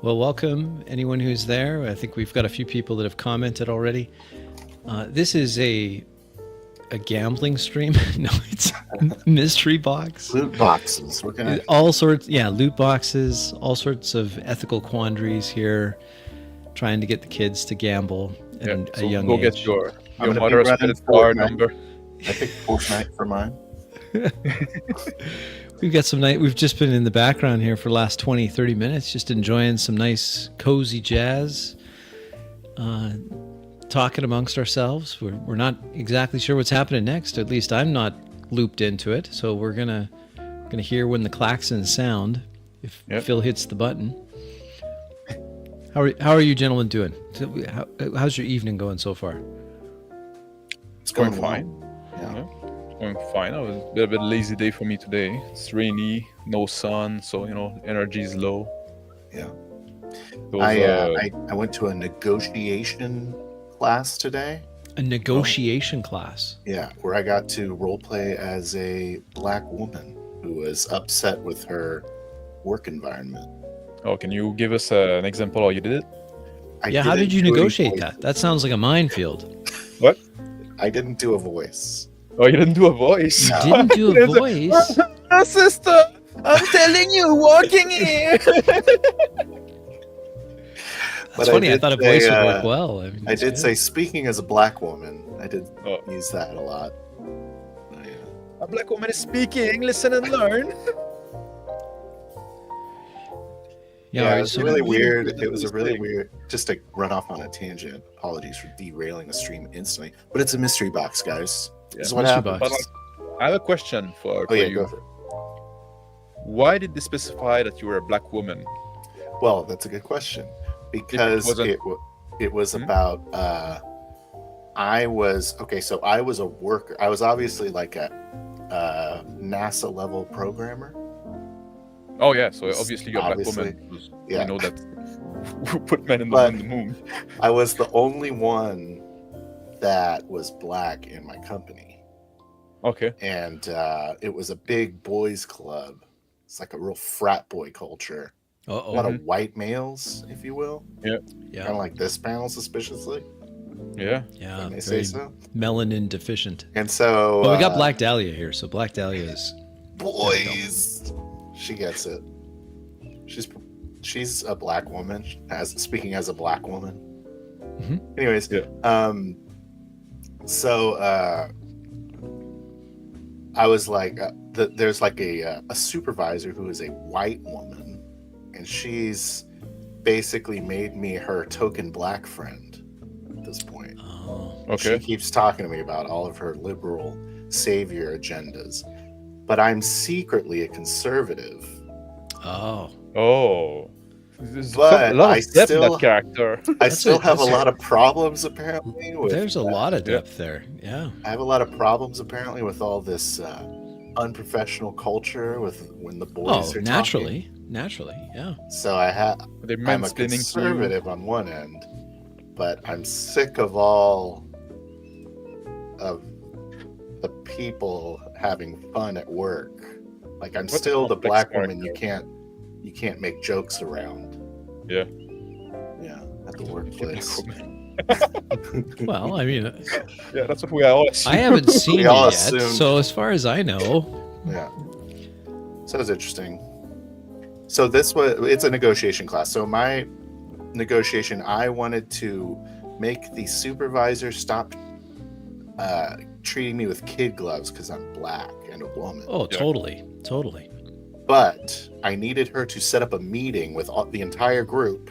Well, welcome anyone who's there. I think we've got a few people that have commented already. This is a gambling stream. No, it's mystery box. Loot boxes. We're gonna All sorts, yeah, loot boxes, all sorts of ethical quandaries here, trying to get the kids to gamble at a young go age. get your I'm gonna be mother's running credit card Fortnite. number. I picked Fortnite for mine. We've got some night. We've just been in the background here for the last 20, 30 minutes, just enjoying some nice, cozy jazz, talking amongst ourselves. We're not exactly sure what's happening next. At least I'm not looped into it. So we're gonna hear when the klaxons sound if Phil hits the button. How are you gentlemen doing? How's your evening going so far? It's going well. fine. Yeah. It's going fine. It was a bit of a lazy day for me today. It's rainy, no sun, so energy is low. Yeah. Those, I went to a negotiation class today. A negotiation class. Yeah, where I got to role play as a black woman who was upset with her work environment. Oh, can you give us an example how you did it? How did you do any negotiate voice- that? That sounds like a minefield. What? I didn't do a voice. Oh, you didn't do a voice. No. Didn't do a voice. Sister, I'm telling you, walking here. That's But funny. I did thought a say, voice would work well. I, mean, I it's did good. say, speaking as a black woman, I did Oh. use that a lot. A black woman is speaking. Listen and learn. Yeah, it was so- really weird. It was a really weird. Just to run off on a tangent. Apologies for derailing the stream instantly. But it's a mystery box, guys. This is what mystery happens. box. I have a question for Oh yeah, you. go for it. Why did they specify that you were a black woman? Well, that's a good question because wasn't- it was Hmm? about. I was okay. So I was a worker. I was obviously like a NASA level programmer. Oh yeah, so obviously you're a black Obviously. woman. because Yeah. We know that who put men in the, But- on the moon. I was the only one that was black in my company, Okay. and it was a big boys' club. It's like a real frat boy culture. A lot Uh-oh. of white males, if you will, kind Yeah. of like this panel, suspiciously. Yeah. Yeah. When they say Very so. melanin deficient. And so, Well, we got Black Dahlia here, so Black Dahlia is. boys. She gets it. She's a black woman. Speaking as a black woman. Mhm. Anyways, Yeah. so I was like, there's like a supervisor who is a white woman, and she's basically made me her token black friend at this point. Oh. Okay. She keeps talking to me about all of her liberal savior agendas, but I'm secretly a conservative. Oh. Oh. There's But a lot I of depth in still- that character. I That's still a- have a that's a- lot of problems apparently. With There's a lot of Yeah. depth there. Yeah. I have a lot of problems apparently with all this unprofessional culture with when the boys Oh, are naturally. Naturally. Yeah. talking. So I'm They're a mansplaining to you. conservative on one end, but I'm sick of all of the people having fun at work. Like I'm What a still the complex black woman character. you can't make jokes around. Yeah. Yeah, at the workplace. Well, I mean, Yeah, that's what we all assume. I haven't seen it all yet, assumed. so as far as I know, Yeah. So it's interesting. So it's a negotiation class. So my negotiation, I wanted to make the supervisor stop treating me with kid gloves because I'm black and a woman. oh, Yeah. totally. But I needed her to set up a meeting with the entire group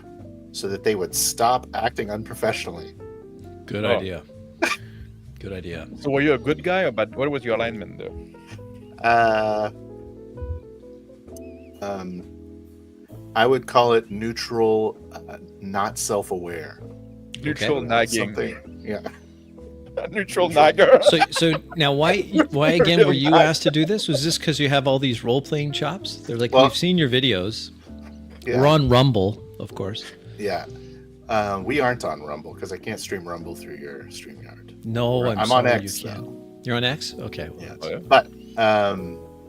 so that they would stop acting unprofessionally. Good Oh. idea. Good idea. So were you a good guy or bad? What was your alignment there? I would call it neutral, not self-aware. Neutral nagging. Something. Yeah. Neutral nagger. So now, why again were you asked to do this? Was this because you have all these role playing chops? They're like, Well- we've seen your videos. Yeah. We're on Rumble, of course. Yeah. We aren't on Rumble because I can't stream Rumble through your StreamYard. No, I'm I'm on sorry X you can't. though. You're on X? Okay. Yeah. Oh, yeah? But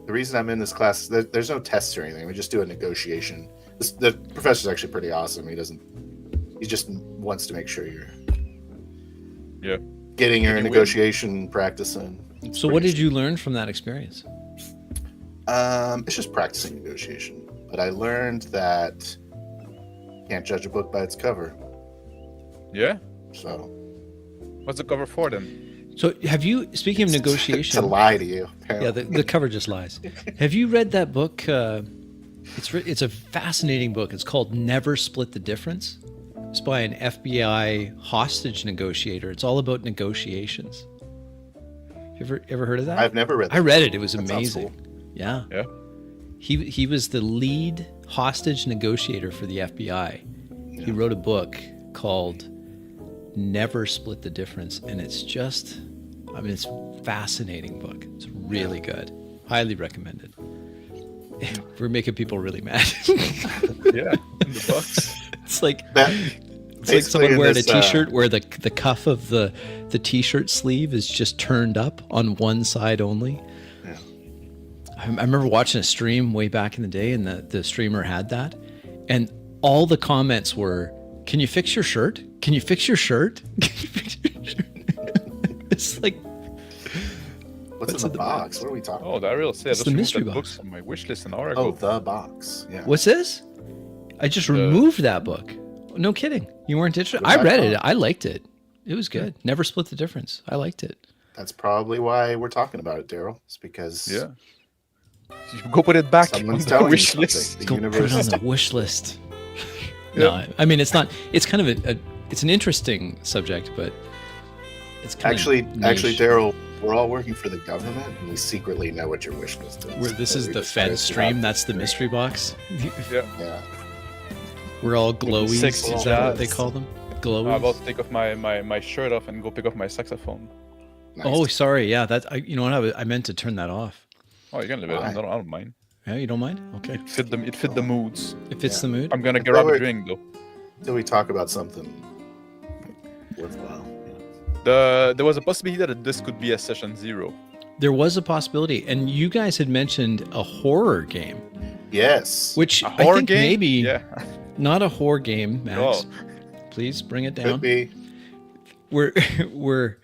the reason I'm in this class, there's no tests or anything. We just do a negotiation. The professor's actually pretty awesome. He just wants to make sure you're getting your negotiation practice in. So what did you learn from that experience? It's just practicing negotiation. But I learned that you can't judge a book by its cover. Yeah. So What's the cover for then? So have you, speaking of negotiation, to lie to you. Apparently. yeah, the cover just lies. Have you read that book? It's a fascinating book. It's called Never Split the Difference. It's by an FBI hostage negotiator. It's all about negotiations. You ever heard of that? I've never read that. I read it. It was That sounds amazing. cool. Yeah. Yeah. He was the lead hostage negotiator for the FBI. He wrote a book called Never Split the Difference, and it's just, I mean, it's a fascinating book. It's really good. Highly recommended. We're making people really mad. Yeah. In the box. It's like Basically someone in wearing this, a t-shirt where the cuff of the t-shirt sleeve is just turned up on one side only. Yeah. I remember watching a stream way back in the day, and the streamer had that, and all the comments were, "Can you fix your shirt? Can you fix your shirt? Can you fix your shirt?" It's like, What's in the box? What are we talking Oh, about? that real say. I It's just the removed mystery that box. books from my wish list an hour Oh, ago. the box. Yeah. what's this? I just removed that book. No kidding. You weren't interested? I read it. I liked it. It was good. Never Split the Difference. I liked it. That's probably why we're talking about it, Daryl. It's because Yeah. You go put it back someone's on the telling you wish something. list. The Go put it universe. on the wish list. Yeah. No, I mean, it's not. It's kind of it's an interesting subject, but it's kind Actually, of niche. Daryl, we're all working for the government, and we secretly know what your wish list is. Where this is We the decided Fed to stream. have- That's the mystery box. Yeah. We're all glowies. sexy Is that what jazz. they call them? I'm Glowies. about to take off my shirt off and go pick up my saxophone. Nice. Oh, sorry. Yeah, that. You know what? I meant to turn that off. Oh, you can leave it. Why? I don't mind. Yeah, you don't mind? Okay. It fit the moods. If it's Yeah. the mood. I'm gonna If grab they were- a drink though. Till we talk about something worthwhile. Yeah. There was a possibility that this could be a session 0. There was a possibility, and you guys had mentioned a horror game, Yes. which A I horror think game? maybe Yeah. not a horror game, Max. Oh. Please bring it Could down. be. We're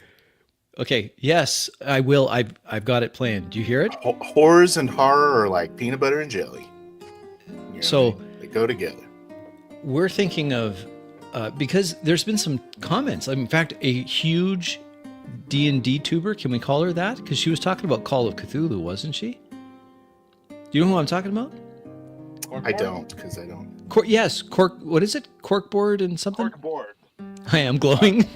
okay. Yes, I will. I've got it planned. Do you hear it? Horrors and horror are like peanut butter and jelly. You know, So- they go together. We're thinking of because there's been some comments. In fact, a huge D&D tuber. Can we call her that? Because she was talking about Call of Cthulhu, wasn't she? Do you know who I'm talking about? I don't, because I don't. Yes, cork. What is it? Corkboard and something. Corkboard. I am glowing.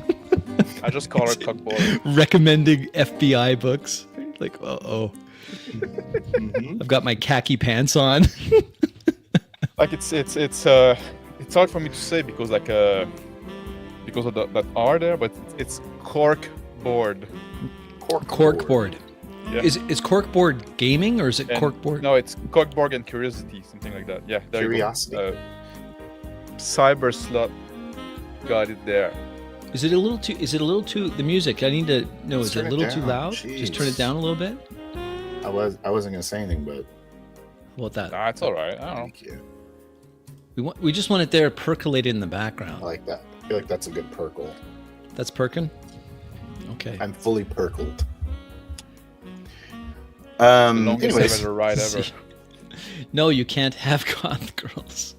I just call it cockboard. Recommending FBI books. Like, oh, Mhm. I've got my khaki pants on. Like it's hard for me to say because because of that R there, but it's corkboard. Corkboard. Yeah. Is corkboard gaming or is it And- corkboard? No, it's corkboard and curiosity, something like that. Yeah, there Curiosity. You go. Cyber Slut got it there. Is it a little too? Is it a little too? The music. I need to know. Let's Is it a turn it little too down. loud? Just turn it Jeez. down a little bit. I wasn't gonna say anything, but How about that? Nah, it's all right. I don't know. thank you. We just want it there percolating in the background. I like that. I feel like that's a good perkle. That's perking. Okay. I'm fully perkled. The longest Anyways, ever ride ever. No, you can't have goth girls.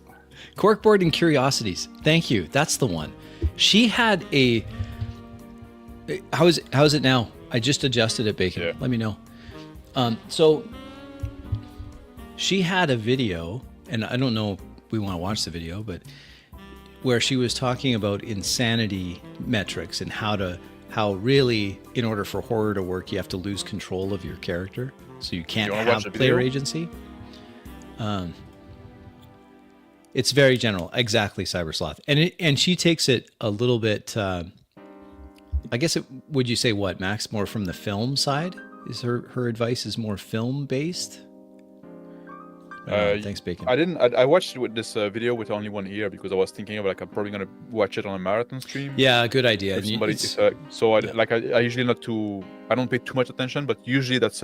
Corkboard and Curiosities. Thank you. That's the one. She had a. How is it now? I just adjusted it, Bacon. Yeah. Let me know. So she had a video, and I don't know if we want to watch the video, but where she was talking about insanity metrics and how really, in order for horror to work, you have to lose control of your character. So you can't You wanna watch have the player video? agency. It's very general, exactly, Cybersloth, and she takes it a little bit. I guess would you say what, Max? More from the film side? Is her advice is more film based? Thanks, Bacon. I watched with this video with only one ear because I was thinking of I'm probably gonna watch it on a marathon stream. Yeah, good idea. If And somebody, it's- so I usually I don't pay too much attention, but usually that's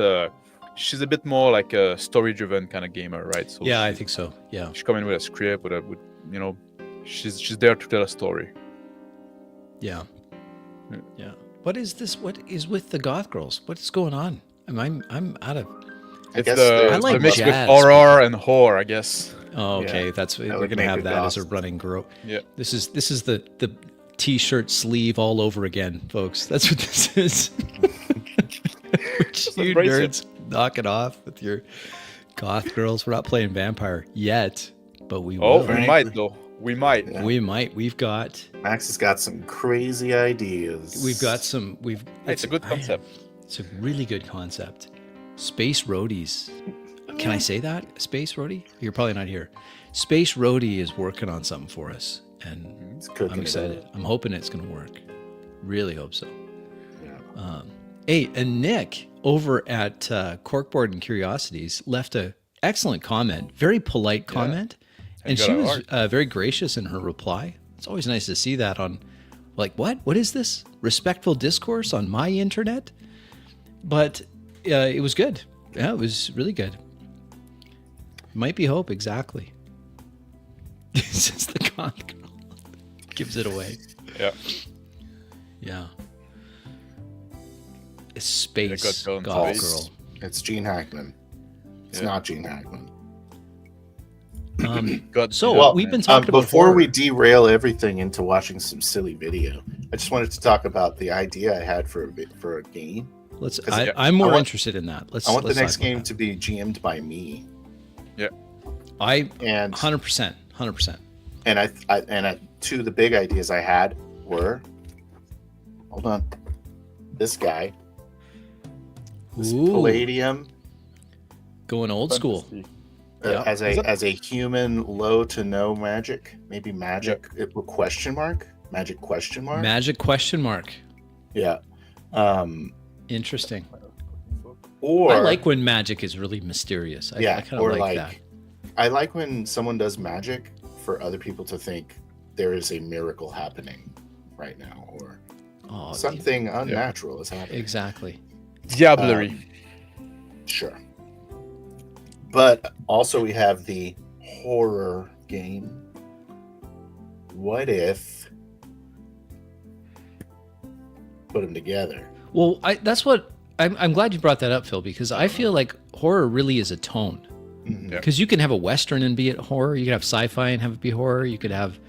she's a bit more like a story-driven kind of gamer, right? So Yeah, I think so. Yeah. she's coming with a script, with you know, she's there to tell a story. Yeah. Yeah. Yeah. What is this? What is with the goth girls? What is going on? I'm out of. It's guess the, I like the mix with jazz, horror and horror, I guess. Oh, okay. Yeah, That's that we're would gonna make have it that as a goth. running grow. Yeah. This is the t-shirt sleeve all over again, folks. That's what this is. Just You embrace it. nerds, knock it off with your goth girls. We're not playing vampire yet, but we Oh, will. we Right. might though. We might. Yeah. We might. We've got. Max has got some crazy ideas. We've got some. We've. It's a good concept. It's a really good concept. Space roadies. Can I say that? Space roadie? You're probably not here. Space roadie is working on something for us, and It's cooking I'm it excited. up. I'm hoping it's going to work. Really hope so. Yeah. Hey, and Nick over at Corkboard and Curiosities left a excellent comment, very polite comment, and got she our was very gracious in her reply. It's always nice to see that on, like, what is this? Respectful discourse on my internet? But it was good. Yeah, it was really good. Might be hope, exactly. This is the goth girl. Gives it away. Yeah. Yeah. A space goth girl in goth space. girl. It's Gene Hackman. It's Yeah. not Gene Hackman. God, So yeah, we've man. been talking about Before horror. we derail everything into watching some silly video, I just wanted to talk about the idea I had for a game. Let's. 'cause I'm more I want- interested in that. Let's. I want the let's next talk about game that. to be GM'd by me, I and 100%. 100%. two of the big ideas I had were, hold on, this guy, this Ooh, Palladium, going old school. Fantasy. Yeah. as Is that- a human low to no magic, maybe magic question mark, magic question mark, Magic question mark. yeah, Interesting. or I like when magic is really mysterious. I kind of or like that. I like when someone does magic for other people to think there is a miracle happening right now, or Oh, something unnatural is happening. exactly. Diablerie. Sure. But also we have the horror game. What if put them together? Well, that's what I'm glad you brought that up, Phil, because I feel like horror really is a tone. Mhm. Yeah. Because you can have a Western and be it horror. You could have sci-fi and have it be horror. You could have,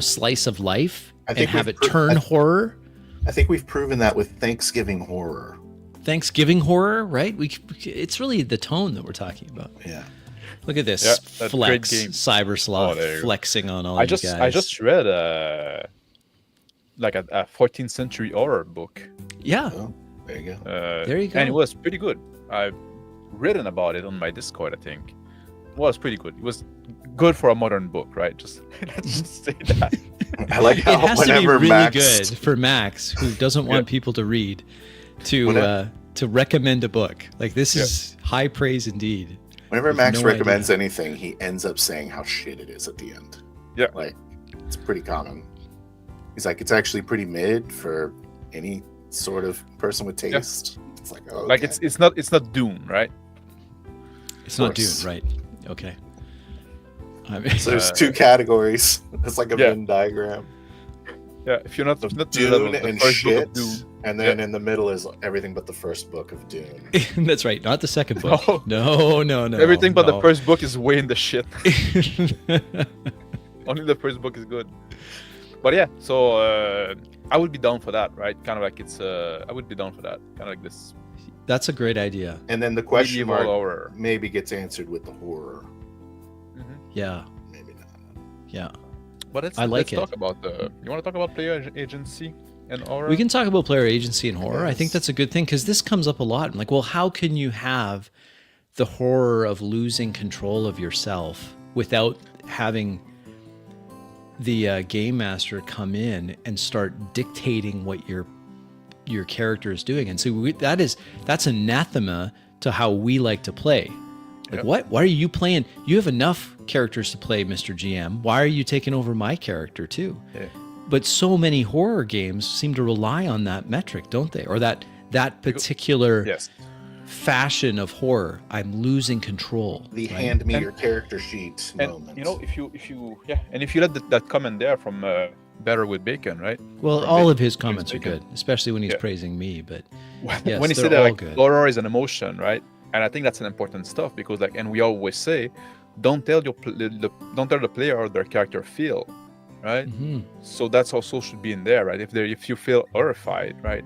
slice of life I and think have we've it turn horror. I think we've proven that with Thanksgiving horror. Thanksgiving horror, right? It's really the tone that we're talking about. Yeah. Look at this Yeah, that's a great flex, game. Cyber Sloth Oh, there you go. flexing on all I you just guys. read like a 14th century horror book. Yeah, Oh, there you go. There you And it go. was pretty good. I've written about it on my Discord, I think. It was pretty good. It was good for a modern book, right? Just let's just say that. I like it how has to be whenever really Max good for Max, who doesn't want people to read, to recommend a book. Like this is high praise indeed. Whenever With Max no recommends anything, he ends up saying how shit it is at the end. Yeah. Like, it's pretty common. He's like, it's actually pretty mid for any sort of person with taste. It's like, oh, Like it's not Dune, right? It's not Dune, course. right? Okay. I mean, So there's two categories. It's like a Yeah. Venn diagram. Yeah, if you're not Of not Dune the and first book shit. of Dune. And then in the middle is everything but the first book of Dune. that's right. Not the second book. No. No. Everything but the no. first book is way in the shit. Only the first book is good. But yeah, so I would be down for that, right? Kind of like I would be down for that. Kind of like this That's a great idea. And then the question medieval mark horror. maybe gets answered with the horror. Yeah. Maybe not. Yeah. But let's, I like let's it. talk about you want to talk about player agency and horror? We can talk about player agency and horror. I think Yes. that's a good thing because this comes up a lot. I'm like, well, how can you have the horror of losing control of yourself without having the game master come in and start dictating what your character is doing? And so that's anathema to how we like to play. Like, Yep. what? Why are you playing? You have enough characters to play, Mr. GM. Why are you taking over my character too? Yeah. But so many horror games seem to rely on that metric, don't they? Or that particular Yes. fashion of horror. I'm losing control. The right? hand me And- your character sheet And moment. you know, if you and if you let that comment there from Better with Bacon, right? Well, From all Bacon- of his James comments are Bacon. good, especially when he's Yeah. praising me. But when Yes, he they're said that all like good. horror is an emotion, right? And I think that's an important stuff because like, and we always say, don't tell don't tell the player how their character feel, right? mhm. So that's also should be in there, right? If you feel horrified, right?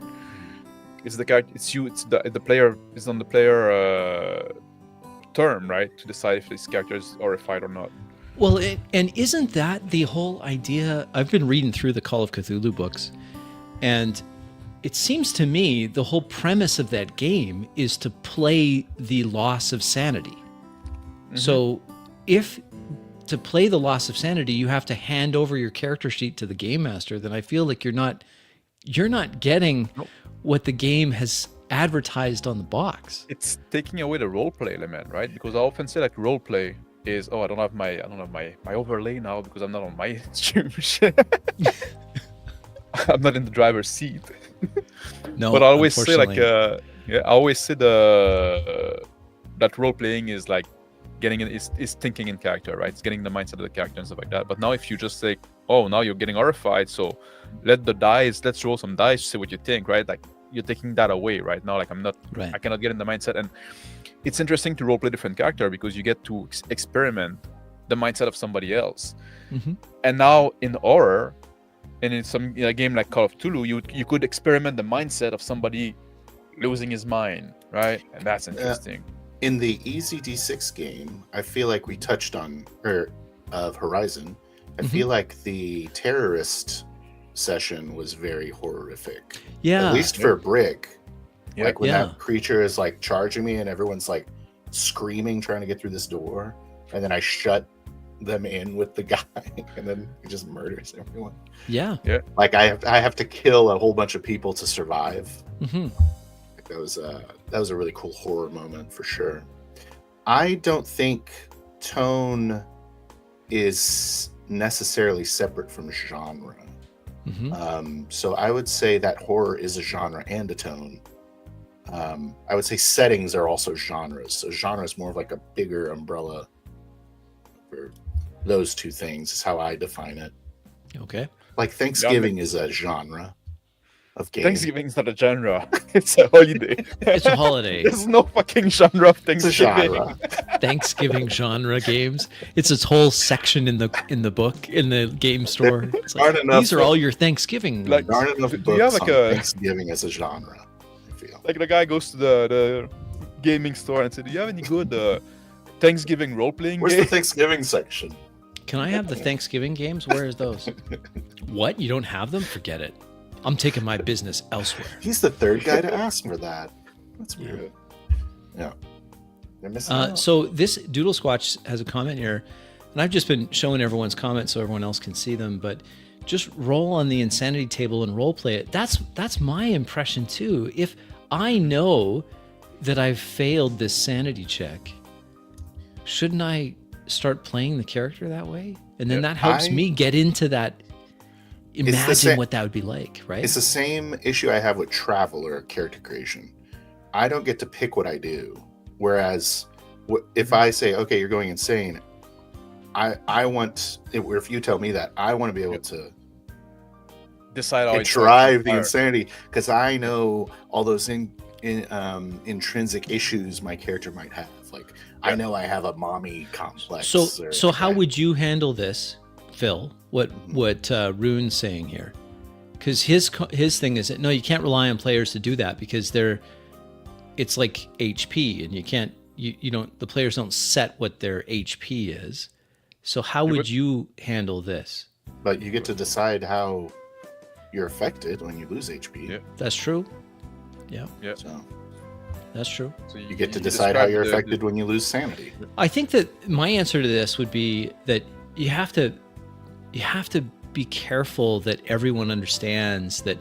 It's the character, it's you, it's the player is on the player term, right, to decide if this character is horrified or not. Well, and isn't that the whole idea? I've been reading through the Call of Cthulhu books, and it seems to me the whole premise of that game is to play the loss of sanity. So if to play the loss of sanity, you have to hand over your character sheet to the game master, then I feel like you're not getting what the game has advertised on the box. It's taking away the role play element, right? Because I often say like role play is, oh, I don't have my overlay now because I'm not on my stream. I'm not in the driver's seat. No, But I always say like unfortunately. I always say that role playing is like getting in is thinking in character, right? It's getting the mindset of the character and stuff like that. But now if you just say, oh, now you're getting horrified, so let's roll some dice, see what you think, right? Like you're taking that away right now. Like Right. I cannot get in the mindset. And it's interesting to role play different character because you get to experiment the mindset of somebody else. Mhm. And now in horror, and in a game like Call of Cthulhu, you could experiment the mindset of somebody losing his mind, right? And that's interesting. In the Easy D6 game, I feel like we touched on of Horizon. I Mhm. feel like the terrorist session was very horrific. Yeah. At least for Brick. Yeah. Like when Yeah. that creature is like charging me and everyone's like screaming trying to get through this door, and then I shut them in with the guy, and then he just murders everyone. Yeah. Like I have to kill a whole bunch of people to survive. hmm Like that was a really cool horror moment for sure. I don't think tone is necessarily separate from genre. hmm So I would say that horror is a genre and a tone. I would say settings are also genres. So genre is more of like a bigger umbrella for those two things is how I define it. Okay. Like Thanksgiving is a genre of game. Thanksgiving's not a genre. It's a holiday. It's a holiday. There's no fucking genre of It's a Thanksgiving. genre. Thanksgiving genre games. It's this whole section in the book in the game store. It's like, Aren't enough these are all your Thanksgiving Like, ones. There aren't enough Do you have books like on a- Thanksgiving as a genre, I feel. Like the guy goes to the gaming store and said, "Do you have any good Thanksgiving role-playing Where's game?" the Thanksgiving section? Can I have the Thanksgiving games? Where is those? What? You don't have them? Forget it. I'm taking my business elsewhere. He's the third guy to ask for that. That's Yeah. weird. Yeah. They're missing out. So this Doodle Squatch has a comment here, and I've just been showing everyone's comments so everyone else can see them. But just roll on the insanity table and role play it. That's my impression too. If I know that I've failed this sanity check, shouldn't I start playing the character that way? And then Yeah, that helps me get into that. the Imagine same- what that would be like, right? It's the same issue I have with travel or character creation. I don't get to pick what I do. Whereas if I say, okay, you're going insane, I want, if you tell me that, I want to be able to Decide how it's drive the going to insanity because I know all those intrinsic issues my character might have. Like I know I have a mommy complex. So how would you handle this, Phil? What Rune's saying here? Because his thing is that no, you can't rely on players to do that because it's like HP, and you don't, the players don't set what their HP is. So how would you handle this? But you get to decide how you're affected when you lose HP. Yeah. That's true. Yeah, So that's true. So you get to decide how you're affected when you lose sanity. I think that my answer to this would be that you have to be careful that everyone understands that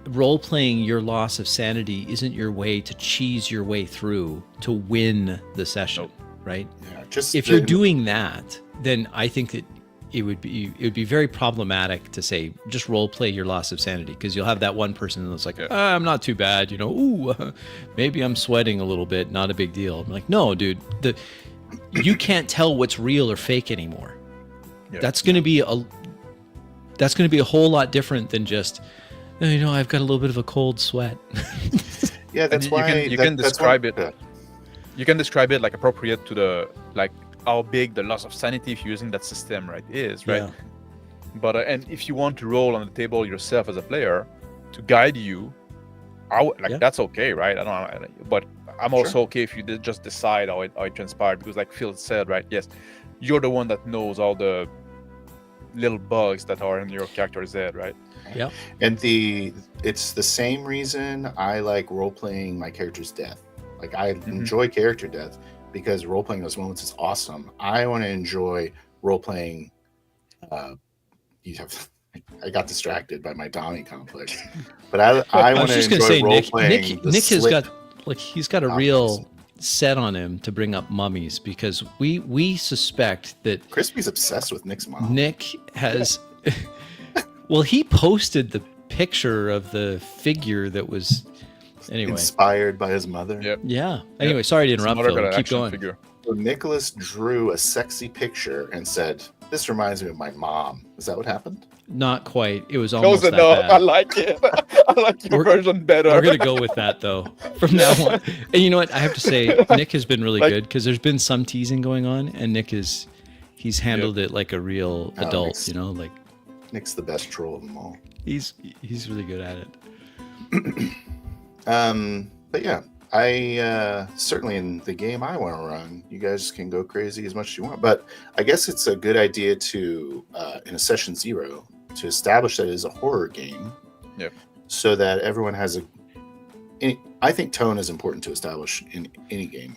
role-playing your loss of sanity isn't your way to cheese your way through to win the session, right? Yeah, just If you're doing that, then I think that it would be very problematic to say just role play your loss of sanity, because you'll have that one person that's like, I'm not too bad, maybe I'm sweating a little bit, not a big deal. I'm like, no, dude, you can't tell what's real or fake anymore. Yeah. That's going to be a whole lot different than just, I've got a little bit of a cold sweat. Yeah, that's And why you can describe it. Yeah. You can describe it like appropriate to the like how big the loss of sanity if you're using that system, right, is, right? Yeah. But and if you want to roll on the table yourself as a player to guide you, that's okay, right? But I'm also okay if you just decide how it transpired, because like Phil said, right? Yes, you're the one that knows all the little bugs that are in your character's head, right? Yeah. And it's the same reason I like role playing my character's death. Like I enjoy character death because role playing those moments is awesome. I want to enjoy role playing. I got distracted by my Tommy complex, but I want to enjoy role playing. Nick has got he's got a real set on him to bring up mummies, because we suspect that Crispy's obsessed with Nick's mom. Nick has. Well, he posted the picture of the figure that was, anyway, inspired by his mother. Yep. Yeah. Anyway, sorry to interrupt, Phil. Keep going. Figure. So Nicholas drew a sexy picture and said, "This reminds me of my mom." Is that what happened? Not quite. It was almost that No, bad. I like it. I like your version better. We're gonna go with that though from now on. And you know what? I have to say, Nick has been really good, because there's been some teasing going on, and he's handled it like a real adult. Nick's the best troll of them all. He's really good at it. But yeah, I certainly in the game I want to run, you guys can go crazy as much as you want. But I guess it's a good idea to in a session 0 to establish that it is a horror game. Yep. So that everyone has I think tone is important to establish in any game.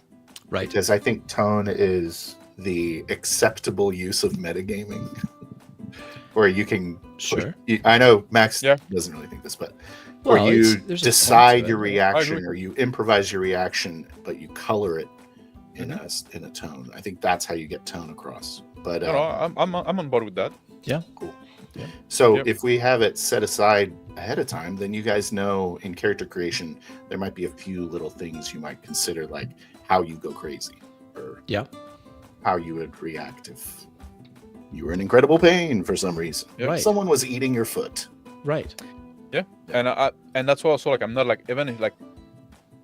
Right. Because I think tone is the acceptable use of metagaming. Where you can Sure. I know Max doesn't really think this, but where you decide your reaction or you improvise your reaction, but you color it in a tone. I think that's how you get tone across. But I'm on board with that. Yeah. Cool. Yeah. So if we have it set aside ahead of time, then you guys know in character creation there might be a few little things you might consider, like how you go crazy or how you would react if you were in incredible pain for some reason. Yep. Right. Someone was eating your foot. Right. Yeah. And that's why also like I'm not like, even if like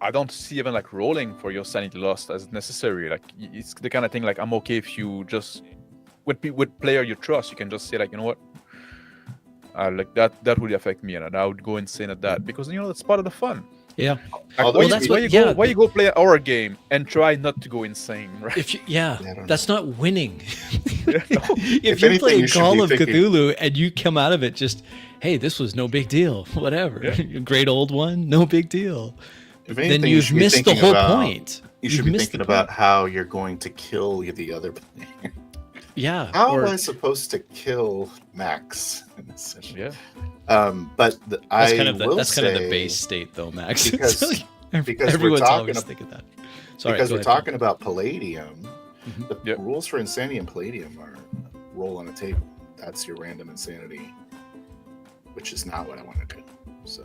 I don't see even like rolling for your sanity loss as necessary. Like it's the kind of thing like I'm okay if you just with player you trust, you can just say like, you know what, like that would affect me, and I would go insane at that, because that's part of the fun. Yeah. Like, why you go play an horror game and try not to go insane, right? That's not winning. If anything, you play you should Call be of thinking- Cthulhu and you come out of it just, hey, this was no big deal, whatever, great old one, no big deal. If anything, Then you you've should be missed the thinking whole about- point. You should be thinking about how you're going to kill the other player. Yeah. How am I supposed to kill Max in this session? Yeah. But That's kind of the base state, though, Max. Because everyone's we're talking always thinking that. Sorry, because go we're ahead. talking about Palladium. Mhm. The rules for Insanity and Palladium are roll on a table. That's your random insanity, which is not what I want to do. So,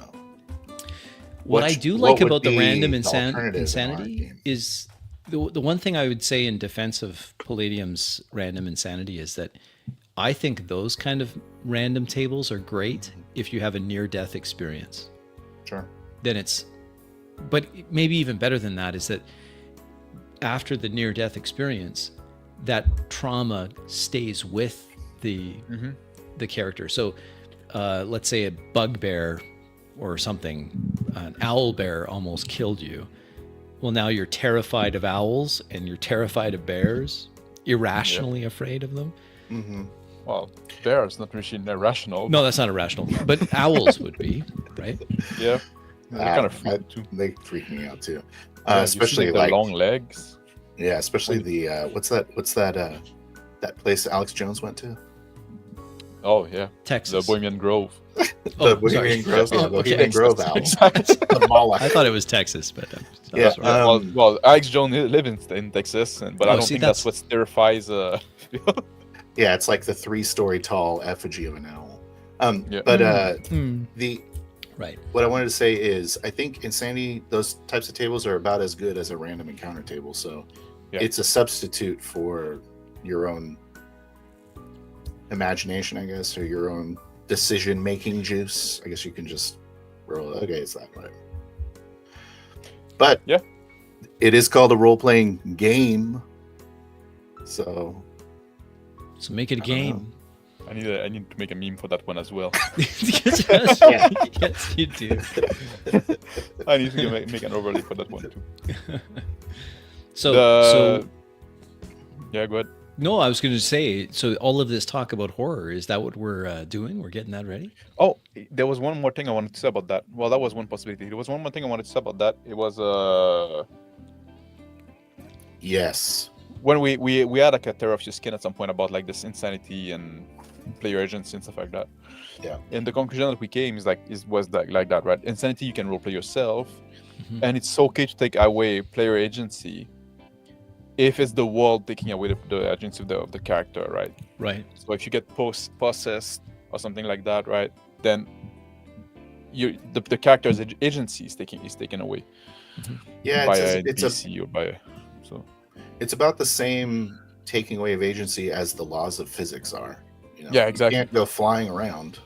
What I do like would about the be random the alternative in our insanity game? is the one thing I would say in defense of Palladium's random insanity is that I think those kind of random tables are great if you have a near-death experience. Sure. But maybe even better than that is that after the near-death experience, that trauma stays with the character. So let's say a bugbear or something, an owl bear almost killed you. Well, now you're terrified of owls and you're terrified of bears, irrationally afraid of them. Mm-hmm. Well, bears not really irrational. No, that's not irrational, but owls would be, right? Yeah. They're kind of freak too. They freak me out too, Yeah, especially you see, like the long legs. Yeah, especially the what's that place Alex Jones went to? Oh yeah, Texas. the Bohemian Grove. The Bohemian Grove, Oh, Bohemian Grove owl. Exactly. The Moloch. I thought it was Texas, but Yeah, well, Alex Jones lives in Texas, but I Oh, don't see, think that's what terrifies. Yeah, it's like the 3-story tall effigy of an owl. Yeah. But Mm. the Right. what I wanted to say is, I think Insanity, those types of tables are about as good as a random encounter table. So Yeah. it's a substitute for your own imagination, I guess, or your own decision-making juice. I guess you can just roll. Okay, it's that way. But Yeah. it is called a role-playing game. So So make it a I don't know. game. I need to make a meme for that one as well. yes, Yeah. yes, you do. I need to make an overlay for that one too. So, The- Yeah, go ahead. no, I was going to say. So, all of this talk about horror, is that what we're doing? We're getting that ready. Oh, there was one more thing I wanted to say about that. Well, that was one possibility. There was one more thing I wanted to say about that. It was yes. when we had like a Terror of Your Skin at some point about like this insanity and player agency and stuff like that. Yeah. And the conclusion that we came was like that, right? Insanity, you can roleplay yourself, Mhm. and it's okay to take away player agency if it's the world taking away the agency of the character, right? Right. So if you get possessed or something like that, right, then the character's agency is taken away Yeah, by it's, a it's a DC or by a, so it's about the same taking away of agency as the laws of physics are. You know? Yeah, exactly. You can't go flying around.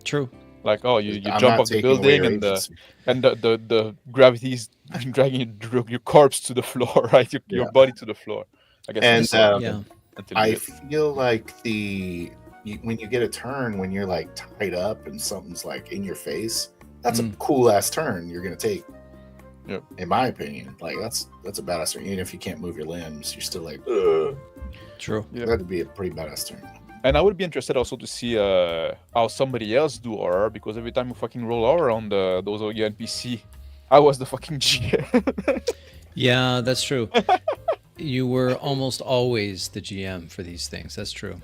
True. like you I'm jump not off the taking away building your and agency. the gravity's dragging your corpse to the floor, right? Your Yeah. body to the floor. I guess And, it's so, Yeah. until you I get- feel like when you get a turn when you're like tied up and something's like in your face, that's a cool ass turn you're gonna take. Yep. In my opinion, like that's a badass turn. Even if you can't move your limbs, you're still like, ugh. True. Yeah. That'd be a pretty badass turn. And I would be interested also to see how somebody else do horror, because every time we fucking roll horror on those OU NPC, I was the fucking GM. Yeah, that's true. You were almost always the GM for these things. That's true.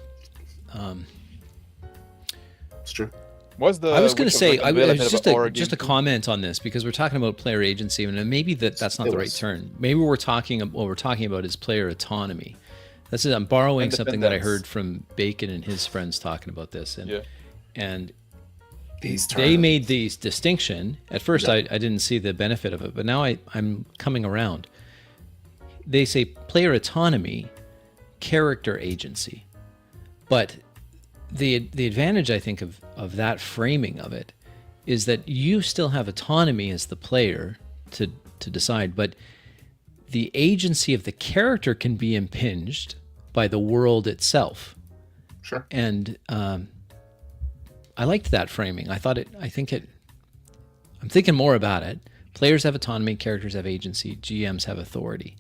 It's true. Was the I was going which to of say, the I development was of just a horror just a game too? comment on this, because we're talking about player agency, and maybe that's not It the right was. turn. Maybe what we're talking about is player autonomy. That's it. I'm borrowing something that I heard from Bacon and his friends talking about this, and Yeah. and These they turns. made these distinction. At first, Yeah. I didn't see the benefit of it, but now I'm coming around. They say player autonomy, character agency, but the advantage, I think, of that framing of it is that you still have autonomy as the player to decide, but the agency of the character can be impinged by the world itself. Sure. And I liked that framing. I'm thinking more about it. Players have autonomy, characters have agency, GMs have authority.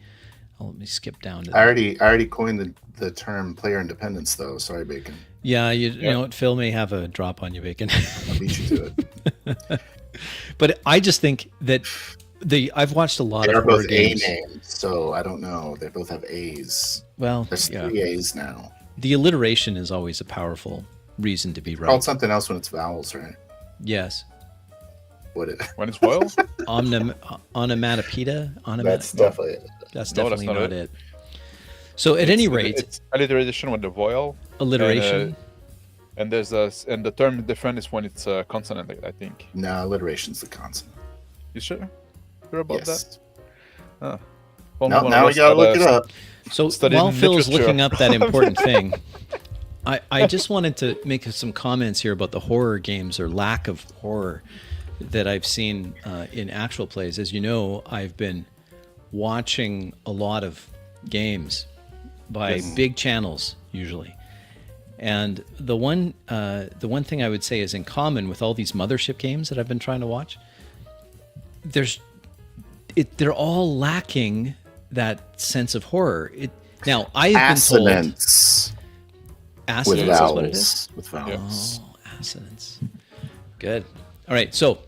Let me skip down to I that. already coined the term player independence though. Sorry, Bacon. Yeah, you know what? Phil may have a drop on you, Bacon. I beat you to it. But I just think that I've watched a lot They of are horror both A games. names, so I don't know. They both have A's. Well, There's yeah, 3 A's now. the alliteration is always a powerful reason to be Called right. something else when it's vowels, right? Yes, What it? When it's royal? onomatopoeia. That's definitely it. That's No, that's definitely not not it. So at any rate, it's alliteration with the vowel, alliteration. and and the term different is when it's a consonant, I think. No, alliteration's the consonant. You sure? Sure about Yes. that? Well, Now, one now of we us gotta got look a- it up. So studied while in Phil's literature. looking up that important thing, I just wanted to make some comments here about the horror games, or lack of horror, that I've seen in actual plays. As you know, I've been watching a lot of games by Yes. big channels usually. And the one thing I would say is in common with all these mothership games that I've been trying to watch, they're all lacking that sense of horror. Now I have been told Assonance with assonance is what it is. vowels. With vowels. Oh, assonance. Good. All right. So,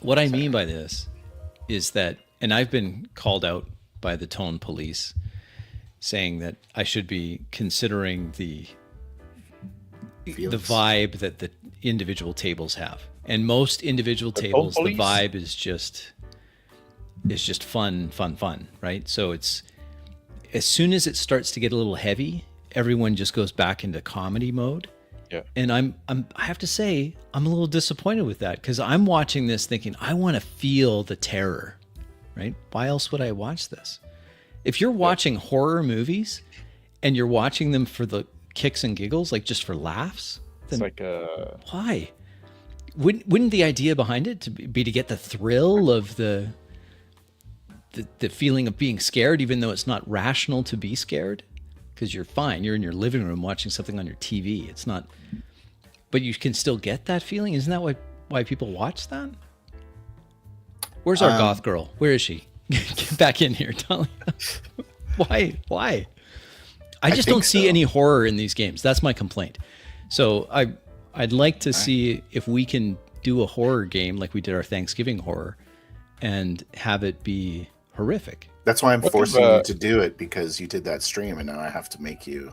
what I mean by this is that, and I've been called out by the Tone Police, saying that I should be considering the Feelings. vibe that the individual tables have, and most individual Tone tables, the Police? vibe is just fun, right? So it's as soon as it starts to get a little heavy, everyone just goes back into comedy mode. Yeah. And I have to say, I'm a little disappointed with that, because I'm watching this thinking, I want to feel the terror, right? Why else would I watch this? If you're watching horror movies and you're watching them for the kicks and giggles, like just for laughs, It's then like why? Wouldn't the idea behind it to be to get the thrill of the feeling of being scared, even though it's not rational to be scared? Because you're fine. You're in your living room watching something on your TV. It's not, but you can still get that feeling. Isn't that why people watch that? Where's our goth girl? Where is she? Get back in here, Talia. Why? I just don't see any horror in these games. That's my complaint. So I'd like to see if we can do a horror game like we did our Thanksgiving horror and have it be horrific. That's why I'm forcing you to do it, because you did that stream, and now I have to make you.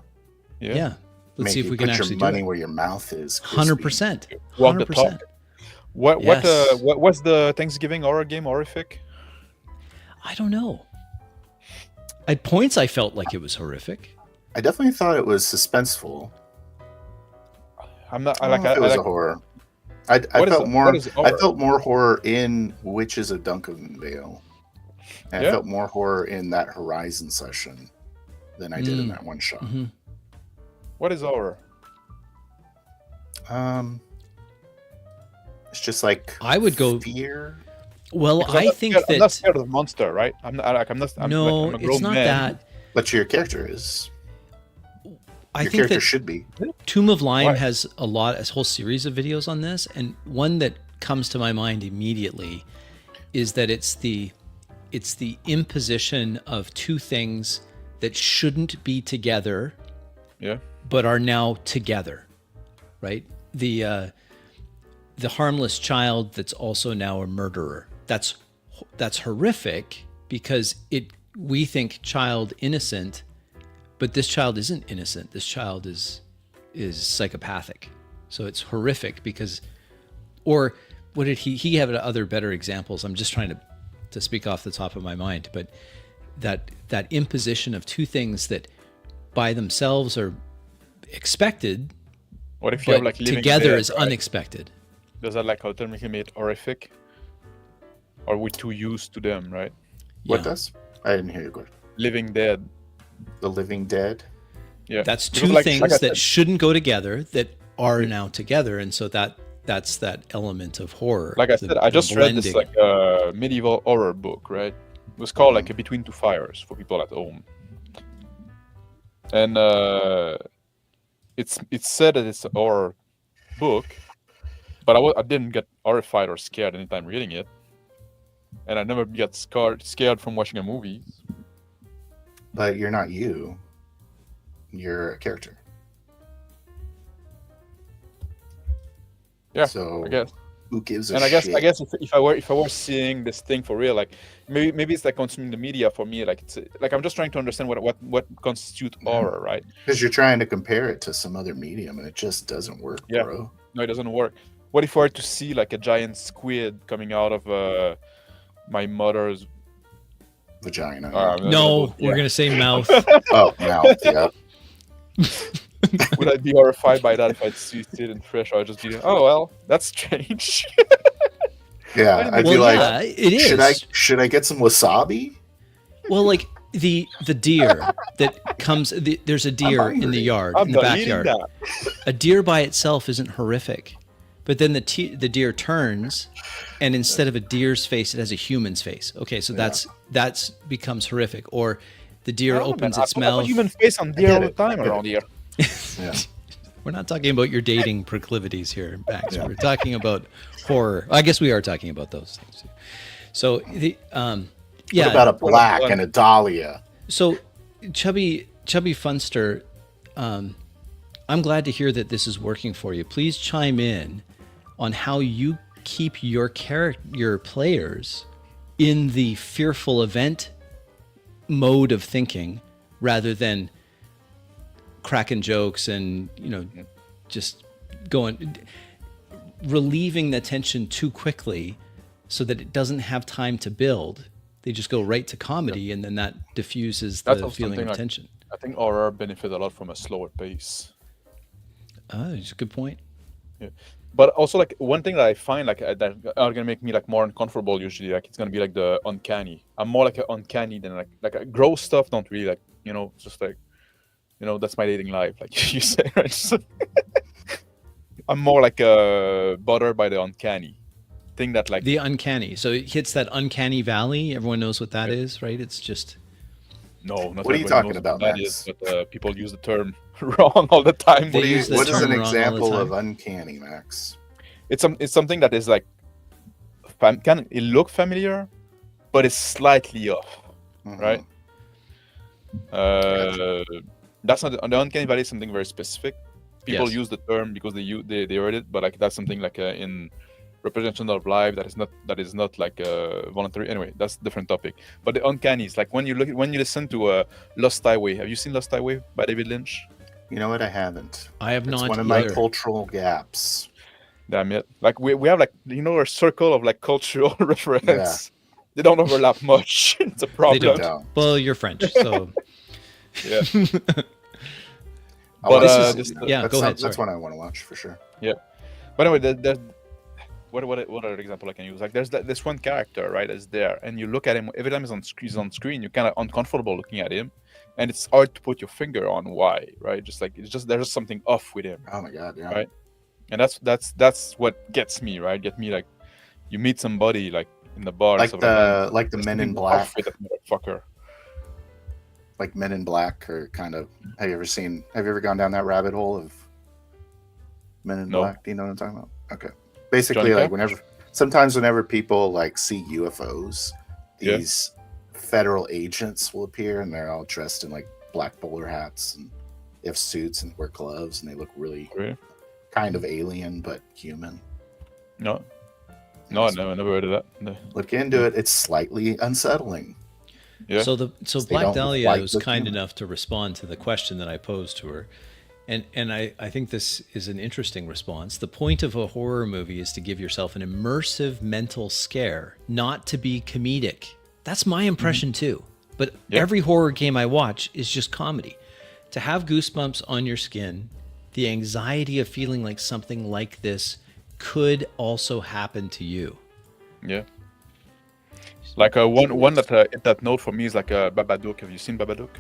Yeah. Let's make see if you we can put actually your do money it. where your mouth is. 100%. walk the talk. 100%. What's the Thanksgiving horror game horrific? I don't know. At points, I felt like it was horrific. I definitely thought it was suspenseful. I'm not. I don't know if it was a horror. I felt more. I felt more horror in Witches of Duncanvale, and I felt more horror in that Horizon session than I did in that one shot. Mm-hmm. What is horror? It's just like I would go fear. Well, I think I'm not scared of the monster, right? I'm not. I'm no, like, I'm a it's grown not man. that. But your character is. I Your think character that should be. Tomb of Lime Why? has a whole series of videos on this, and one that comes to my mind immediately is that it's the imposition of two things that shouldn't be together, Yeah. but are now together, right? The harmless child that's also now a murderer. That's horrific, because we think child innocent, but this child isn't innocent. This child is psychopathic. So it's horrific because, or what did he have other better examples? I'm just trying to speak off the top of my mind, but that imposition of two things that by themselves are expected, What if you have but like living together dead, is right? unexpected. Does that like ultimately make it horrific? Or are we too used to them, right? What Yeah. does? I didn't hear you good. Living dead. The Living Dead. Yeah. That's Because two like things I that said, shouldn't go together that are now together, and so that's that element of horror. like I the- said, I the just read this blending. like medieval horror book, right? It was called like a Between Two Fires for people at home. And it's said that it's a horror book, but I didn't get horrified or scared anytime reading it. And I never get scared from watching a movie. But you're not you. You're a character. Yeah, So I guess. who gives a And shit? I guess if I were seeing this thing for real, like maybe it's like consuming the media for me. Like it's like I'm just trying to understand what constitutes horror, right? Because you're trying to compare it to some other medium, and it just doesn't work, Yeah. bro. No, it doesn't work. What if I were to see like a giant squid coming out of my mother's? Vagina. No, yeah. we're gonna say mouth. Oh, mouth. Yeah. Would I be horrified by that if I'd see it in fresh? Or I'd just be like, oh well, that's strange. Yeah. I'd Well, be like, yeah, it is. should I get some wasabi? Well, like the deer that comes. There's a deer in the hungry. yard, I'm in the not eating backyard. that. A deer by itself isn't horrific, but then the deer turns, and instead of a deer's face, it has a human's face. Okay, so that's becomes horrific. Or the deer No, opens man, its I put a mouth. human face on deer get all the it. time I get around here. Yeah. We're not talking about your dating proclivities here, Max. We're talking about horror. I guess we are talking about those things. So the yeah. What about a black and a dahlia? So, Chubby Funster, I'm glad to hear that this is working for you. Please chime in on how you keep your players in the fearful event mode of thinking, rather than cracking jokes and just relieving the tension too quickly, so that it doesn't have time to build. They just go right to comedy, and then that diffuses That's the also feeling something of I- tension. I think horror benefit a lot from a slower pace. Oh, it's a good point. But also, like, one thing that I find like that are gonna make me like more uncomfortable usually, like it's gonna be like the uncanny. I'm more like an uncanny than gross stuff. Don't really like, just like, that's my dating life, like you say, right? So, I'm more like bothered by the uncanny thing that like The uncanny. So it hits that uncanny valley. Everyone knows what that is, right? It's just no, not What are you everybody talking knows about, what that Max? is, but people use the term wrong all the time. They What, use the what is term an wrong all the example time. of uncanny, Max? It's something that is like can it look familiar, but it's slightly off, Mhm. right? That's not the uncanny valley is something very specific. People Yes. use the term because they heard it, but like that's something like in representation of life that is not like voluntary. Anyway, that's a different topic. But the uncanny is like when you listen to Lost Highway. Have you seen Lost Highway by David Lynch? You know what? I haven't. I have It's not one of my either. cultural gaps. Damn it! Like we have like a circle of like cultural reference. They don't overlap much. It's a problem. don't. No. Well, you're French, so Yeah. I'll But, watch this- yeah, go ahead. That's Sorry. one I want to watch for sure. But anyway, what other example I can use? Like there's this one character, right, is there, and you look at him every time he's on screen, you're kind of uncomfortable looking at him, and it's hard to put your finger on why, right? Just like there's just something off with him, Oh my god, yeah. Right. and that's what gets me, right? Get me like you meet somebody like in the bar, and Like stuff the there's Men in something Black, off with that motherfucker. like Men in Black, are kind of. Have you ever gone down that rabbit hole of Men in No. Black? Do you know what I'm talking about? Okay. Basically, Johnny like whenever people like see UFOs, Yeah. these federal agents will appear, and they're all dressed in like black bowler hats and they have suits and wear gloves, and they look really Really? kind of alien but human. No, I never heard of that. No. Look into it. It's slightly unsettling. Yeah. So They Black don't Dahlia like was the kind human. enough to respond to the question that I posed to her. And I think this is an interesting response. The point of a horror movie is to give yourself an immersive mental scare, not to be comedic. That's my impression too. But Yeah. every horror game I watch is just comedy. To have goosebumps on your skin, the anxiety of feeling like something like this could also happen to you. Yeah. Like one that note for me is like Babadook. Have you seen Babadook?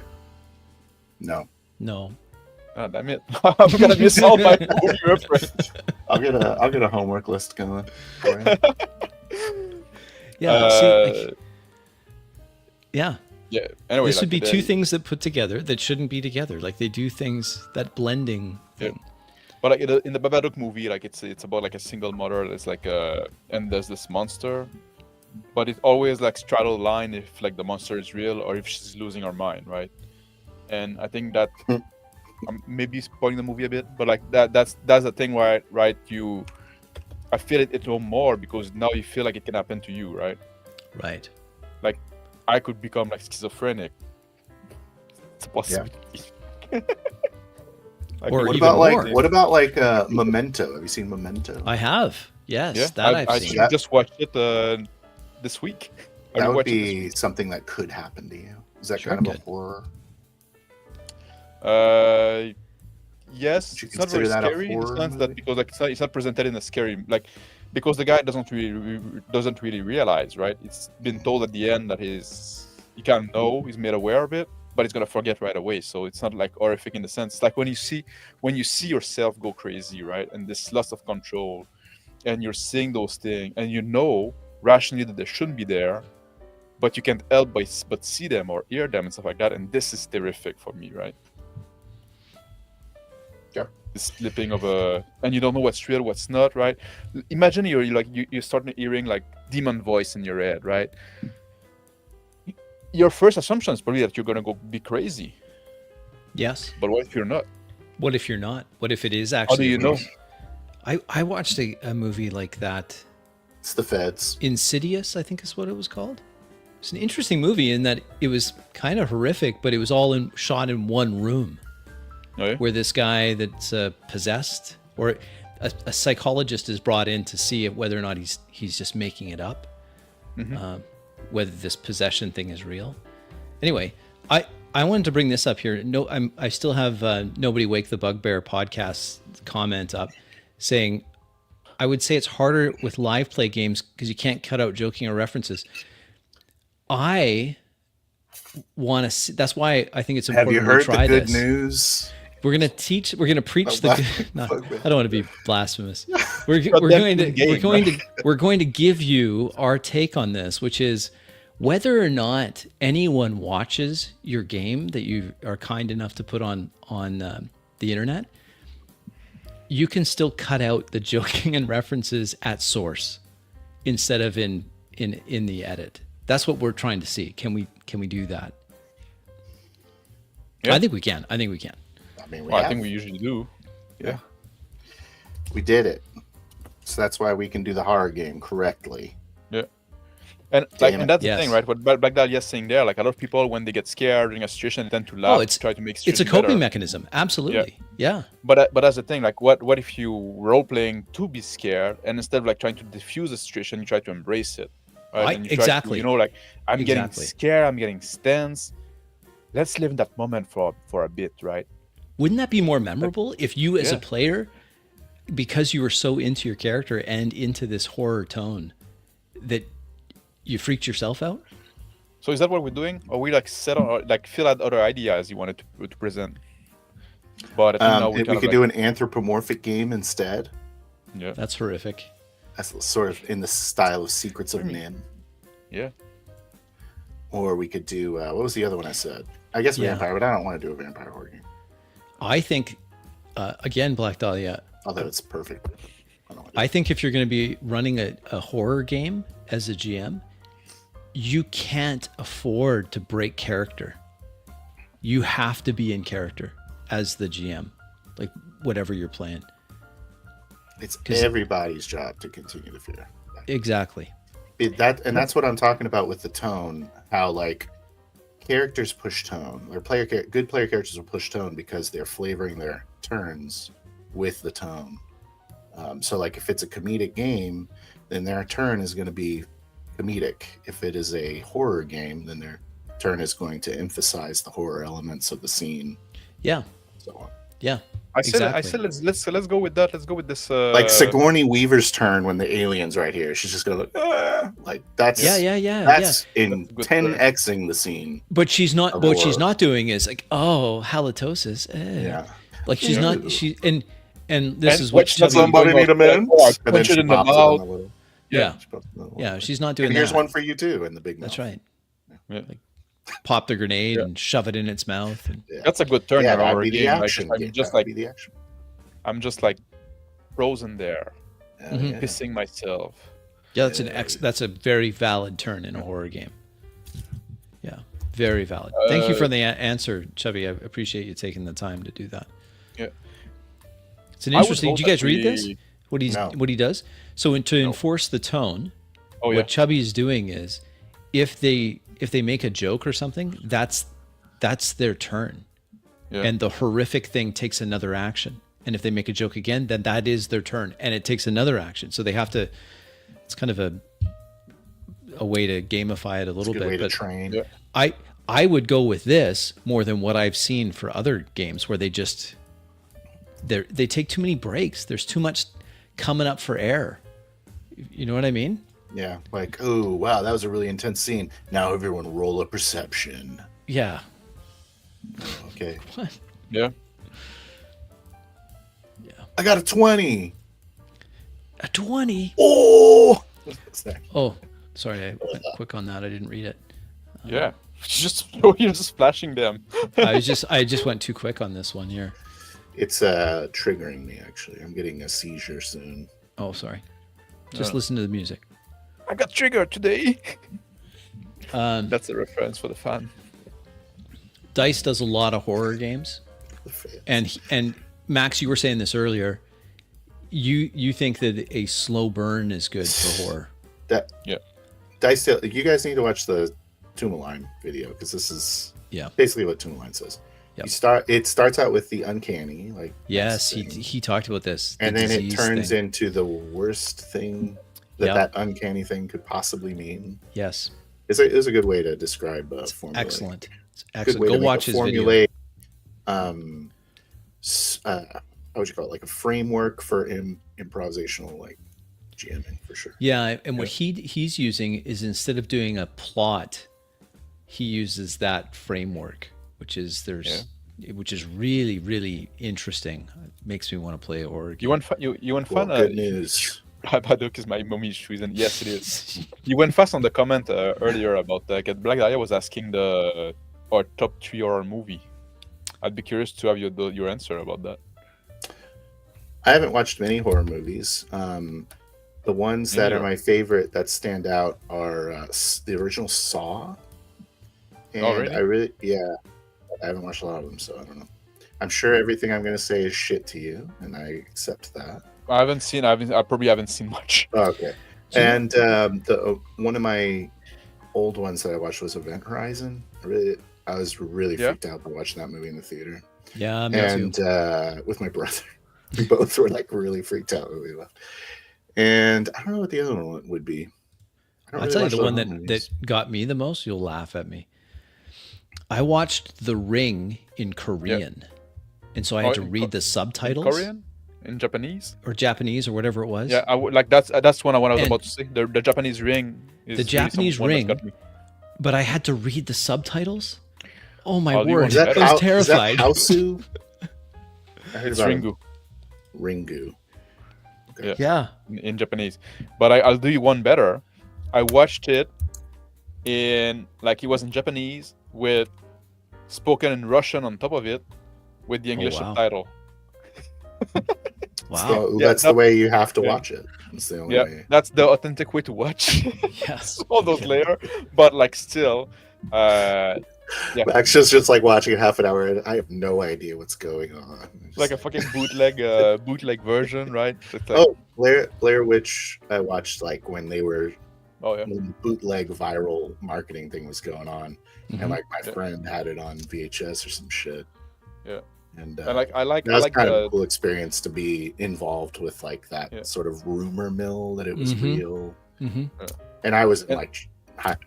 No. No. Ah, damn it! I'm gonna miss all my movie reference. I'll get a homework list going. for you. Yeah. see, like, yeah. Yeah. Anyway, This like, would be the- two things that put together that shouldn't be together. Like they do things, that blending thing. But like in the Babadook movie, like it's about like a single mother that's like and there's this monster, but it always like straddle the line if like the monster is real or if she's losing her mind, right? And I think that I'm maybe spoiling the movie a bit, but like that's the thing where right I feel it a little more because now you feel like it can happen to you, right? Right. I could become like schizophrenic. It's a possibility. Like, Or What even about more. like what about like Memento? Have you seen Memento? I have. Yes, yeah, that I I've seen. That- just watched it this week. I That would rewatched it this be something that could happen to you. Is that Sure kind of could. a horror? Yes, Would you it's not very consider that a scary in the horror sense that movie? because like it's not presented in a scary like because the guy doesn't really realize, right? It's been told at the end that he can't know, he's made aware of it, but he's gonna forget right away. So it's not like horrific in the sense like when you see yourself go crazy, right? And this loss of control, and you're seeing those things, and you know rationally that they shouldn't be there, but you can't help but see them or hear them and stuff like that. And this is terrific for me, right? Yeah. The slipping of and you don't know what's real, what's not, right? Imagine you start hearing like demon voice in your head, right? Your first assumption is probably that you're gonna go be crazy, Yes. but what if you're not? What if you're not? What if it is How actually? do you know? I watched a movie like that. It's the feds. Insidious, I think is what it was called. It's an interesting movie in that it was kind of horrific, but it was all shot in one room. Oh, yeah? Where this guy that's possessed, or a psychologist is brought in to see whether or not he's just making it up, Mhm. whether this possession thing is real. Anyway, I wanted to bring this up here. No, I still have Nobody Wake the Bugbear podcast comment up saying, I would say it's harder with live play games because you can't cut out joking or references. I want to see, that's why I think it's Have important you we heard try the good this. news? We're going to preach the no, I don't want to be blasphemous. We're going to give you our take on this, which is whether or not anyone watches your game that you are kind enough to put on the internet, you can still cut out the joking and references at source instead of in the edit. That's what we're trying to see. Can we do that? Yeah. I think we can. I mean, I think we usually do. Yeah. We did it. So that's why we can do the horror game correctly. Yeah. And Damn and that's Yes. the thing, right? What Black Dahlia is saying there, like a lot of people when they get scared during a situation, they tend to laugh, try to make it's a situation coping better. mechanism. Absolutely. Yeah. But that's the thing, like what if you role playing to be scared, and instead of like trying to diffuse the situation, you try to embrace it, right? And you try to, exactly. like I'm getting Exactly. scared, I'm getting tense. Let's live in that moment for a bit, right? Wouldn't that be more memorable if you as a Yeah. player, because you were so into your character and into this horror tone, that you freaked yourself out? So is that what we're doing, or we like set on, or like fill out other ideas you wanted to present? But I think now We could do an anthropomorphic game instead. Yeah. That's horrific. That's sort of in the style of Secrets of Nim. Yeah. Or we could do what was the other one I said? I guess Yeah. vampire, but I don't want to do a vampire horror game. I think, again, Black Dahlia, Although it's perfect. I don't want to I think if you're going to be running a horror game as a GM, you can't afford to break character. You have to be in character as the GM, like whatever you're playing. It's 'Cause- everybody's job to continue to fear. Exactly. That's what I'm talking about with the tone. How like characters push tone, or good player characters will push tone because they're flavoring their turns with the tone. So like if it's a comedic game, then their turn is going to be comedic. If it is a horror game, then their turn is going to emphasize the horror elements of the scene. Yeah. So on. Yeah. I said Exactly. let's go with that. Let's go with this. Like Sigourney Weaver's turn when the alien's right here. She's just gonna look like that's Yeah. That's in That's a good 10xing the scene. But she's not. Of But what she's horror. not doing is like, oh, halitosis. Yeah. Like she's Yeah. not. She and this And is what what's that Chubby- Somebody need a mint? Punch And then it she in the pops it mouth. in the little. Yeah. She pops it in the little- Yeah, she's not doing And here's that. one for you too in the big mouth. That's right. Yeah. Like, pop the grenade Yeah. and shove it in its mouth. And, Yeah. That's a good turn Yeah, in that'd our be the game. Like, action. I'm game. just That'd like be the action. frozen there, Yeah, Mhm. yeah. pissing myself. yeah, that's Yeah. that's a very valid turn in a horror game. Yeah, very valid. Thank you for the answer, Chubby. I appreciate you taking the time to do that. Yeah. It's an I would interesting. hope Did you guys that read this? we- No. What he does? So to enforce the tone, Oh yeah. what Chubby is doing is, if they make a joke or something, that's their turn, Yeah. and the horrific thing takes another action. And if they make a joke again, then that is their turn, and it takes another action. So they have to. It's kind of a way to gamify it a It's little a good way bit. to But train. Yeah. I would go with this more than what I've seen for other games where they just they take too many breaks. There's too much coming up for air. You know what I mean? Yeah, like, oh wow, that was a really intense scene. Now everyone roll a perception. Yeah. Okay, Yeah. I got a 20. A 20. Oh, Oh, sorry, I went quick on that. I didn't read it. Yeah. You're just flashing them. I just went too quick on this one here. it's triggering me actually. I'm getting a seizure soon. Oh, sorry. Just No. listen to the music. I got triggered today. Um, That's a reference for the fan. Dice does a lot of horror games, and Max, you were saying this earlier. You think that a slow burn is good for horror? That Yeah. Dice Tale, you guys need to watch the Tourmaline video because this is Yeah. basically what Tourmaline says. Yep. It starts out with the uncanny, like Yes, this he thing, talked about this. the and then it disease turns thing. into the worst thing that Yep. that uncanny thing could possibly mean. Yes, It's a good way to describe formula. excellent. It's Good excellent. way Go to make watch a his video. formulaic, how would you call it? Like a framework for improvisational like GMing for sure. Yeah, and what he's using is, instead of doing a plot, he uses that framework, which is which is really, really interesting. It makes me want to play horror. You went Well, fun. good news. Badok is my mommy shoes, and yes, it is. You went fast on the comment earlier about Black Dahlia was asking our top 3 horror movie. I'd be curious to have your answer about that. I haven't watched many horror movies. The ones that are my favorite that stand out are the original Saw. And really? I haven't watched a lot of them, so I don't know. I'm sure everything I'm going to say is shit to you, and I accept that. I probably haven't seen much. Oh, okay. And one of my old ones that I watched was Event Horizon. I was really freaked out by watching that movie in the theater. Yeah, me and too. With my brother, we both were like really freaked out when we left. And I don't know what the other one would be. I'll tell you the one that got me the most. You'll laugh at me. I watched The Ring in Korean, and so I had to read the subtitles. In Korean? In Japanese? Or Japanese, or whatever it was. Yeah, that's what I was about to say. The Japanese Ring is the Japanese Ring, but I had to read the subtitles. Oh my word! I was terrified. Is that Hausu? It's Ringu. Ringu. Okay. Yeah. In Japanese, but I'll do you one better. I watched it it was in Japanese with spoken in Russian on top of it, with the English subtitle. Wow. So that's the way you have to watch it. That's the only way. That's the authentic way to watch. Yes. All those layers, but still. Max just like watching half an hour, and I have no idea what's going on. Like a fucking bootleg version, right? Blair Witch. I watched when they were. Oh yeah. When the bootleg viral marketing thing was going on, and my friend had it on VHS or some shit. Yeah. And I like that was kind of a cool experience to be involved with that sort of rumor mill that it was real. Mm-hmm. And I was in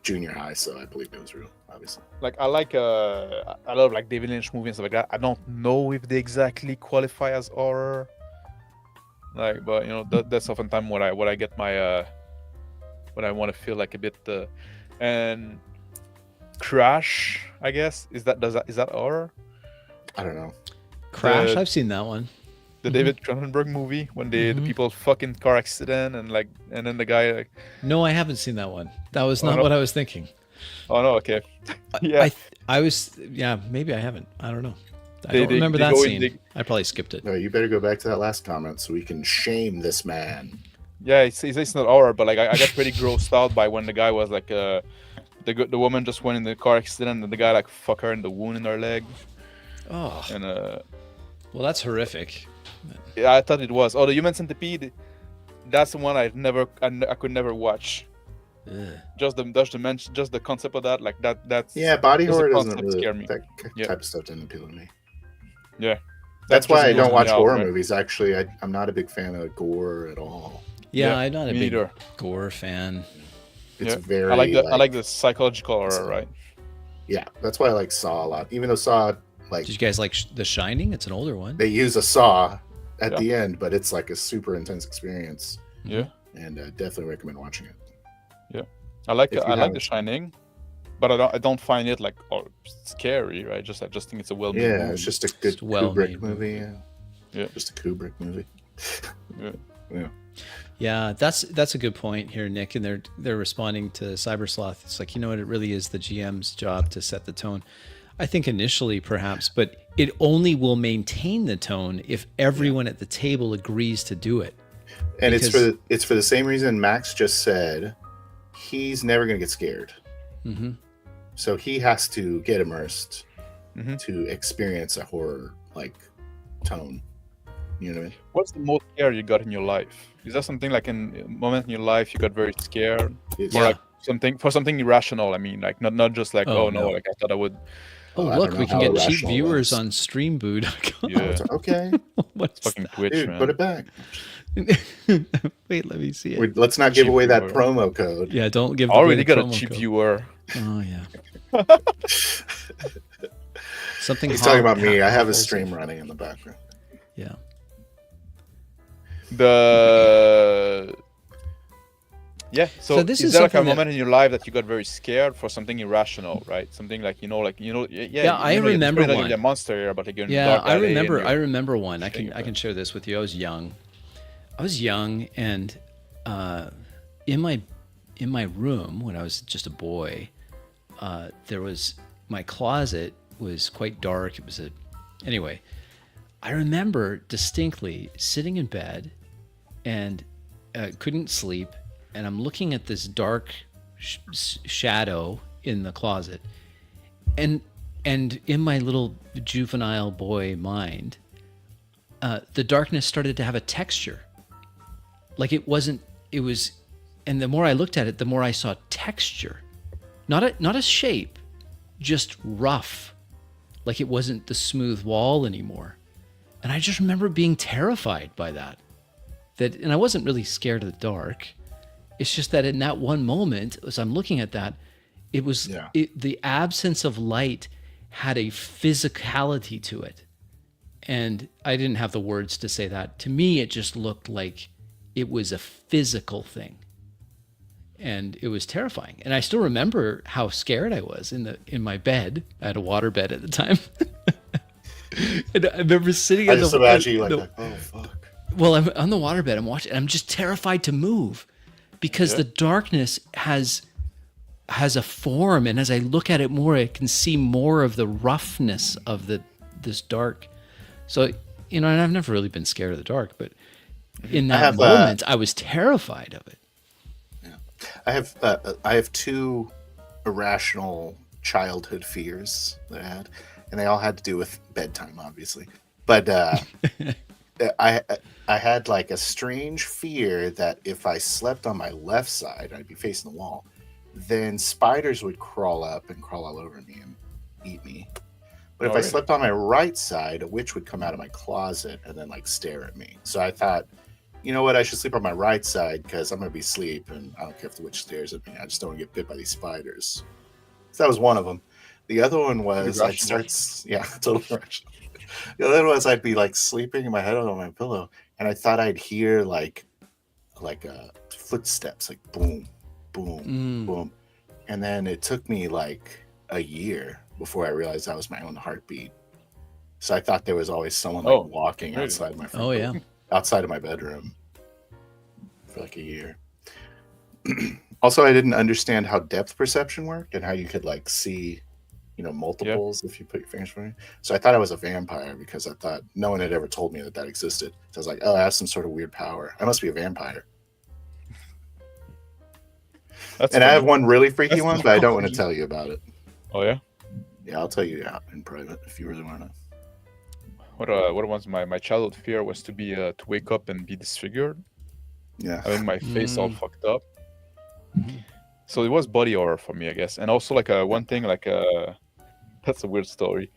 junior high, so I believed it was real. Obviously, I love David Lynch movies and stuff like that. I don't know if they exactly qualify as horror, but that's oftentimes what I get my when I want to feel a bit and Crash, I guess is that horror? I don't know. Crash, I've seen that one. The David Cronenberg movie when the people fucking car accident and then the guy No, I haven't seen that one. That was not what I was thinking. Oh no, okay. Yeah. I was maybe I haven't. I don't know. I don't remember that scene. I probably skipped it. No, you better go back to that last comment so we can shame this man. Yeah, it's not horror, but I got pretty grossed out by when the guy was the woman just went in the car accident and the guy fuck her in the wound in her leg. Oh. And well, that's horrific. Yeah, I thought it was. Oh, the Human Centipede. That's the one I could never watch. Ugh. Just the concept of that, that's body horror doesn't really scare me. That type of stuff doesn't appeal to me. Yeah, that's why I don't watch horror movies. Actually, I'm not a big fan of gore at all. Yeah, I'm not a big gore fan. It's very. I like the psychological horror, right? Yeah, that's why I like Saw a lot. Even though Saw, did you guys like The Shining? It's an older one. They use a saw at the end, but it's a super intense experience. Yeah, and definitely recommend watching it. Yeah, I like The Shining, but I don't find it scary, right? I just think it's a well-made movie. It's just a good Kubrick movie. Yeah, just a Kubrick movie. Yeah, that's a good point here, Nick. And they're responding to Cybersloth. It's it really is the GM's job to set the tone. I think initially, perhaps, but it only will maintain the tone if everyone at the table agrees to do it. And it's for the same reason Max just said. He's never going to get scared. Mm-hmm. So he has to get immersed to experience a horror tone. You know what I mean? What's the most scare you got in your life? Is that something in a moment in your life you got very scared? Or something irrational? I mean, not just I thought I would. Oh, look, we can get cheap viewers on Streamboot. Yeah. Okay. What's fucking that? Twitch, Dude, man. put it back. Wait, let me see it. Let's not give Cheap away that viewer. promo code. Yeah, don't give. I already away the got a promo cheap code. viewer. Oh yeah. Something. He's talking about me. I have a Halsey. stream running in the background. Yeah. So this is is there like a something that- moment in your life that you got very scared for something irrational, right? Something like I it's remember probably not one. even a monster here, but like you're in a Yeah, dark I alley and remember. you're- I remember one. I thing can. I like can that. share this with you. I was young, and in my room when I was just a boy, there was my closet was quite dark. It was anyway. I remember distinctly sitting in bed and couldn't sleep, and I'm looking at this dark shadow in the closet, and in my little juvenile boy mind, the darkness started to have a texture. Like it was, and the more I looked at it, the more I saw texture, not a shape, just rough, like it wasn't the smooth wall anymore. And I just remember being terrified by that. And I wasn't really scared of the dark. It's just that in that one moment, as I'm looking at that, it was the absence of light had a physicality to it. And I didn't have the words to say that. To me, it just looked like it was a physical thing. And it was terrifying. And I still remember how scared I was in my bed. I had a water bed at the time. And I remember sitting I on just the imagine you like, the- oh fuck. well, I'm on the waterbed. I'm watching. And I'm just terrified to move because the darkness has a form, and as I look at it more, I can see more of the roughness of this dark. So and I've never really been scared of the dark, but in that moment, I was terrified of it. I have two irrational childhood fears that I had, and they all had to do with bedtime, obviously. But I had like a strange fear that if I slept on my left side, I'd be facing the wall, then spiders would crawl up and crawl all over me and eat me. But if I slept on my right side, a witch would come out of my closet and then like stare at me. So I thought, you know what, I should sleep on my right side because I'm going to be asleep and I don't care if the witch stares at me. I just don't want to get bit by these spiders. So that was one of them. The other one was I'd start, totally irrational. The other one was I'd be like sleeping in my head on my pillow and I thought I'd hear like footsteps, like boom, boom, boom. And then it took me like a year before I realized that was my own heartbeat. So I thought there was always someone like walking outside my front door. Outside of my bedroom for like a year. Also, I didn't understand how depth perception worked and how you could like see, multiples if you put your fingers in it. So I thought I was a vampire because I thought no one had ever told me that existed. So I was like, oh, I have some sort of weird power. I must be a vampire. I have one really freaky one, but I don't want to tell you about it. Oh yeah? Yeah, I'll tell you out in private if you really want to know. What was my childhood fear was to be to wake up and be disfigured. Yeah. Having my face all fucked up. So it was body horror for me, I guess. And also like one thing like that's a weird story.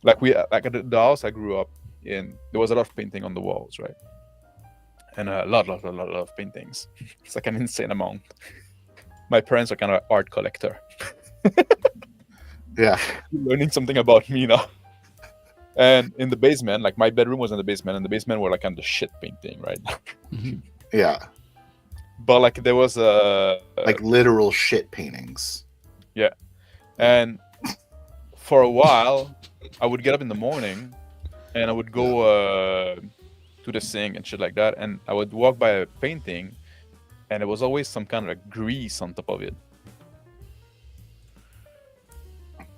Like at the house I grew up in, there was a lot of painting on the walls, right? And a lot of paintings. It's like an insane amount. My parents are kind of an art collector. Yeah. Learning something about me now. And in the basement, like my bedroom was in the basement, and the basement were like on the shit painting, right? Yeah. But like there was like literal shit paintings. Yeah. And for a while, I would get up in the morning, and I would go to the sink and shit like that, and I would walk by a painting, and there was always some kind of like grease on top of it.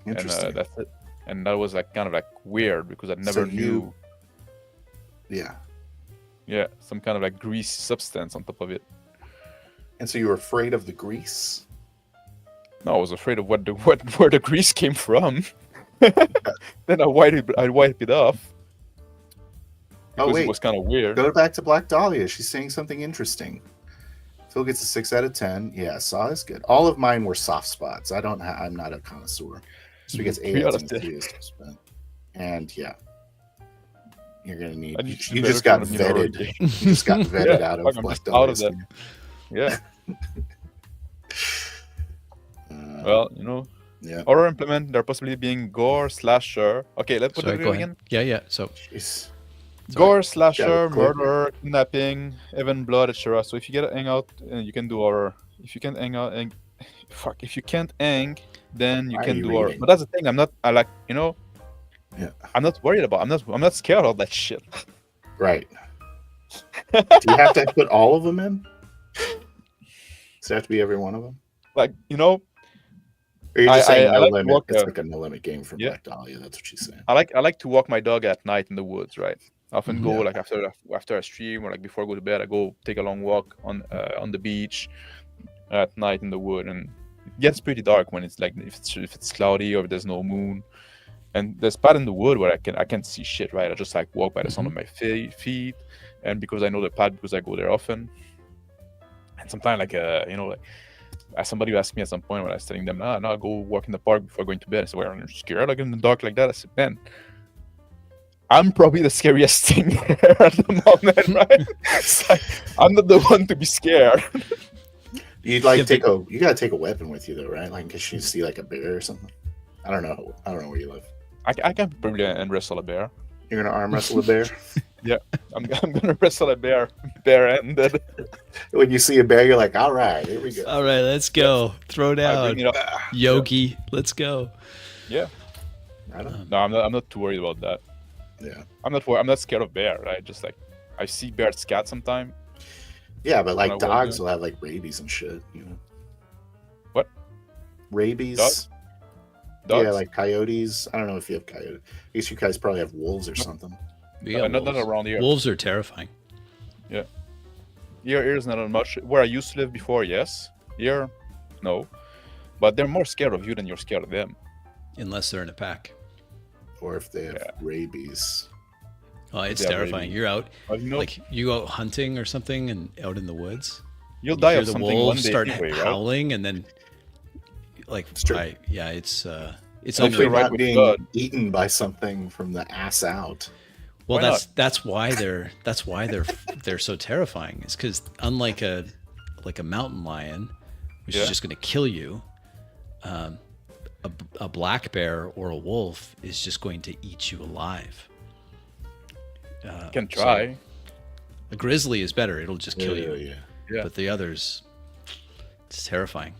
Interesting. And that's it. And that was like kind of like weird because I never knew. Yeah. Yeah, some kind of like greasy substance on top of it. And so you were afraid of the grease? No, I was afraid of where the grease came from. Then I wipe it off. Because it was kind of weird. Go back to Black Dahlia. She's saying something interesting. Phil gets a 6 out of 10. Yeah, Saw is good. All of mine were soft spots. I'm not a connoisseur. So he gets 8 out of 10. And yeah. you're gonna need. I need to You be just better got if you wanna be in a horror vetted. game. You just got vetted Yeah, out of fuck, I'm Black just out of Dahlia's that. Yeah. game. Well, you know, Yeah. horror implement there possibly being gore slasher. Okay, let's put Sorry, it go again. ahead. Yeah. So Jeez. Gore, slasher, clip. murder, kidnapping, even blood, etc. So if you get to hang out, you can do horror. If you can't hang out, if you can't hang, then you Why are can you do horror. reading? But that's the thing. I like, you know, Yeah. I'm not worried about. I'm not scared of that shit. Right. Do you have to put all of them in? Does it have to be every one of them? Like, you know, Or you're just saying I no like to limit? walk It's a- like a no limit game from Yeah. Black Dahlia. That's what she's saying. I like to walk my dog at night in the woods, right? I often go Yeah. like after a stream or like before I go to bed, I go take a long walk on the beach at night in the wood, and it gets pretty dark when it's like if it's cloudy or if there's no moon. And there's part in the wood where I can't see shit, right? I just like walk by the sound of my feet, and because I know the path because I go there often. And sometimes like you know, like somebody asked me at some point when I was telling them, no, go walk in the park before going to bed. I said, well, are you scared like in the dark like that? I said, man, I'm probably the scariest thing there at the moment, right? It's like, I'm not the one to be scared. You'd like Yeah, you gotta take a weapon with you though, right? Like in case you see like a bear or something. I don't know where you live. I can probably wrestle a bear. You're gonna arm wrestle a bear. I'm gonna wrestle a bare-handed. When you see a bear, you're like, all right, here we go. all right, let's go. Throw I down, bring it up. Yogi. Let's go. Yeah. I don't. No, I'm not too worried about that. Yeah. I'm not scared of bear, right? Just like I see bears scat sometime. Yeah, but like When I walk dogs in. will have like rabies and shit. You know. What? Rabies. Dogs? Yeah, like coyotes. I don't know if you have coyotes. I guess you guys probably have wolves or something. We got not wolves. around here. Wolves are terrifying. Here's not much. Where I used to live before, yes. Here, no. But they're more scared of you than you're scared of them. Unless they're in a pack. Or if they have rabies. Oh, it's Yeah, terrifying. maybe. You're out, But, you know, like you go hunting or something, and out in the woods, you'll you die hear of the something one wolves day start anyway, right? howling, and then like It's true. it's Hopefully Hopefully unreal. right not with being God. eaten by something from the ass out. Well, Why that's why they're so terrifying. Is because unlike a mountain lion, which Yeah. is just going to kill you, a black bear or a wolf is just going to eat you alive. Can so try. a grizzly is better; it'll just kill you. Yeah. But the others, it's terrifying.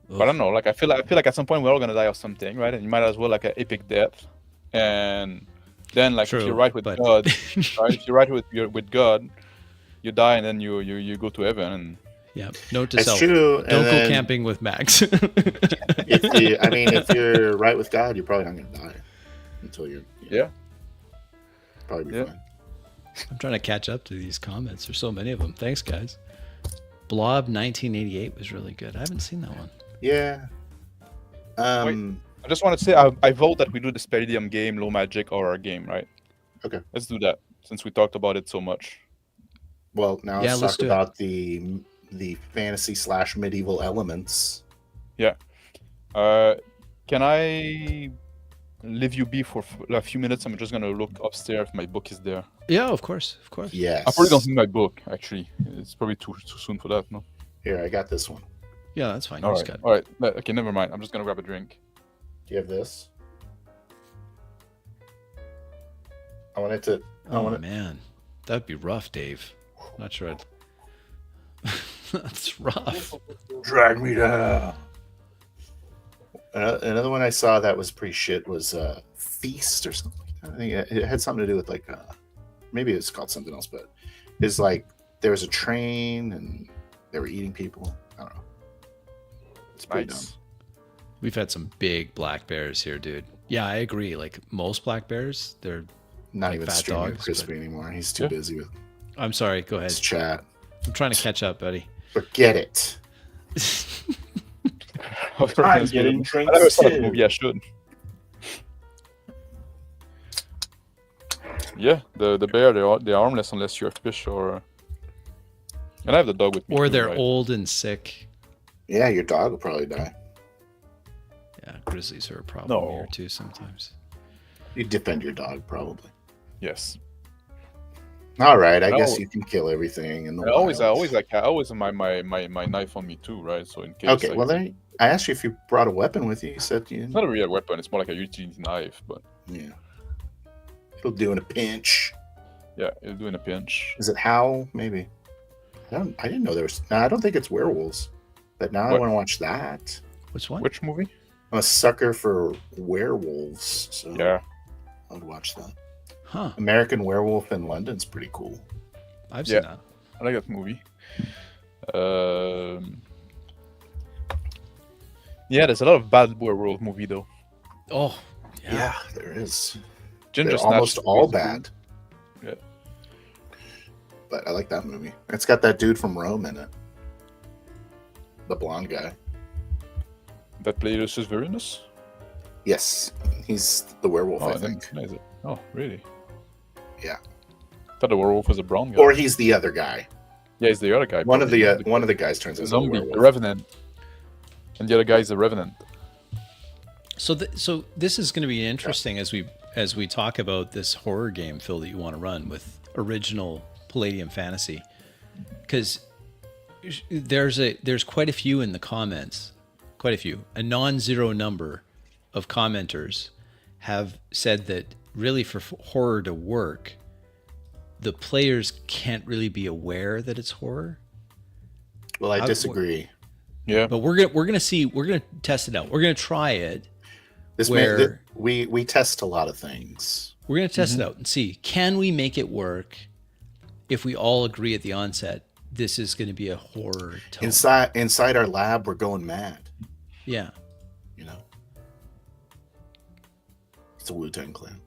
But I don't know. Like I feel like at some point we're all gonna die of something, right? And you might as well like an epic death. And then like if True, you're right with but- God, right? If you're right with God, you die and then you go to heaven. And Yeah, note to It's self: true. don't and go then camping with Max. if you're right with God, you're probably not going to die until you're. Yeah. Probably be Yeah. fine. I'm trying to catch up to these comments. There's so many of them. Thanks, guys. Blob 1988 was really good. I haven't seen that one. Yeah. I just want to say I vote that we do the Spellidium game, low magic horror game, right? Okay. Let's do that since we talked about it so much. Well, now Yeah, let's let's talk do it. about the fantasy / medieval elements. Can I leave you be for a few minutes? I'm just gonna look upstairs if my book is there. Yeah, of course, of course. Yes. I probably don't need my book actually. It's probably too soon for that. No. Here, I got this one. Yeah, that's fine. All Just right. got- All right. Okay. Never mind. I'm just gonna grab a drink. Do you have this? I wanted to. I Oh want man, that'd be rough, Dave. Not sure. That's rough. drag me down. Another one I saw that was pretty shit was Feast or something like that. I think it had something to do with like maybe it's called something else, but it's like there was a train and they were eating people. I don't know. It's pretty dumb. Nice. We've had some big black bears here, dude. Yeah, I agree. Like most black bears, they're. Not Like even fat streaming dogs, Crispy anymore. He's too Yeah. busy with I'm sorry. Go ahead. his chat. I'm trying to catch up, buddy. Forget it. I'm getting I never saw that movie. I should. Yeah, the bear they're armless unless you're a fish or. And I have the dog with me. Or too, they're right? old and sick. Yeah, your dog will probably die. Yeah, grizzlies are a problem No. here too sometimes. You defend your dog, probably. Yes. All right, I No. guess you can kill everything in the I always wild. I always have my knife on me too, right? So in case. Okay, like, well then I asked you if you brought a weapon with you. You said you it's not a real weapon. It's more like a utility knife, but yeah. It'll do in a pinch. yeah, it'll do in a pinch. Is it Howl? Maybe. I didn't know there was. No, I don't think it's werewolves. But now I What? want to watch that. Which one? Which movie? I'm a sucker for werewolves, so Yeah, I would watch that. Huh. American Werewolf in London's pretty cool. I've seen Yeah. that. I like that movie. Yeah, there's a lot of bad werewolf movie though. Oh, yeah. There is. Ginger They're Snatch almost is all cool. bad. Yeah. But I like that movie. It's got that dude from Rome in it. The blonde guy. That played Lucius Verus. Yes. He's the werewolf, Oh, I I didn't think. recognize it. Oh, really? Yeah. I thought the werewolf was a brown guy. Or he's the other guy. Yeah, he's the other guy. One of probably. the guys turns The into a zombie, werewolf. the revenant, and the other guy is the revenant. So, so this is going to be interesting as we talk about this horror game, Phil, that you want to run with original Palladium Fantasy, because there's quite a few in the comments, a non-zero number of commenters have said that really for horror to work, the players can't really be aware that it's horror. Well, I disagree. Yeah, But we're gonna test it out. We're gonna try it. We test a lot of things. We're gonna test it out and see, can we make it work if we all agree at the onset this is going to be a horror tone. Inside our lab, we're going mad. Yeah. You know, it's a Wu-Tang Clan.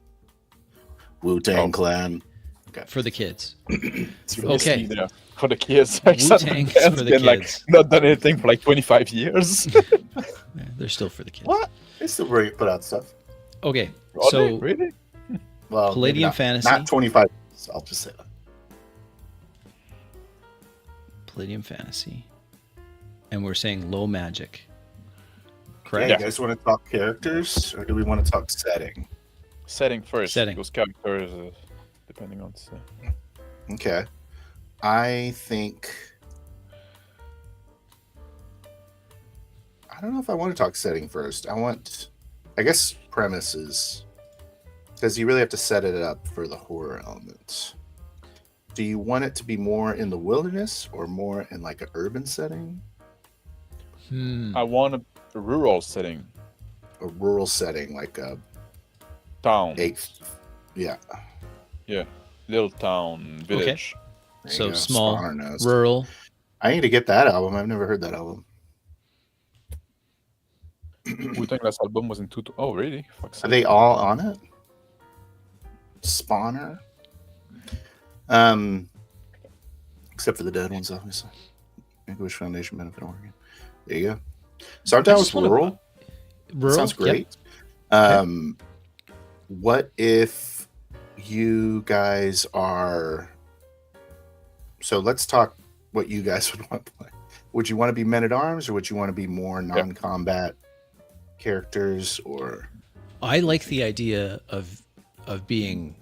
Wu-Tang Clan. Okay. For the kids. It's really Okay. Yeah, for the kids. Wu-Tang's for the been, like, kids. not done anything for like 25 years. Yeah, they're still for the kids. What? They still put out stuff. Okay. Are So they? Really? Well, Palladium maybe not, Fantasy. Not 25. I'll just say that. Palladium Fantasy. And we're saying low magic. Yeah, Correct? you guys want to talk characters, or do we want to talk setting? Setting first. Setting. Those characters, depending on. Okay. I think. I don't know if I want to talk setting first. I guess, premises. Because you really have to set it up for the horror elements. Do you want it to be more in the wilderness or more in like an urban setting? Hmm. I want a rural setting, A rural setting, like a town, yeah. little town, village. There you So go, small, Spawner knows. rural. I need to get that album. I've never heard that album. Wu-Tang last album was in Oh, really? Fuck's Are sake. they all on it? Spawner? Except for the dead ones, obviously. Make-A-Wish Foundation, Benefit Oregon. There you go. So I'm down with just wanna- rural. Rural. Sounds great. What if you guys are... So let's talk what you guys would want to play. Would you want to be men-at-arms, or would you want to be more non-combat characters, or... I like the idea of being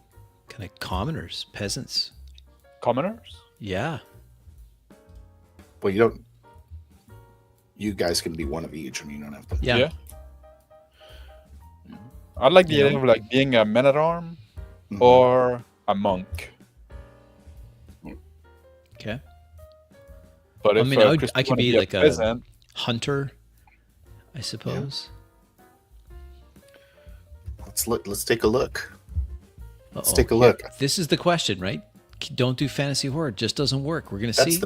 kind of commoners, peasants. Commoners? Yeah. Well, you don't... You guys can be one of each. I mean, you don't have to... Yeah. Yeah. I like the Yeah. idea of like being a man-at-arm Mhm. or a monk. Okay. But I if mean, Chris I could wanna be like a peasant, hunter, I suppose. Let's take a look. Let's Uh-oh. take a look. This is the question, right? Don't do fantasy horror. It just doesn't work. We're gonna That's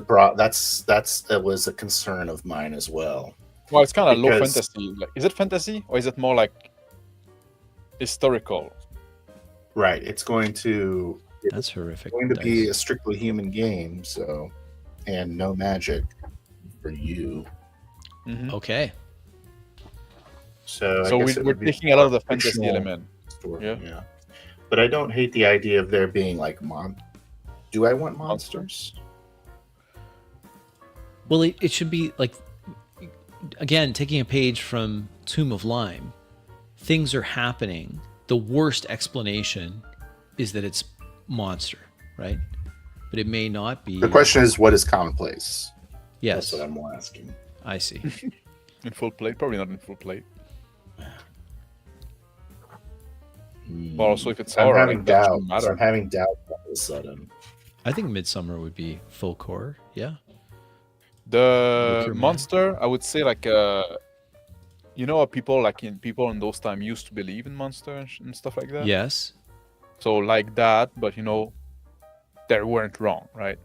see. that was a concern of mine as well. well, it's kind of low Because- fantasy. Like, is it fantasy or is it more like historical? Right. It's going to That's horrific. be Dice. a strictly human game, so, and no magic for you. Mhm. Okay. So, I So guess it we're would be taking a lot of the fictional fantasy element. story, Yeah. yeah. But I don't hate the idea of there being like Do I want monsters? Well, it should be like, again, taking a page from Tomb of Lime. Things are happening. The worst explanation is that it's monster, right? but it may not be. The question is, what is commonplace? Yes, That's what I'm more asking. I see. In full play, probably not in full play. But also, if it's I'm horror, having like, that shouldn't doubts. matter. I'm having doubts all of a sudden. I think Midsummer would be full core. Yeah. The Wicker Man. monster, I would say, like, you know, how people in those time used to believe in monster and stuff like that. Yes. So like that, but you know, they weren't wrong, right?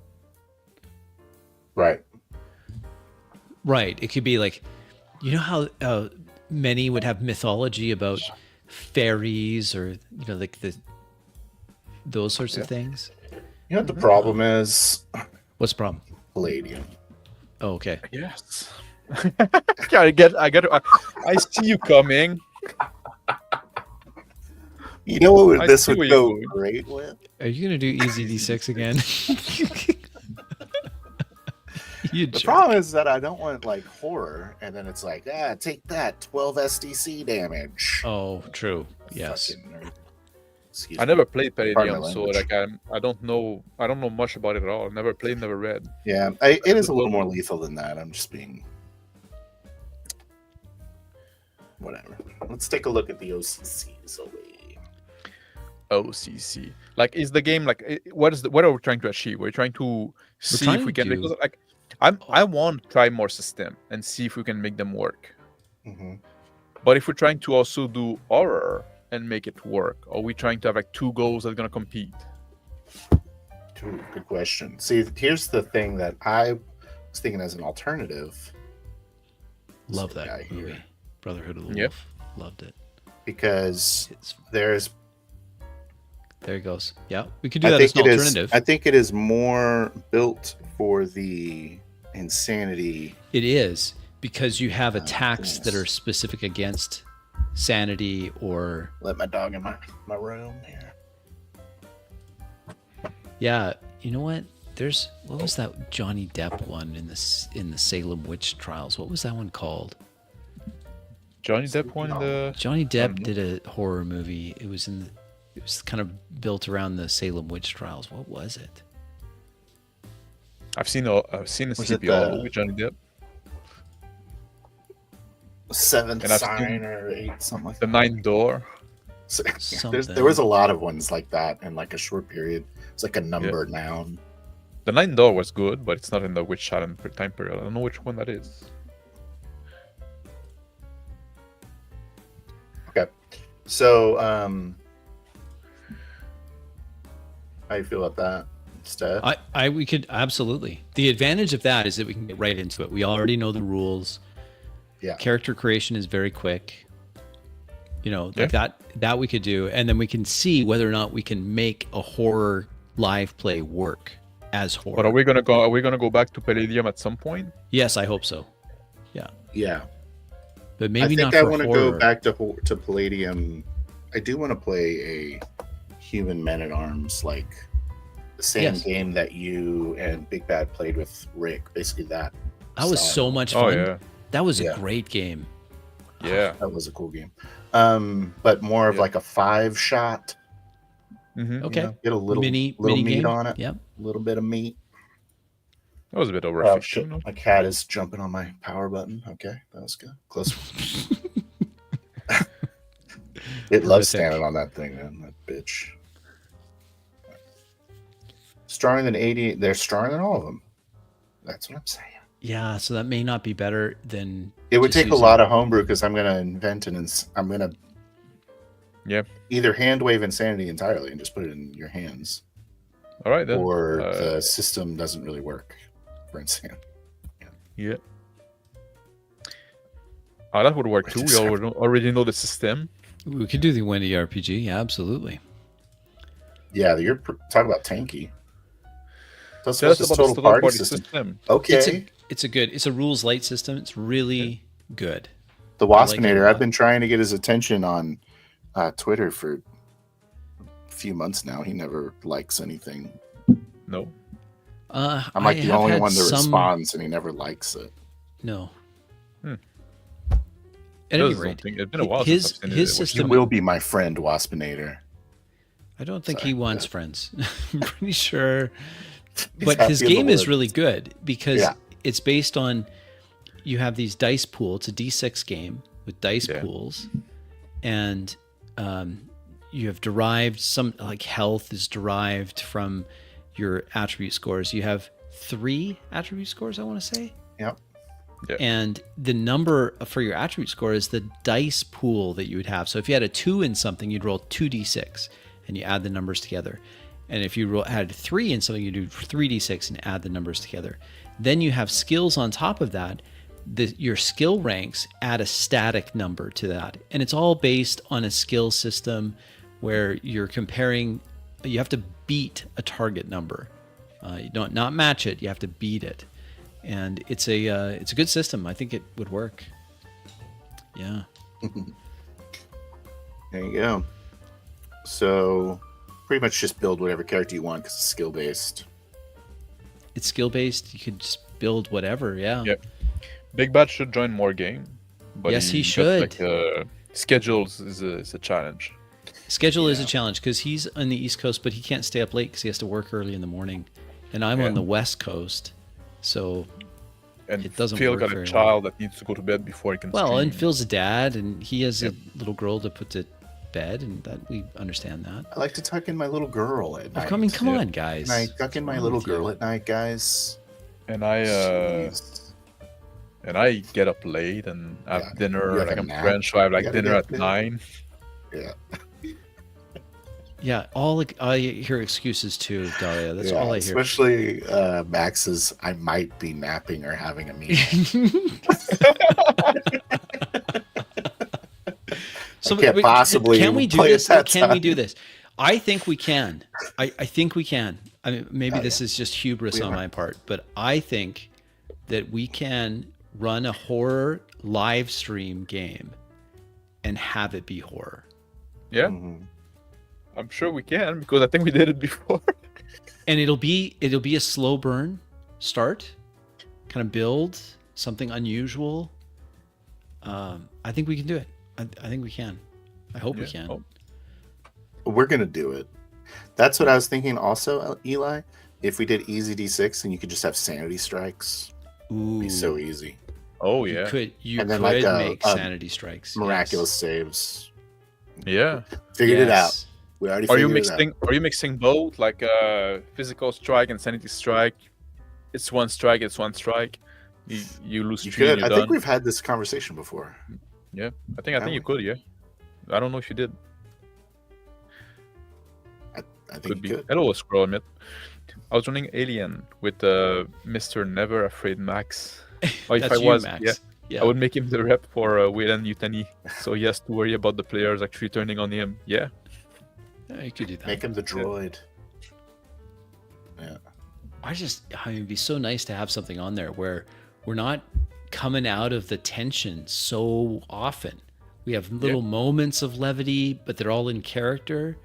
Right. Right. It could be like, you know how many would have mythology about fairies or like those sorts of things. You know what the problem is? What's the problem? Palladium. Oh, okay. Yes. I see you coming. You know what I this see would where go you're going. great with? Are you gonna do Easy D6 again? You The jerk. problem is that I don't want like horror, and then it's like, take that 12 SDC damage. Oh, true. Yes. Fucking nerd. Excuse I me. never played Pardon Palladium, my so language. like I don't know much about it at all. Never played, never read. Yeah, it is a little more lethal than that. I'm just being whatever. Let's take a look at the OCCs away. OCC. Like, is the game like what are we trying to achieve? We're trying to see trying if we can to- because like I want to try more system and see if we can make them work. Mm-hmm. But if we're trying to also do horror and make it work, are we trying to have like two goals that are gonna compete? Good question. See, here's the thing that I was thinking as an alternative. Love This guy that here. movie. Brotherhood of the Yep. Wolf. Loved it. Because It's there There it goes. Yeah, we could do that as an alternative. I think it is more built for the insanity. It is because you have attacks yes. that are specific against sanity or Let my dog in my room here. yeah. You know what? What was that Johnny Depp one in the Salem witch trials? What was that one called? Johnny Depp one in the Johnny Depp did a horror movie. It was kind of built around the Salem witch trials. What was it? I've seen a Was it Sleepy the- Hollow with Johnny Depp. Seventh And I've sign seen or eight, something like The Ninth Door. So, Something. there was a lot of ones like that in like a short period. It's like a number noun. The Ninth Door was good, but it's not in the Witch Island time period. I don't know which one that is. Okay. So, how you feel about that, Steph? We could absolutely. The advantage of that is that we can get right into it. We already know the rules. Yeah. Character creation is very quick. Like Yeah. that we could do, and then we can see whether or not we can make a horror live play work as horror. But are we gonna go back to Palladium at some point? Yes, I hope so. Yeah. But I maybe think not I for want to horror. go back to Palladium. I do want to play a human men at arms, like the same Yes. game that you and Big Bad played with Rick. Basically, that. That was style. so much fun. Oh yeah, That was Yeah. a great game. yeah. That was a cool game. But more of Yeah. like a 5-shot. Mm-hmm. Okay. Get a little mini meat game on it. Yep. A little bit of meat. That was a bit Oh, overfished. shit. You know? My cat is jumping on my power button. Okay, that was good. Close. It loves Horrific. standing on that thing, man. That bitch. Stronger than 80. They're stronger than all of them. That's what I'm saying. Yeah, so that may not be better than It would just take a using- lot of homebrew because I'm going to invent I'm going to Yeah. either hand wave insanity entirely and just put it in your hands, All right then. or Uh, the system doesn't really work for insanity. Yeah. That would work too. We already know the system. We could do the Wendy RPG. Yeah, absolutely. Yeah, you're talking about tanky. That's Tell us just about total the party party system. system. Okay. It's a rules light system. It's really good. The I like it a Waspinator, lot. I've been trying to get his attention on Twitter for a few months now. He never likes anything. No. I'm like I the have only had one that some- responds, and he never likes it. No. Hmm. At any Those don't rate, think- it's been a while his since I've seen his it. You system. will be my friend, Waspinator. I don't think Sorry, he wants yeah. friends. I'm pretty sure But happy his in the game is woods. really good because Yeah. it's based on you have these dice pool. It's a D6 game with dice Yeah. pools, and you have derived some like health is derived from your attribute scores. You have 3 attribute scores, I want to say. Yep. Yeah. And the number for your attribute score is the dice pool that you would have. So if you had a 2 in something, you'd roll 2d6 and you add the numbers together. And if you had 3 in something, you do 3d6 and add the numbers together. Then you have skills on top of that. Your skill ranks add a static number to that. And it's all based on a skill system where you're comparing, you have to beat a target number. You don't not match it, you have to beat it. And it's a good system. I think it would work. Yeah. There you go. So pretty much just build whatever character you want because it's skill based. It's skill based. You could just build whatever. Yeah. Yep. Big Bad should join more game. But Yes, he got, should. Schedules is a challenge. Schedule is a challenge because he's on the East Coast, but he can't stay up late because he has to work early in the morning. And I'm on the West Coast, so And it doesn't Phil work got a very child that needs to go to bed before he can well. stream. And Phil's a dad, and he has Yep. a little girl to put to bed, and that we understand that. I like to tuck in my little girl at night. I mean, come Yeah. on, guys. Can I tuck in my What's little wrong with girl you? at night, guys? And I Jeez. and I get up late and have Yeah. dinner. You have Like a I'm nap. French, so I have like You gotta dinner get at dinner. 9. Yeah. Yeah, I hear excuses too, Dahlia. That's all I hear. Especially Max's I might be napping or having a meeting. So can't possibly can we do play this? at that Can we time. do this? I think we can. I think we can. I mean, maybe Oh, this is just hubris We on are. my part, but I think that we can run a horror live stream game and have it be horror. Yeah, Mhm. I'm sure we can because I think we did it before. And it'll be a slow burn start, kind of build something unusual. I think we can do it. I think we can. I hope we Yeah. can. Oh, We're gonna do it. That's what I was thinking. Also, Eli, if we did easy D6 and you could just have sanity strikes, Ooh, it'd be so easy. oh you yeah, could And then, like, make a sanity strikes. Miraculous Yes. saves. yeah. Figured it out. Yes. We already Are you figured it out. mixing? Are you mixing both, like physical strike and sanity strike? It's one strike. It's one strike. You lose You 3 and could. you're I done. think we've had this conversation before. Yeah, I think you we? could. Yeah, I don't know if you did. I think Could you be. could. Hello, Scroll Myth. I was running Alien with Mr. Never Afraid Max. Or if That's I you, was, Max. yeah, Yeah. I would make him the rep for Wayland Yutani, so he has to worry about the players actually turning on him. Yeah, Yeah, you could do that. Make him the droid. I mean, it'd be so nice to have something on there where we're not coming out of the tension so often. We have little moments of levity, but they're all in character,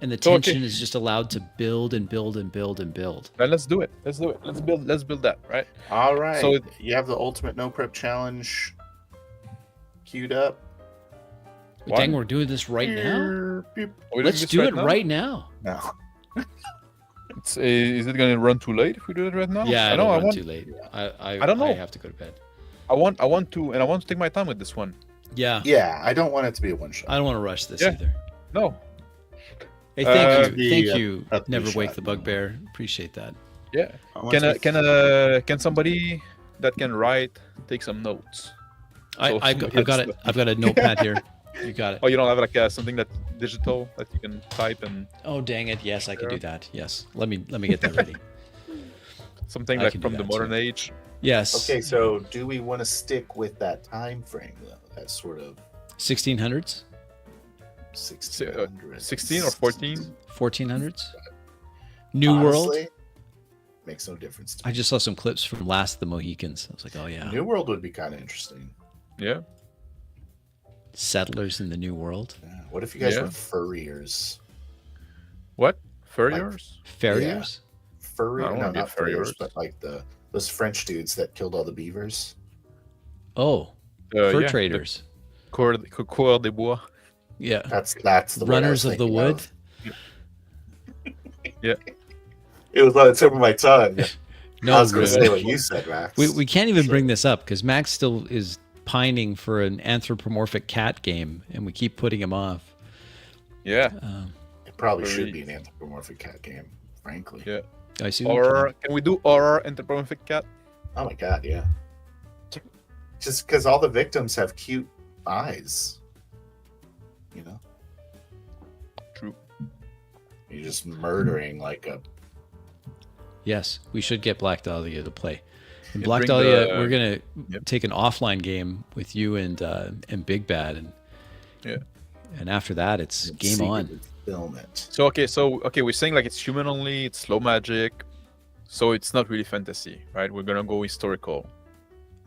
and the So, okay. tension is just allowed to build and build and build and build. then let's do it. Let's do it. Let's build that, right? All right. So you have the ultimate no prep challenge queued up. But dang, One. we're doing this right now. Beep. Are we doing Let's this do it now? right now. No. Is it gonna run too late if we do it right now? Yeah, I I know. I run want. too late. I don't know. I have to go to bed. I want to take my time with this one. Yeah, Yeah, I don't want it to be a one shot. I don't want to rush this Yeah. either. No. Hey, Uh, thank you, the, thank uh, you. up the Never wake shot. the bugbear. Appreciate that. Yeah. I want it to be- Can somebody that can write take some notes? So I've somebody got else- it. I've got a notepad here. You got it. Oh, you don't have like something that digital that you can type and Oh dang it! Yes, I can do Sure. that. Yes, let me get that ready. something I like can do from the that modern too. age. Yes. Okay, so do we want to stick with that time frame though? That sort of 1600s, 1600. 16 or 14? 1400s, New World. Honestly, makes no difference to me. I just saw some clips from Last of the Mohicans. I was like, oh yeah, New World would be kind of interesting. Yeah. settlers in the New World, Yeah. What if you guys Yeah. were furriers? What? Furriers? farriers. Furry? I don't No, wanna be not a furriers, furrier. but like those French dudes that killed all the beavers. Oh, fur yeah, traders. Coureur des Bois. Yeah, That's the word I runners was of the thinking wood. Yeah. It was on the tip of my tongue. No, I was going to really. say what you said, Max. We can't even bring this up because Max still is pining for an anthropomorphic cat game, and we keep putting him off. Yeah. It probably Very- should be an anthropomorphic cat game, frankly. Yeah. I see. what you're Or can we do horror anthropomorphic cat? Oh my god, yeah. Just because all the victims have cute eyes, you know. True. You're just murdering like a. Yes, we should get Black Dahlia to play. In Yeah, Black bring Dahlia, the- we're gonna Yep. take an offline game with you and Big Bad, and Yeah. and after that, it's game on. Film it. So okay, we're saying like it's human only, it's slow magic, so it's not really fantasy, right? We're gonna go historical.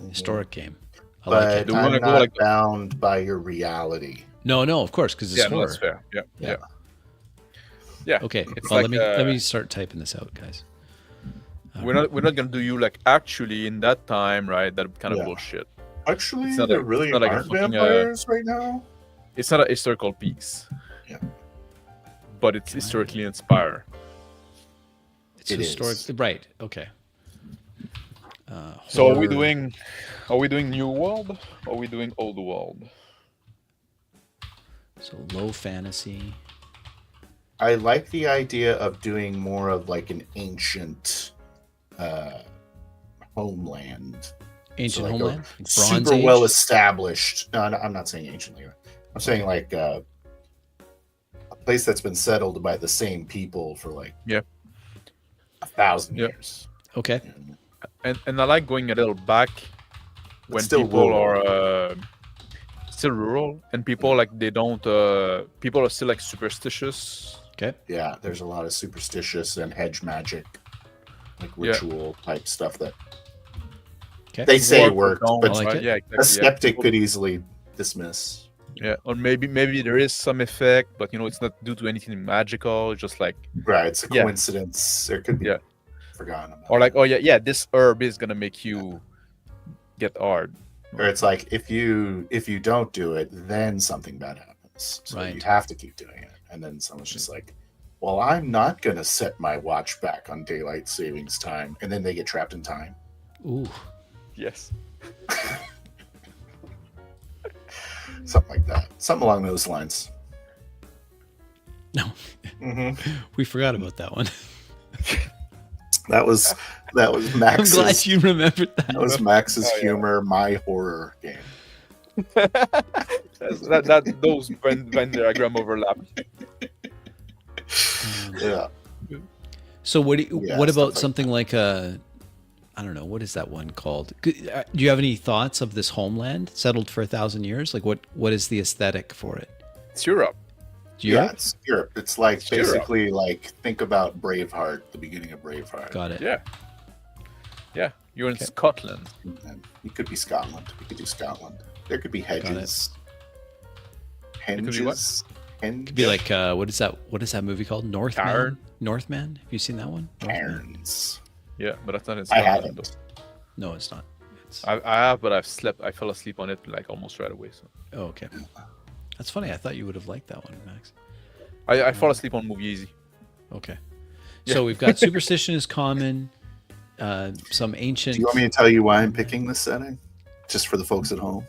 Historic game. I But like it. Do we I'm wanna go not like- bound by your reality. No, of course, because it's Yeah, no, horror. that's fair. Yeah, Yeah. yeah. Yeah. Okay, It's well, like, let me start typing this out, guys. We're not gonna do you like actually in that time, right? That kind of Yeah. bullshit. Actually, It's not there like- really it's not like a aren't fucking, vampires right now. It's not a historical piece. Yeah. But it's historically inspired. It's It historic, is. right? Okay. So are we horror. doing New World or are we doing Old World? So low fantasy. I like the idea of doing more of like an ancient homeland. Ancient like a homeland. Like Bronze Super Age? well established. No, I'm not saying anciently. I'm saying like a place that's been settled by the same people for like Yeah. 1,000 Yeah. years. Okay. And I like going a little back when still people rural. are still rural and people like they don't people are still like superstitious. Okay. Yeah, there's a lot of superstitious and hedge magic, like Yeah. ritual type stuff that Okay. they say Work or worked, don't, but I like right? it. Yeah, a exactly, yeah. skeptic People- could easily dismiss. Yeah, or maybe there is some effect, but you know it's not due to anything magical. It's just like Right, it's a Yeah. coincidence. There could be Yeah. forgotten about. or like oh yeah, this herb is gonna make you get hard. Or it's like if you don't do it, then something bad happens. So Right. you have to keep doing it. And then someone's just like, well, I'm not gonna set my watch back on daylight savings time, and then they get trapped in time. Ooh. Yes. Something like that. Something along those lines. No, hmm we forgot about that one. That was I'm Max's. glad you remembered that. That was Max's Oh, yeah. humor, my horror game. that those Venn diagram overlap. Yeah. So what? Yeah, What stuff about like something like a? I don't know. What is that one called? Do you have any thoughts of this homeland settled for 1,000 years? Like what is the aesthetic for it? It's Europe. Europe? Yeah, it's Europe. It's like It's Europe. basically like think about Braveheart, the beginning of Braveheart. Got it. Yeah. Yeah. You're in Okay. Scotland. And it could be Scotland. We could do Scotland. There could be hedges. could be what? Henges. Henge. Could be like what is that? What is that movie called? Northman. Cairn? Northman. Have you seen that one? Northman? Cairns. Yeah, but that's not in I Scotland. haven't. No, it's not. It's, I have, but I've slept. I fell asleep on it like almost right away. So oh, okay. That's funny. I thought you would have liked that one, Max. I fall asleep on movie easy. Okay. Yeah. So we've got superstition is common. Some ancient. Do you want me to tell you why I'm picking this setting? Just for the folks at home?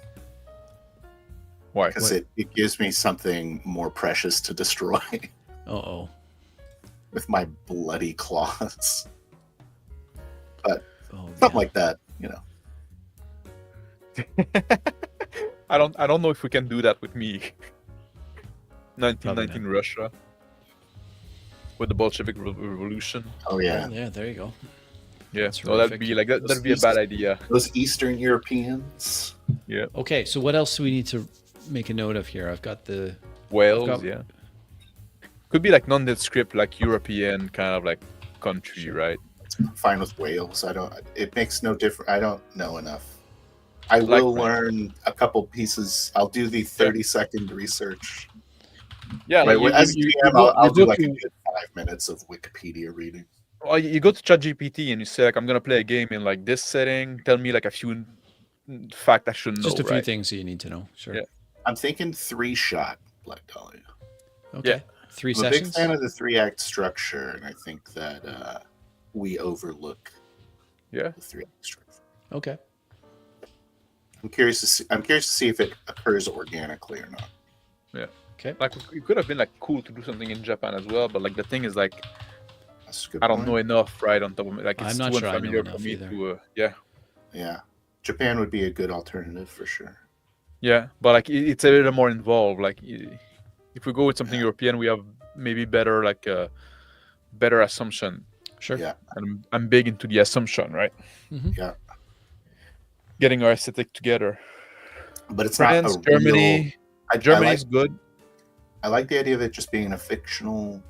Why? Because it gives me something more precious to destroy Oh. with my bloody claws. Oh. Something yeah. like that, you know. I don't know if we can do that with me. 1919 Probably Russia with the Bolshevik Revolution. Oh yeah. Yeah. There you go. Yeah, That's so that'd horrific. be like that'd be a bad idea. Those Eastern Europeans. Yeah, Okay. So what else do we need to make a note of here? I've got the. Wales. got- Yeah, could be like nondescript, like European kind of like country, right? I'm fine with Wales. It makes no difference. I don't know enough. I Like will that. learn a couple pieces. I'll do the 30-second research. Yeah, Right, like as you DM, go- I'll you do go like a to- good 5 minutes of Wikipedia reading. Well, you go to ChatGPT and you say like, I'm gonna play a game in like this setting. Tell me like a few fact I should know. Just a few right? things that you need to know. Sure. Yeah. I'm thinking 3-shot Black Dahlia. Okay. Yeah. 3 I'm a big sessions. fan of the 3-act structure, and I think that we overlook Yeah. the 3 strength. Okay. I'm curious to see if it occurs organically or not. Okay. Like it could have been like cool to do something in Japan as well, but like the thing is like That's a good I don't point. know enough right on top of me. Like it's I'm not too sure I know unfamiliar for enough me either. to yeah. Yeah, Japan would be a good alternative for sure. Yeah, but like it's a little more involved. Like if we go with something Yeah. European, we have maybe better like better assumption. Sure. Yeah. And I'm big into the assumption, right? Yeah, Getting our aesthetic together. but it's France, not a Germany. real. I Germany's good. I like the idea of it just being a fictional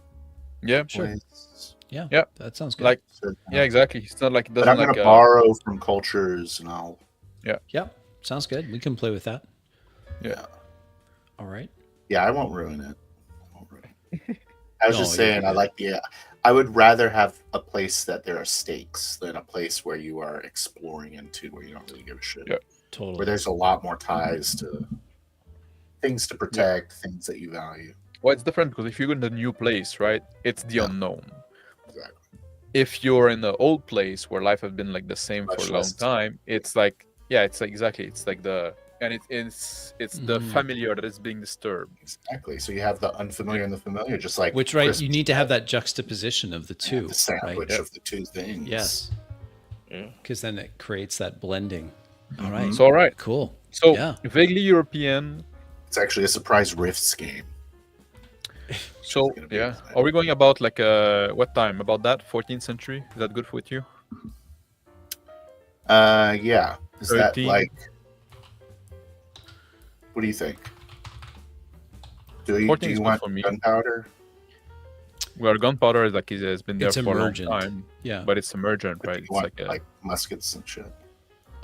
Yeah, Sure. place. Yeah. Yeah. That sounds good. like So, yeah, exactly. It's not like it but doesn't I'm like gonna borrow from cultures, and I'll. yeah. Sounds good. We can play with that. Yeah. All right. Yeah, I won't ruin it. I was No, just you're saying, I good. like the. I would rather have a place that there are stakes than a place where you are exploring into where you don't really give a shit. Yeah. Totally. Where there's a lot more ties to things to protect, things that you value. Well, it's different because if you go in a new place, right, it's the Yeah. unknown. Exactly. If you're in the old place where life has been like the same Much for a long less. time, it's like it's like, exactly. It's like it's the Mhm. familiar that is being disturbed. Exactly. So you have the unfamiliar and the familiar, just like Which, right, Christmas, you need to have that juxtaposition of the two, the sandwich right? of the two things. Yes. Yeah. Because then it creates that blending. All right. So all right. Cool. So Yeah. vaguely European. It's actually a surprise Rifts game. So gonna be yeah, exciting. are we going about like what time? About that 14th century? Is that good with you? Yeah. Is 13. that like? What do you think? Do 14 you is good want for me. gunpowder? Well, gunpowder is like has been there It's for emergent. a long time, Yeah. but it's emergent, Or right? do It's you want like like muskets and shit?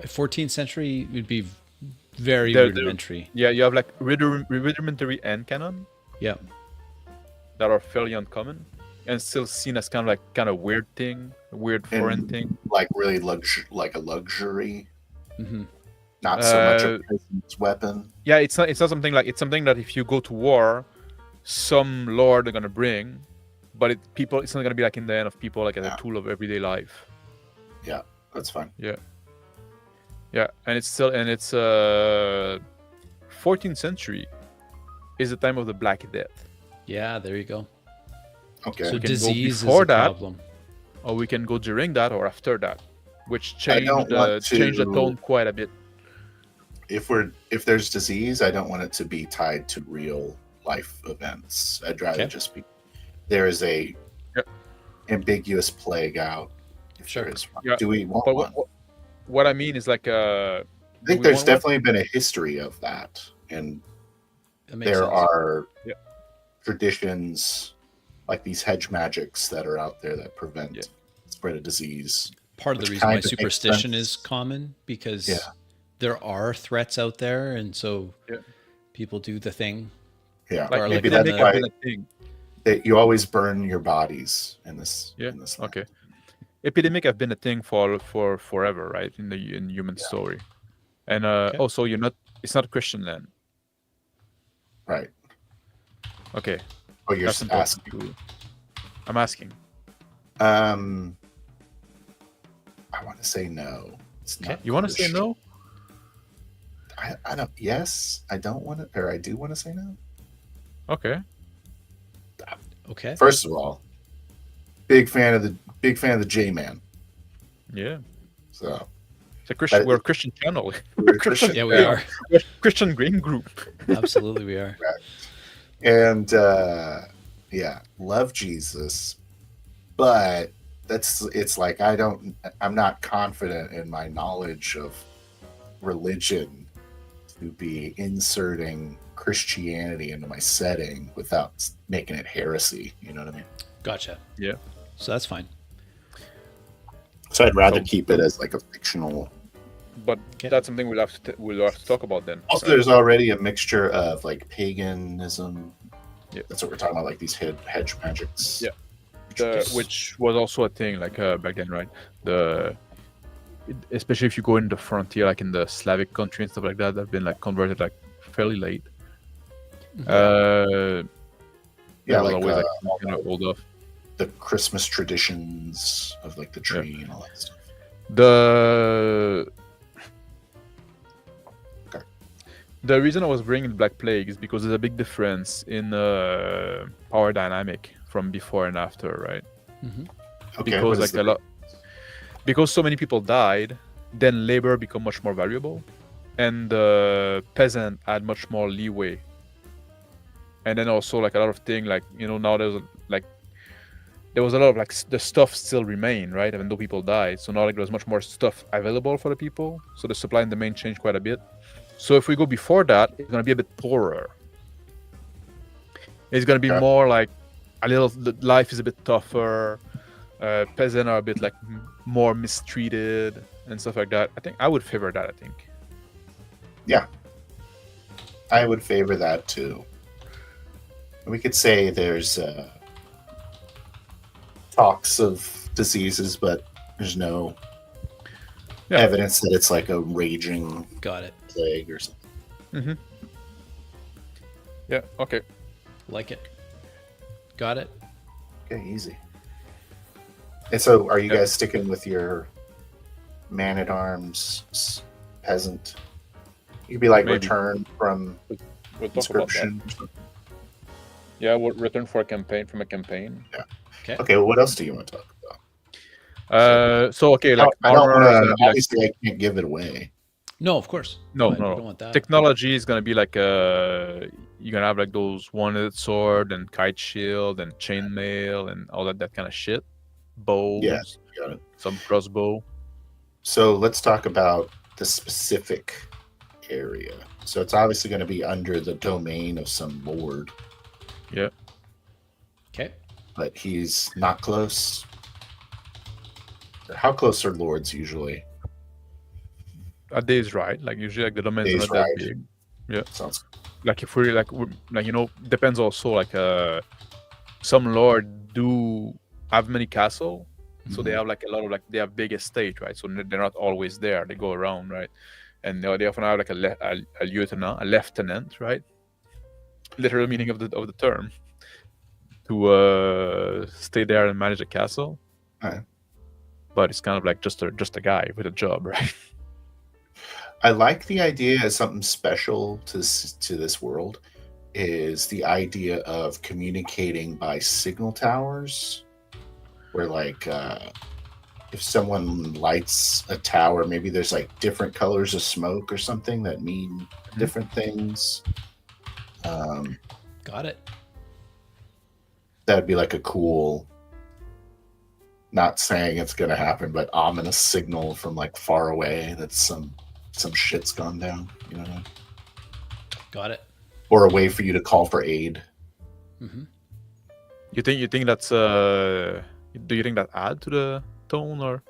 14th century would be very They're- rudimentary. yeah, you have like rudimentary hand cannon Yeah. that are fairly uncommon and still seen as kind of weird thing, a weird foreign thing. Like really like a luxury, Hmm. not so much Uh, a peasant's weapon. Yeah, it's not something like, it's something that if you go to war, some lord are gonna bring, but it's not gonna be like in the hand of people like as Yeah. a tool of everyday life. That's fine. Yeah, and it's 14th century is the time of the Black Death. Yeah, there you go. Okay. So can go disease is before a that. problem. Or we can go during that or after that, which I changed don't want changed the to- tone quite a bit. if there's disease, I don't want it to be tied to real life events. I'd rather Okay. just be there is a Yep. ambiguous plague out. If Sure. there is one. Yeah. Do we want But one? what I mean is like I think we there's want one? definitely been a history of that, and That makes there sense. are Yeah. traditions like these hedge magics that are out there that prevent Yeah. spread of disease. Part of the which reason why kind of makes superstition sense. is common because Yeah. there are threats out there, and so Yeah. people do the thing. Yeah, like Or maybe like epidemic that's has why been a thing. you always burn your bodies in this. Yeah. In this land. Okay. Epidemic have been a thing for forever, right? In human story. And Okay. also it's not Christian land. Right. Okay. Oh, you're That's asking. important too. I'm asking. I want to say no. It's Okay. not. You want to say Christian. no? I don't. Yes, I don't want to, or I do want to say no. Okay. Okay. First of all, big fan of the J-Man. Yeah. So It's a Christian. But- We're a Christian channel. we're Christian. Yeah, we are. We're a Christian green group. Absolutely, we are. And yeah, love Jesus, but it's like I'm not confident in my knowledge of religion to be inserting Christianity into my setting without making it heresy. You know what I mean? Gotcha. Yeah. So that's fine. So I'd rather So- keep it as like a fictional. But Okay. that's something we'll have to talk about then. Also, there's already a mixture of like paganism. Yeah. That's what we're talking about, like these hedge magics. Yeah. Just- Which was also a thing like back then, right? Especially if you go in the frontier, like in the Slavic country and stuff like that, have been like converted like fairly late. Mhm. That yeah, was like always like kind of old off. the Christmas traditions of like the tree and all that stuff. The reason I was bringing Black Plague is because there's a big difference in power dynamic from before and after, right? Mm-hmm. Okay, Because what is like because so many people died, then labor become much more valuable, and the peasant had much more leeway. And then also like a lot of things like now there was a lot of like the stuff still remain, right? Even though people died, so now like there's much more stuff available for the people, so the supply and demand changed quite a bit. So if we go before that, it's gonna be a bit poorer. It's gonna be more like the life is a bit tougher. Peasants are a bit like more mistreated and stuff like that. I think I would favor that. I think. Yeah, I would favor that too. We could say there's talks of diseases, but there's no evidence that it's like a raging Got it. plague or something. Mm-hmm. Yeah. Okay. Like it. Got it. Okay, easy. And so, are you guys sticking with your man-at-arms peasant? You could be like Maybe. return from We'll talk about that. conscription. Yeah, we'll return for a campaign from a campaign. Okay, well, what else do you want to talk about? So okay, like I don't armor is want gonna to. be like Obviously, I can't give it away. No, of course. No, I no. don't want that. Technology is gonna be like you're gonna have like those one-handed sword and kite shield and chainmail and all that kind of shit. Bows, Yeah, got it. some crossbow. So let's talk about the specific area. So it's obviously going to be under the domain of some lord, Yeah. Okay. but he's not close. How close are lords usually? A day's ride. Like usually, like the domain's Day's not that ride. big. Yeah. Sounds Like if we're depends also like some lord do have many castle, so they have like a lot of like they have big estate, right? So they're not always there. They go around, right? And they often have like a lieutenant, right? Literal meaning of the term, to stay there and manage a castle. Alright. But it's kind of like just a guy with a job, right? I like the idea as something special to this world is the idea of communicating by signal towers, where like if someone lights a tower, maybe there's like different colors of smoke or something that mean different things. Got it. That'd be like a cool, not saying it's gonna happen, but ominous signal from like far away that some shit's gone down, you know what I mean? Got it. Or a way for you to call for aid. Mm-hmm. You think that's do you think that add to the tone or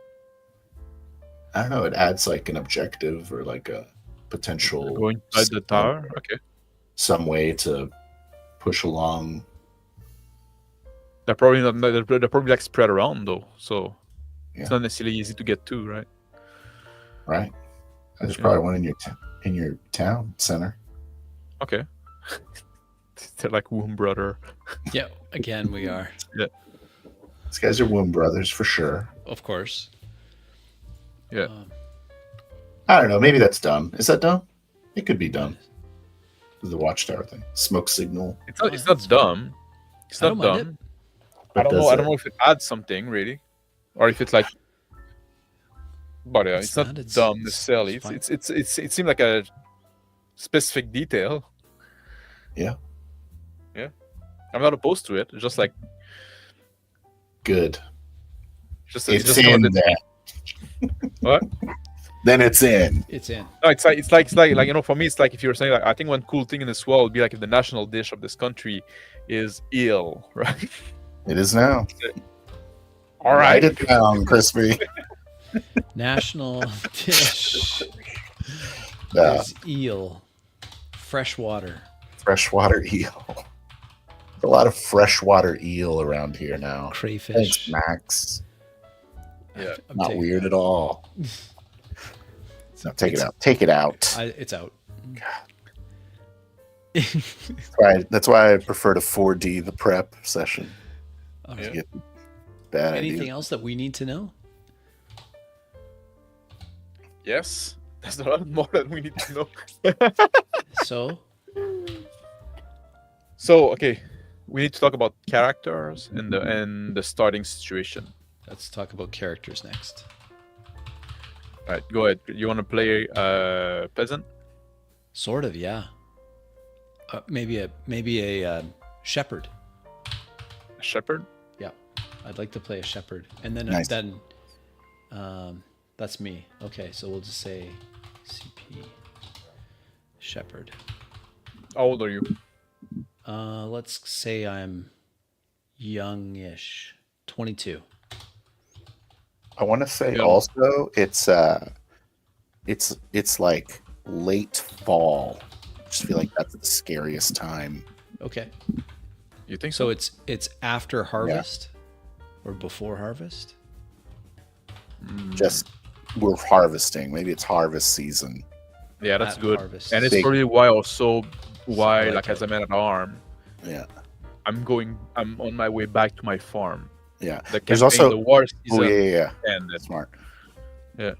I don't know, it adds like an objective or like a potential going inside the tower? Okay. some way to push along. They're probably not. They're probably like spread around though, so Yeah. it's not necessarily easy to get to, right? Right. There's Yeah. probably one in your town center. Okay. They're like womb brother. Yeah. Again, we are. These guys are womb brothers for sure. Of course. Yeah. I don't know. Maybe that's dumb. Is that dumb? It could be dumb. The watchtower thing, smoke signal. It's not dumb. It's I not don't mind dumb. But I don't does know. I it- don't know if it adds something really, or if it's like. But yeah, it's not It's dumb necessarily. fine. It seemed like a specific detail. Yeah. Yeah. I'm not opposed to it. It's just like Good. it's It's just in not a bit- there. What? Then it's in. It's in. No, it's like for me, it's like if you're saying like I think one cool thing in this world would be like if the national dish of this country is eel, right? It is now. All Write right. it down, Crispy. National dish is eel. Freshwater. Freshwater eel. A lot of freshwater eel around here now. Crayfish. Thanks, Max. Yeah. I'm Not taking- weird at all. No, take it out. Take it out. It's out. That's why I prefer to 4D the prep session. All Yeah. right. Get bad Anything idea. else that we need to know? Yes, there's a lot more that we need to know. So, So okay, we need to talk about characters and the starting situation. let's talk about characters next. All right, go ahead. You want to play peasant? Sort of, yeah. Maybe a shepherd. A shepherd? Yeah, I'd like to play a shepherd, and then Nice. that's me. Okay, so we'll just say CP shepherd. How old are you? Let's say I'm youngish, 22. I want to say Yeah. also it's like late fall. I just feel like that's the scariest time. Okay, You think so so? it's after harvest or before harvest. Just we're harvesting. Maybe it's harvest season. Yeah, that's At good. harvest. And it's Big. probably why also why, like like as it. a man at arm, Yeah, I'm on my way back to my farm. yeah. The There's campaign, also the war oh season yeah. ended. Smart. Yeah.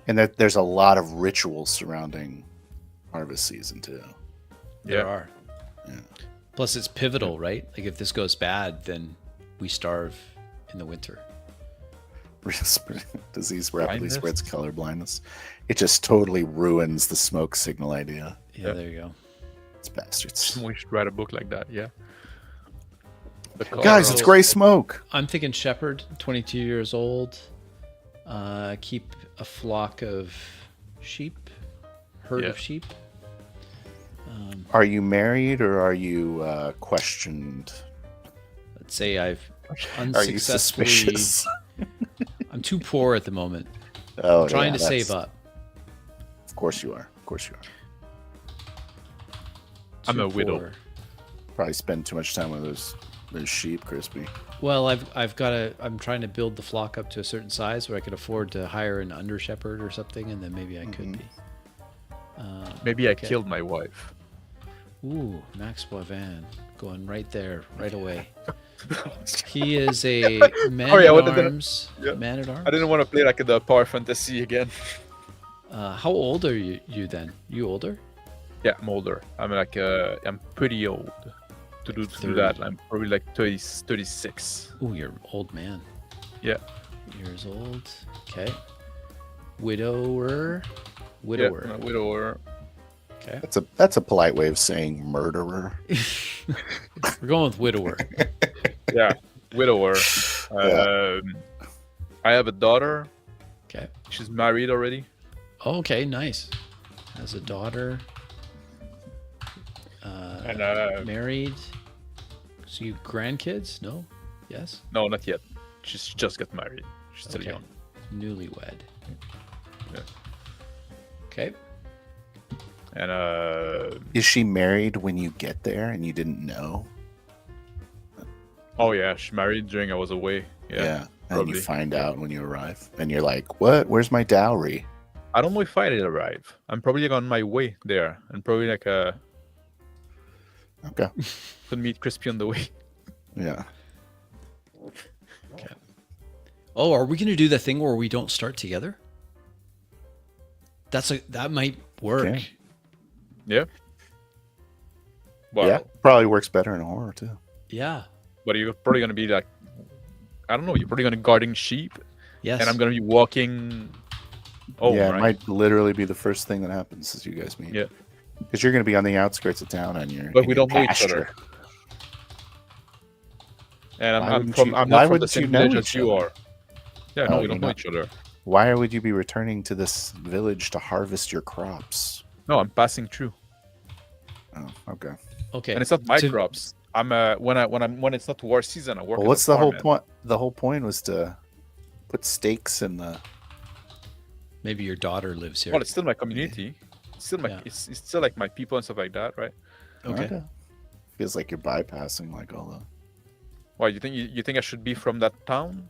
And there's a lot of rituals surrounding harvest season too. There Yeah. are. Yeah. Plus, it's pivotal, right? Like if this goes bad, then we starve in the winter. Disease rapidly Blindness. spreads color blindness. It just totally ruins the smoke signal idea. Yeah, Yeah. there you go. It's bastards. We should write a book like that. Yeah. The color Guys, of- it's gray smoke. I'm thinking shepherd, 22 years old. Keep a flock of sheep, herd Yeah. of sheep. Are you married or are you questioned? Let's say I've Are you unsuccessfully. suspicious? I'm too poor at the moment. Oh, Trying yeah, to save that's- up. Of course you are. Of course you are. I'm Too a widow. poor. Probably spend too much time with those sheep, Crispy. Well, I'm trying to build the flock up to a certain size where I could afford to hire an under shepherd or something, and then maybe I could be. Maybe I Okay. killed my wife. Ooh, Max Boivin going right there, right away. He is a man Sorry, I at wanted to- arms. Yeah. Man at arms. I didn't want to play like the power fantasy again. How old are you then? You older? Yeah, I'm older. I'm like I'm pretty old to do 30. that. I'm probably like 30, 36. Ooh, you're an old man. Yeah. Years old. Okay. Widower. Yeah, Widower. I'm a widower. Okay. That's a polite way of saying murderer. We're going with widower. Yeah, widower. Yeah. I have a daughter. Okay. She's married already. Oh, okay, nice. Has a daughter. And Married. So you grandkids? No? Yes? no, not yet. She's just got married. She's still Okay. young. Newlywed. Yeah. Okay. And Is she married when you get there and you didn't know? oh yeah, she married during I was away. Yeah. And you probably. find out when you arrive. And you're like, what? Where's my dowry? I don't know if I did arrive. I'm probably like on my way there, and probably like Okay. could meet Crispy on the way. Yeah. Oh, are we going to do the thing where we don't start together? That might work. Okay. Yeah. Well, Yeah. Probably works better in horror too. Yeah. but you're probably gonna be like, I don't know. You're probably gonna guarding sheep, Yes. and I'm gonna be walking. Oh, yeah, right. it might literally be the first thing that happens as you guys meet. Yeah. Because you're going to be on the outskirts of town and you're. But in we your don't know each other. pasture. And Why I'm wouldn't from you- I'm why not from the wouldn't you same know village as each you other? are. Yeah, Oh, no, we you're don't know not. each other. Why would you be returning to this village to harvest your crops? No, I'm passing through, Oh, okay. Okay. and it's not my To- crops. I'm when it's not war season. I work. Well, as what's a the whole farmhand. point? The whole point was to put stakes in the. Maybe your daughter lives here. Well, it's still my community. It's still my. Yeah. It's still like my people and stuff like that, right? Okay. Feels like you're bypassing like all the. Why you think you think I should be from that town?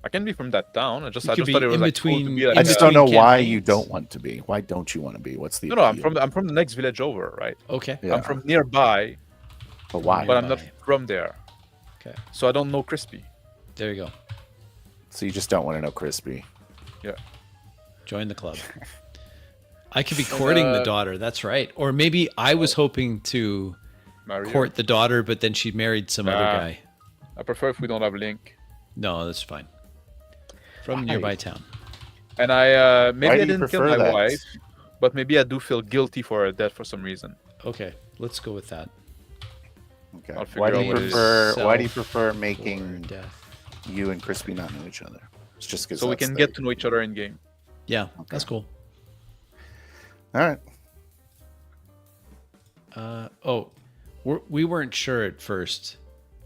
I can be from that town. I You just could thought be it was in like cool to between- be like I in just a- don't know between why you campaigns. don't want to be. Why don't you want to be? What's the? No, I'm appeal? from the next village over, right? Okay. Yeah. I'm from nearby, But why? but I'm not Nearby. from there, Okay. so I don't know Crispy. There you go. So you just don't want to know Crispy. Yeah. Join the club. I could be courting the daughter. That's right. Or maybe I was hoping to Mario. court the daughter, but then she married some other Ah. guy. I prefer if we don't have Link. No, that's fine. From Why? nearby town. And I Why maybe do I you didn't kill prefer my that? wife, but maybe I do feel guilty for her death for some reason. Okay, let's go with that. Okay. I'll Why figure do out you what it is. prefer? Why do you Self prefer Or making death. you and Crispy not know each other? It's just because So we can get to know each other in game. Yeah, that's cool. All right. We weren't sure at first,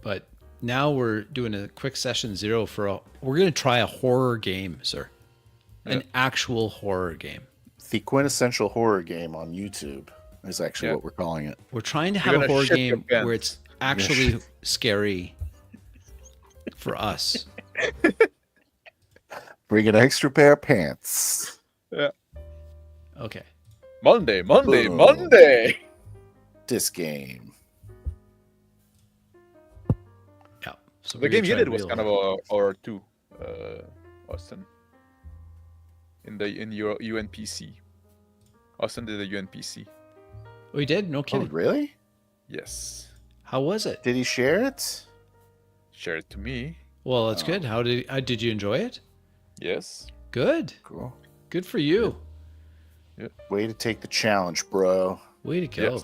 but now we're doing a quick session 0 for we're going to try a horror game, sir. An actual horror game. The quintessential horror game on YouTube is actually Yeah. what we're calling it. We're trying to You're have a gonna horror shit your game pants. where it's actually scary for us. Bring an extra pair of pants. Yeah. Okay. Monday. Boom. This game. Yeah. So The game you did was kind of a horror too, Austin. In your UNPC. Austin did a UNPC. We did? No Oh, kidding. really? Yes. How was it? Did he share it? Share it to me. Well, that's good. How did you enjoy it? Yes. Good. Cool. Good for you. Way to take the challenge, bro. Way to go.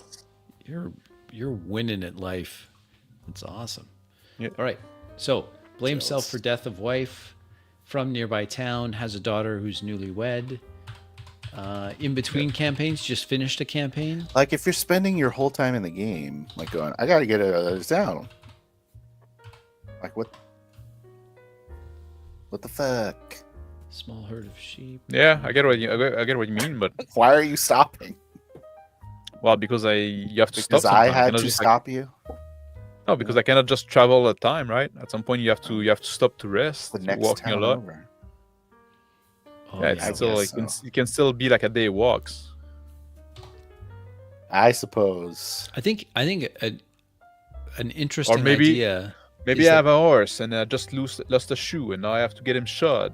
Yes. You're winning at life. That's awesome. Yeah. All right. So blame Jealous. self for death of wife. From nearby town, has a daughter who's newlywed. In between campaigns, just finished a campaign. Like if you're spending your whole time in the game, like going, I gotta get it out of this town. Like what? What the fuck? Small herd of sheep. Yeah, I get what you mean, but Why are you stopping? well, because you have to Because stop. I sometimes. You had cannot to just, stop you. no, because I cannot just travel all the time, right? At some point, you have to stop to rest. The next walking a town lot. over. Oh, Yeah, it's I still guess like so. it can still be like a day walks. I suppose. I think an interesting maybe- idea. Maybe Is I that- have a horse and I just lost a shoe, and now I have to get him shod.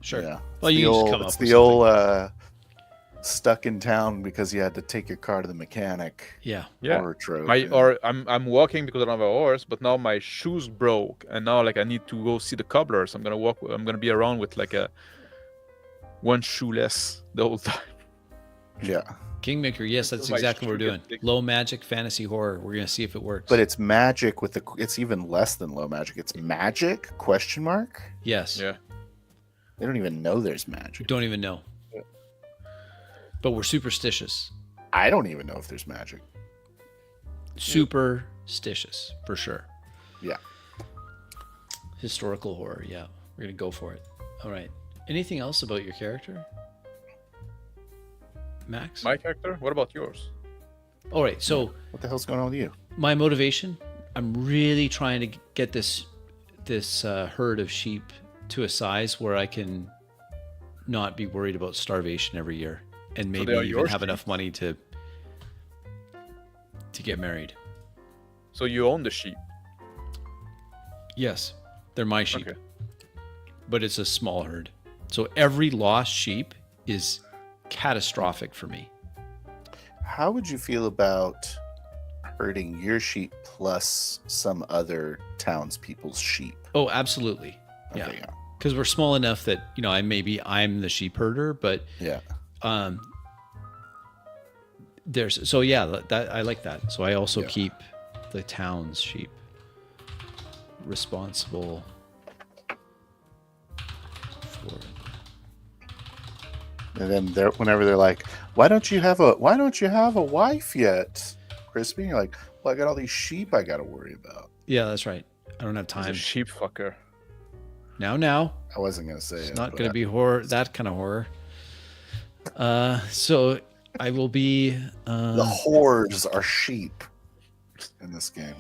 Sure. Yeah. Well, It's you the can just old- come up It's with the old stuck in town because you had to take your car to the mechanic. Yeah. Yeah. Horror trope. My yeah. or I'm walking because I don't have a horse, but now my shoes broke, and now like I need to go see the cobbler. So I'm gonna be around with like a one shoe less the whole time. Yeah. Kingmaker. Yes, that's My exactly what we're shoe doing. gets thick. Low magic fantasy horror. We're gonna see if it works. But it's magic with the. It's even less than low magic. It's magic? Question mark. yes. Yeah. They don't even know there's We magic. don't even know. Yeah. But we're superstitious. I don't even know if there's magic. Superstitious for sure. Yeah. Historical horror. Yeah. We're gonna go for it. All right. Anything else about your character, Max? My character. What about yours? All right. So What the hell's going on with you? my motivation, I'm really trying to get this herd of sheep to a size where I can not be worried about starvation every year, and they maybe are even your have sheep? enough money to get married. So you own the sheep. Yes, they're my sheep, Okay. but it's a small herd. So every lost sheep is catastrophic for me. How would you feel about herding your sheep plus some other townspeople's sheep? Oh, absolutely. Yeah. Okay, yeah. Because we're small enough that, I'm the sheep herder, but Yeah. there's that I like that. So I also Yeah. keep the town's sheep responsible for it. And then whenever they're like, why don't you have a wife yet, Crispy? You're like, well, I got all these sheep I gotta worry about. Yeah, that's right. I don't have He's a time. sheep fucker. I wasn't gonna say It's it. not but going to be horror, that kind of horror. So I will be. the whores are sheep in this game.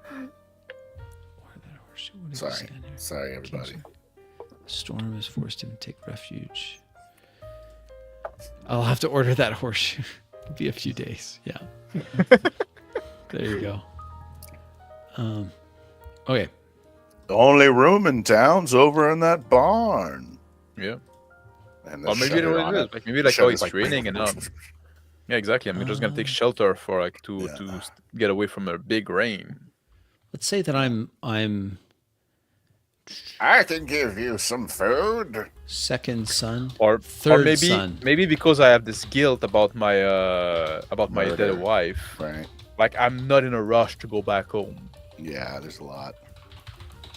What is Sorry. this in here? Sorry, everybody. Storm has forced him to take refuge. I'll have to order that horseshoe. It'll be a few days. Yeah. There you go. Okay. The only room in town's over in that barn. Yeah. And Or maybe shutter it on is. it. Like maybe The like, oh, shutter's it's like, raining and yeah, exactly. I'm just gonna take shelter for like to Yeah. get away from a big rain. Let's say that I'm I can give you some food. second son Or third maybe son. maybe because I have this guilt about my Murder. dead wife. Right. Like I'm not in a rush to go back home. Yeah, there's a lot.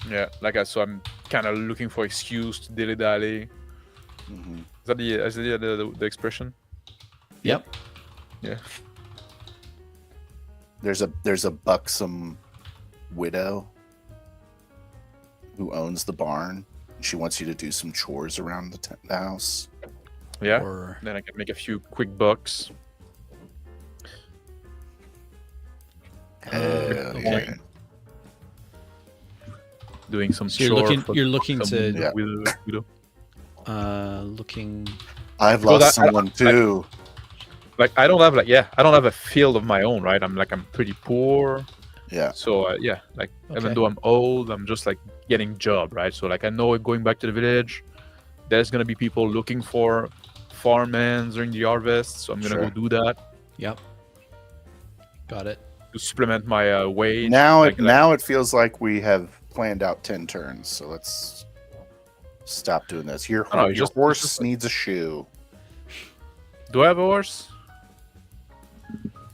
Yeah, like so I'm kind of looking for excuse to dilly dally. Hmm. Is that the expression? Yep. Yeah. There's a buxom widow who owns the barn. She wants you to do some chores around the house. Yeah. Or Then I can make a few quick bucks. Hell okay. yeah. Doing some So you're looking to Yeah. widow. looking I've Because lost I- someone too. Like I don't have a field of my own, right? I'm pretty poor. Yeah. So yeah, like even Okay. though I'm old, I'm just like getting job, right? So like I know going back to the village, there's gonna be people looking for farmhands during the harvest, so I'm gonna Sure. go do that Yep. Got it. to supplement my wage. Now like, it feels like we have planned out 10 turns. So let's stop doing this. Your No, it's your just- horse it's just- needs a shoe. Do I have a horse?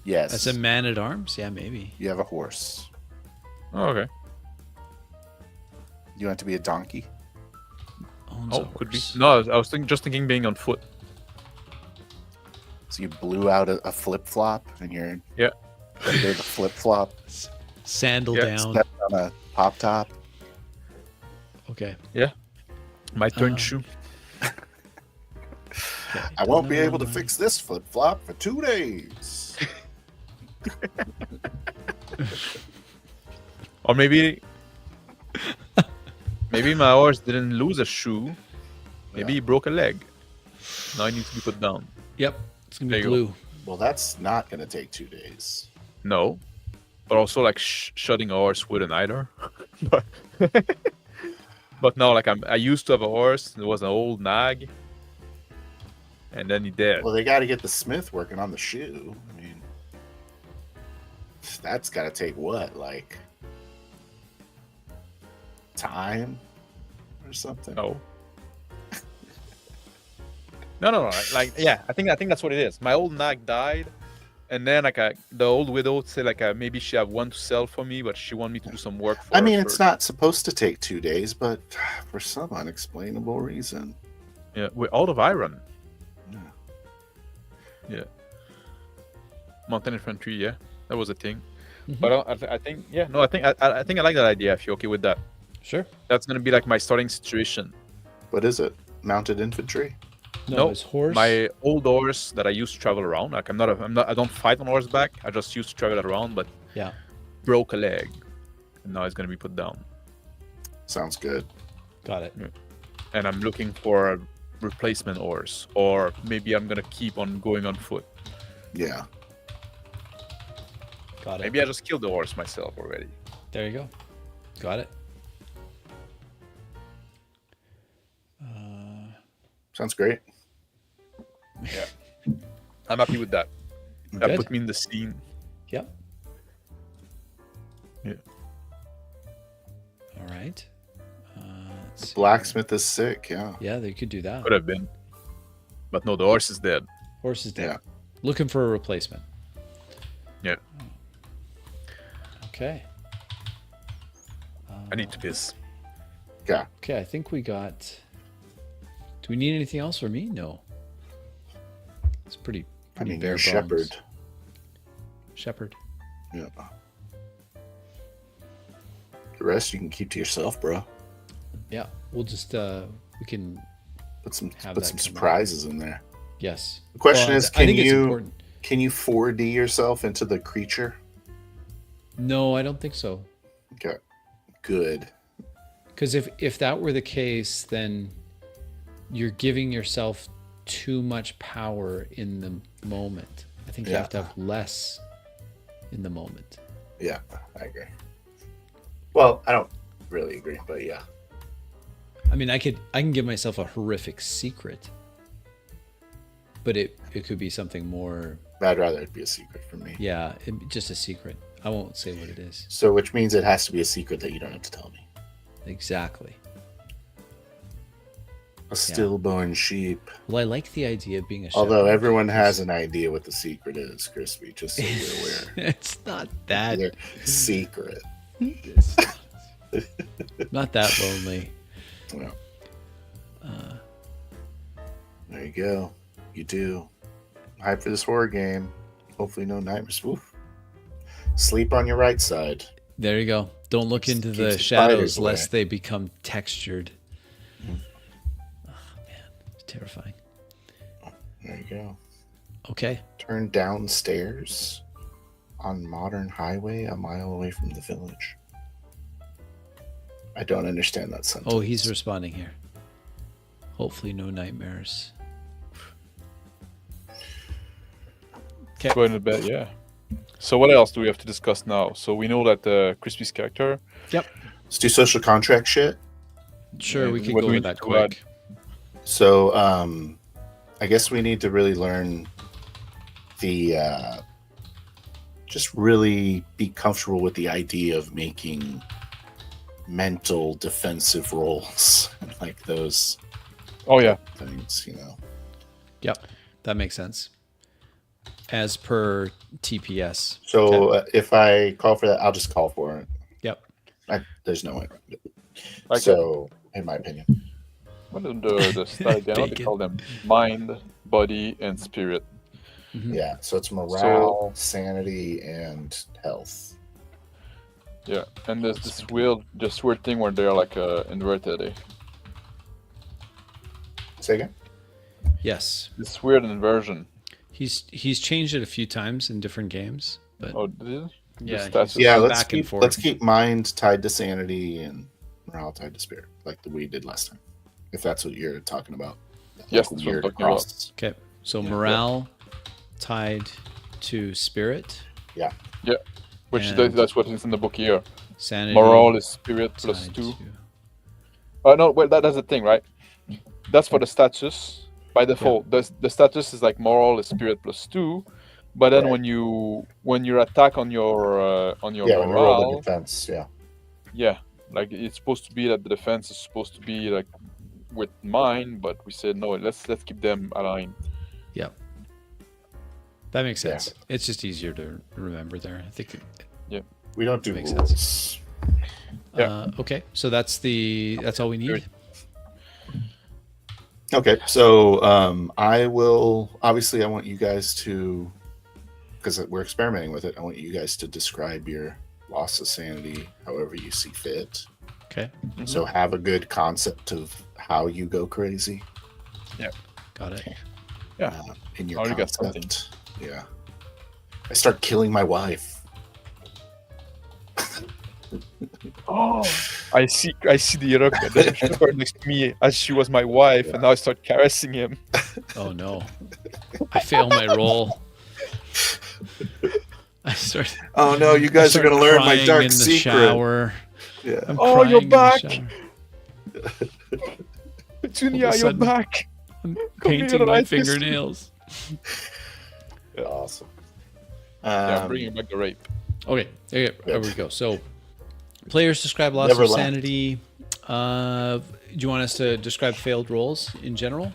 Yes. As a man at arms, yeah, maybe. You have a horse. Oh, okay. You want it to be a donkey? Owns a Oh, could be. horse. No, I was thinking being on foot. So you blew out a flip flop and you're Yeah. under the flip flop, Sandal Yeah, down. stepped on a pop top. Okay. My turn Um, shoe. Okay. I won't be able to Dun-dun-dun-dun. fix this flip flop for 2 days. Or maybe my horse didn't lose a shoe. Maybe he broke a leg. Now he needs to be put down. Yep. It's gonna There be you go. blue. Well, that's not going to take 2 days. No, but also like shutting a horse wouldn't either. but, but now like I used to have a horse. It was an old nag, and then he dead. Well, they got to get the smith working on the shoe. I mean, that's got to take what, like time or something? No. No. Like yeah, I think that's what it is. My old nag died, and then like the old widow said like maybe she have one to sell for me, but she want me to do some work for I her mean, first. it's not supposed to take 2 days, but for some unexplainable reason. Yeah, we're out of iron. Yeah. Mountain infantry, yeah, that was a thing. Mhm. But I think yeah, no, I think I like that idea. If you're okay with that, Sure. that's gonna be like my starting situation. What is it? Mounted infantry? No, No, his horse. My old horse that I used to travel around. Like I don't fight on horseback. I just used to travel around, but Yeah. broke a leg, and now it's gonna be put down. Sounds good. Got it. And I'm looking for a replacement horse, or maybe I'm gonna keep on going on foot. Yeah. Got it. Maybe I just killed the horse myself already. There you go. Got it. Sounds great. I'm happy with that. That Good. put me in the scene. Yep. Yeah. All right. Let's see. Blacksmith is sick. Yeah. Yeah, they could do that. Could have been, but no, the horse is dead. Horse is dead. Yeah. Looking for a replacement. Yeah, Okay. I need to piss. Yeah. Okay, I think we got. Do we need anything else for me? No. It's pretty. I pretty mean, bare you're bones. shepherd. Shepherd. Yeah. The rest you can keep to yourself, bro. Yeah, we'll just we can. Put some Have put that some come out. surprises in there. Yes. The question Well, is, I think it's important. can you 4D yourself into the creature? No, I don't think so. Okay. Good. Because if that were the case, then you're giving yourself too much power in the moment. I think you Yeah. have to have less in the moment. Yeah, I agree. Well, I don't really agree, but yeah. I mean, I can give myself a horrific secret, but it could be something more. I'd rather it be a secret for me. Yeah, just a secret. I won't say what it is. So, which means it has to be a secret that you don't have to tell me. Exactly. A stillborn sheep. Well, I like the idea of being a Although shepherd. everyone has an idea what the secret is, Crispy, just so you're aware. It's not that. They're secret. It's not that lonely. Yeah. There you go. You do. Hype for this horror game. Hopefully no nightmares. Oof. Sleep on your right side. There you go. Don't look Keeps into the the spiders shadows away. lest they become textured. Oh man, it's terrifying. There you go. Okay. Turn downstairs on modern highway a mile away from the village. I don't understand that sentence. Oh, he's responding here. Hopefully no nightmares. Okay. Going to bed, yeah. So what else do we have to discuss now? So we know that Crispy's character. Yep. Let's do social contract shit. Sure, we And could what go do we over need that to quick. So, I guess we need to really learn the, just really be comfortable with the idea of making mental defensive rolls, like those Oh yeah. things, you know. Yep. That makes sense. As per TPS. So if I call for that, I'll just call for it. Yep. There's no way around it. Okay. So, in my opinion. What are the stat again? What do they Bacon. call them? Mind, body, and spirit. Mhm. Yeah, so it's morale, sanity, and health. Yeah, and there's this weird thing where they're like inverted. Say again? Yes. This weird inversion. He's changed it a few times in different games, but Oh, did it? yeah, The stats he's- Yeah, Back let's and keep forth. let's keep mind tied to sanity and morale tied to spirit, like we did last time. If that's what you're talking about. Yes, Like that's what I'm weird talking about. cross. okay. So Yeah. morale tied to spirit, Which And- that's what is in the book here. sanity. Morale is spirit plus tied 2. to- Oh no, well that's the thing, right? That's for the status. By default, the status is like moral is spirit plus 2, but then Right. when you attack on your Yeah, when we roll the morale, defense, yeah. yeah, like it's supposed to be that the defense is supposed to be like with mine, but we said no, let's keep them aligned. That makes Yeah. sense. It's just easier to remember there. I think. We don't do Makes rules. Yeah. Okay, so that's all we need. Good. Okay, so I will obviously I want you guys to, because we're experimenting with it, I want you guys to describe your loss of sanity however you see fit. Okay, So have a good concept of how you go crazy got it. in your Already got concept. Yeah. I start killing my wife. Oh, I see the look at the shepherd next to me as she was my wife, and now I start caressing him. Oh no, I fail my roll. I start. Oh no, you I guys are start gonna learn my crying dark in the secret. shower. Yeah. I'm Oh, crying you're in the back! shower. Petunia, you're sudden- back. I'm Come painting here, my I kiss you. fingernails. Awesome. Yeah, I'm bringing back the rape. Okay, there we go. So, players describe loss Never of left. sanity. Do you want us to describe failed rolls in general?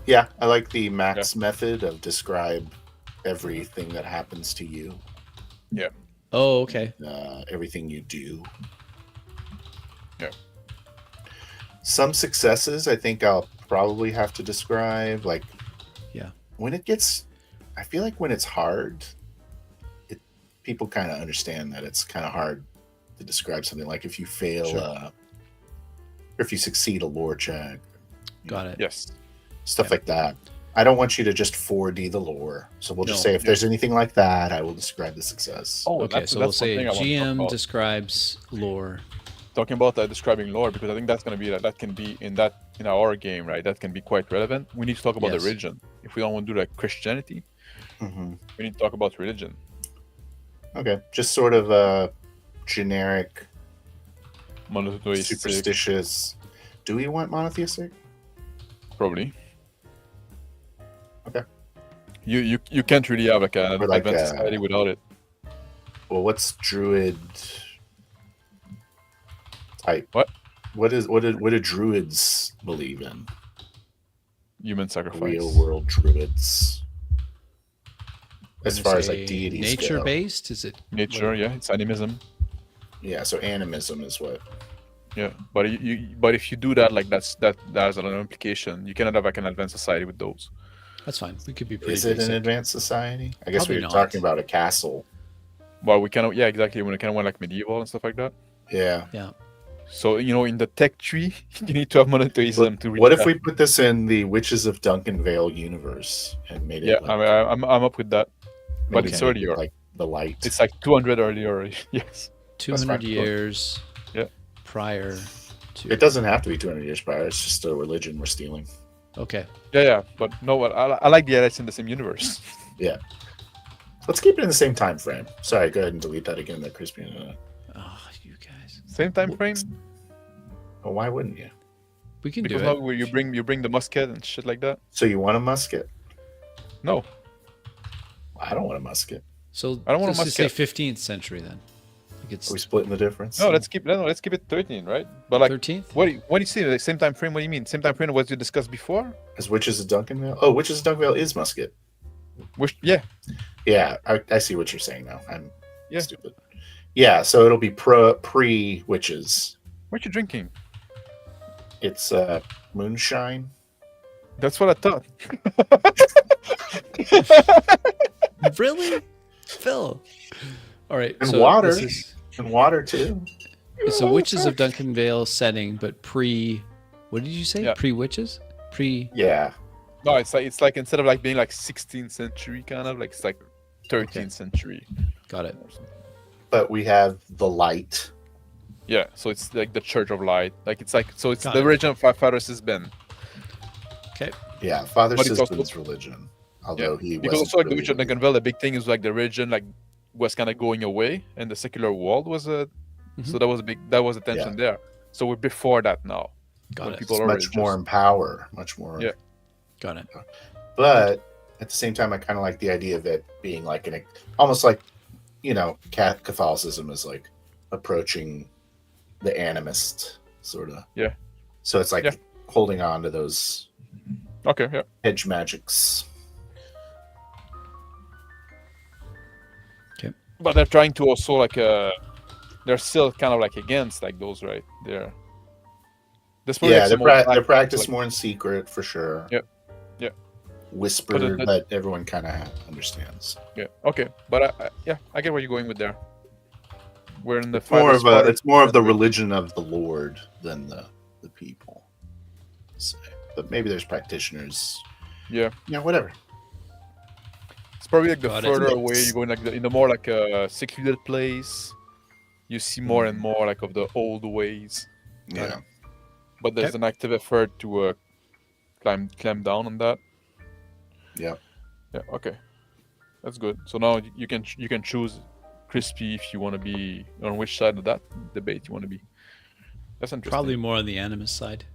Yeah, I like the max method of describe everything that happens to you, Oh, okay. everything you do. Yeah. Some successes I think I'll probably have to describe. Like, Yeah. when it gets, I feel like when it's hard, people kind of understand that it's kind of hard to describe something. Like if you fail, Sure. or if you succeed a lore check, Got it. Yes. stuff Yeah. like that. I don't want you to just 4D the lore. So we'll just No. say if there's anything like that, I will describe the success. Oh, Okay, so we'll that's one say thing I want to talk GM about. describes lore. Talking about describing lore, because I think that's going to be that can be in our game, right? That can be quite relevant. We need to talk about Yes. the religion. If we don't want to do like Christianity, hmm we need to talk about religion. Okay, just sort of a generic Monotheistic, superstitious. Do we want monotheistic? probably. Okay. You can't really have like an Or like advanced society without it. Well, what's druid type? What? What do druids believe in? Human sacrifice. Real world druids. As I'm far gonna as like say deities nature go. based, is it? Nature, yeah, it's animism. Yeah, so animism is what. Yeah, but but if you do that, like that has an implication. You cannot have like an advanced society with those. That's fine. We could be pretty Is it basic. an advanced society? I guess Probably we were not. talking about a castle. Well, we kind of, yeah, exactly. When we kind of went like medieval and stuff like that. Yeah. Yeah. So in the tech tree, you need to have monotheism to reach What if that. we put this in the Witches of Duncanvale universe and made it Yeah, like, I'm up with that. But maybe it's make it earlier. like the light? It's like 200 earlier. Yes. 200 practical. years Yeah. prior to. It doesn't have to be 200 years prior. It's just a religion we're stealing. Okay. Yeah. But no, I like the idea it's in the same universe. Let's keep it in the same time frame. Sorry, go ahead and delete that again. That crispy. Oh, you guys. Same time frame. Well, why wouldn't you? We can Because do now it. where you bring the musket and shit like that. So you want a musket? No, I don't want a musket. So I don't want a let's just say musket. 15th century then. Like it's Are we splitting the difference? no, let's keep it 13, right? But like, 13th. what do you say? The same time frame? What do you mean? Same time frame was you discussed before? As Witches of Duncanvale? Oh, Witches of Duncanvale is musket. Which, yeah, Yeah, I see what you're saying now. I'm Yeah. stupid. Yeah, so it'll be pre witches. what you drinking? It's moonshine. That's what I thought. Really? Phil. All right. And so water. this is- And water too. It's a Witches of Duncanvale setting, but pre. What did you say? Yeah. Pre witches? Pre. Yeah. No, it's like instead of like being like 16th century kind of like it's like 13th century. Got it. But we have the light. Yeah, so it's like the Church of Light. Like it's Got the it. origin of Father Sisben. Okay. Yeah, Father But it's also- Sisben's religion. Although he Because wasn't also like the really Witch of Duncanvale, the big thing is like the religion like was kind of going away, and the secular world was so that was a tension there. So we're before that now. Got when it. people It's are much more in power, much more. Yeah. Got it. But at the same time, I kind of like the idea of it being like almost like, Catholicism is like approaching the animist sort of. Yeah. So it's like Yeah. holding on to those Okay, yeah. hedge magics. But they're trying to also like they're still kind of like against like those, right? There's probably, Yeah, like, they're, some more they're like- practiced more in secret for sure. Yep. Yeah. Whisper, But it- but everyone kind of understands. Yeah. Okay. But I get where you're going with there. We're in the It's more of the religion of the Lord than the people. So, but maybe there's practitioners. Yeah. Yeah, whatever. It's probably like the Got it. further away you go in in the more like a secluded place, you see more and more like of the old ways. Yeah. But there's Okay. an active effort to clamp down on that. Yeah. Yeah. Okay. That's good. So now you can choose Crispy if you want to be on which side of that debate you want to be. That's interesting. Probably more on the animus side.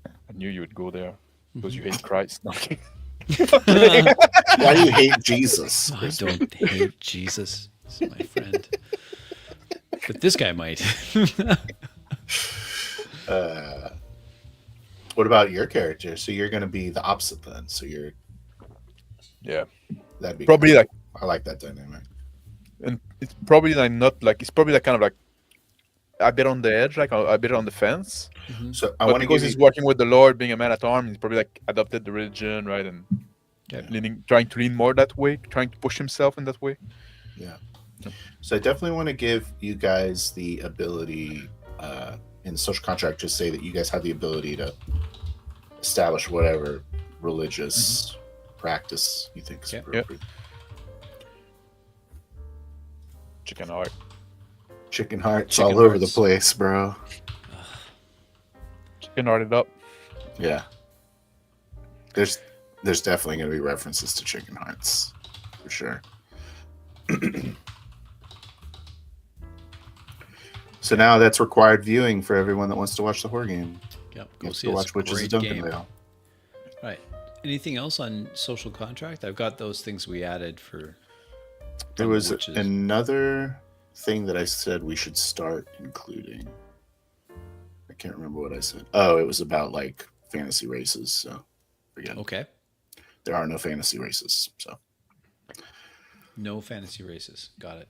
I knew you would go there because you Mm-hmm. hate Christ. No, Why do you hate Jesus? I don't hate Jesus. He's my friend. But this guy might. What about your character? So you're going to be the opposite then. So yeah. that'd be Probably cool. like, I like that dynamic. and it's probably like not like it's probably like kind of like a bit on the edge, like a bit on the fence. So I But want to because give he's you, working with the Lord, being a man at arms, he's probably like adopted the religion, right? And trying to lean more that way, trying to push himself in that way. so I definitely want to give you guys the ability in social contract to say that you guys have the ability to establish whatever religious practice you think is Yeah. appropriate. Chicken heart. Chicken hearts Chicken all over the hearts. place, bro. Chicken hearted up. Yeah. There's definitely going to be references to chicken hearts for sure. So now that's required viewing for everyone that wants to watch the horror game. Yep. You Go have see to it. watch Witches of Great game. Duncanvale. Right. Anything else on social contract? I've got those things we added for. There on was Witches. another thing that I said we should start including. I can't remember what I said. Oh, it was about like fantasy races. So forget it. Okay. There are no fantasy races. So No fantasy races. Got it.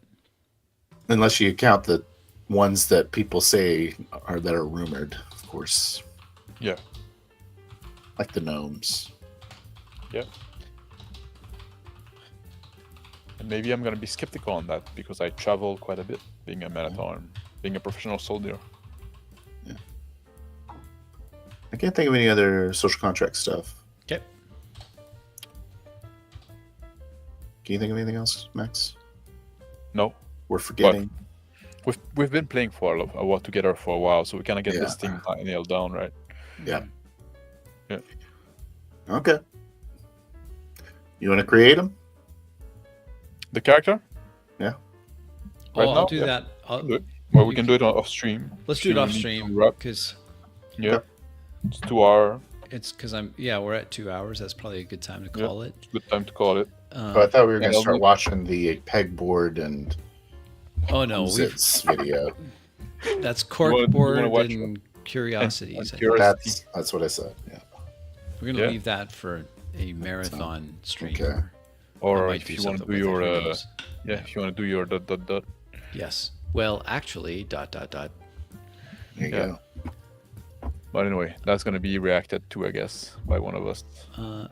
unless you count the ones that people say are that are rumored, of course, Yeah. like the gnomes. Yeah. And maybe I'm gonna be skeptical on that because I travel quite a bit, being a marathon, being a professional soldier. I can't think of any other social contract stuff. Okay. Can you think of anything else, Max? No, We're forgetting. we've been playing for a while together for a while, so we kind of get Yeah. this thing nailed down, right? Yeah. Yeah. Okay. You want to create them? The character? Yeah. Right I'll now? do Yeah. that. Do it. Well, we can do it off stream. Let's do it off If you need stream to wrap. because Yeah. It's 2 hour. it's because we're at 2 hours. That's probably a good time to Yeah. call it. Good time to call it. Oh, I thought we were going to Yeah, start we- watching the pegboard and Oh no, Zits video. that's wanna corkboard watch and curiosities. and I think. curiosity. That's what I said. Yeah. We're gonna Yeah. leave that for a marathon stream. okay. I Or might if do you want to something do with it, your who knows? if you want to do your ... Yes. Well, actually, ... There you Yeah. go. But anyway, that's gonna be reacted to, I guess, by one of us.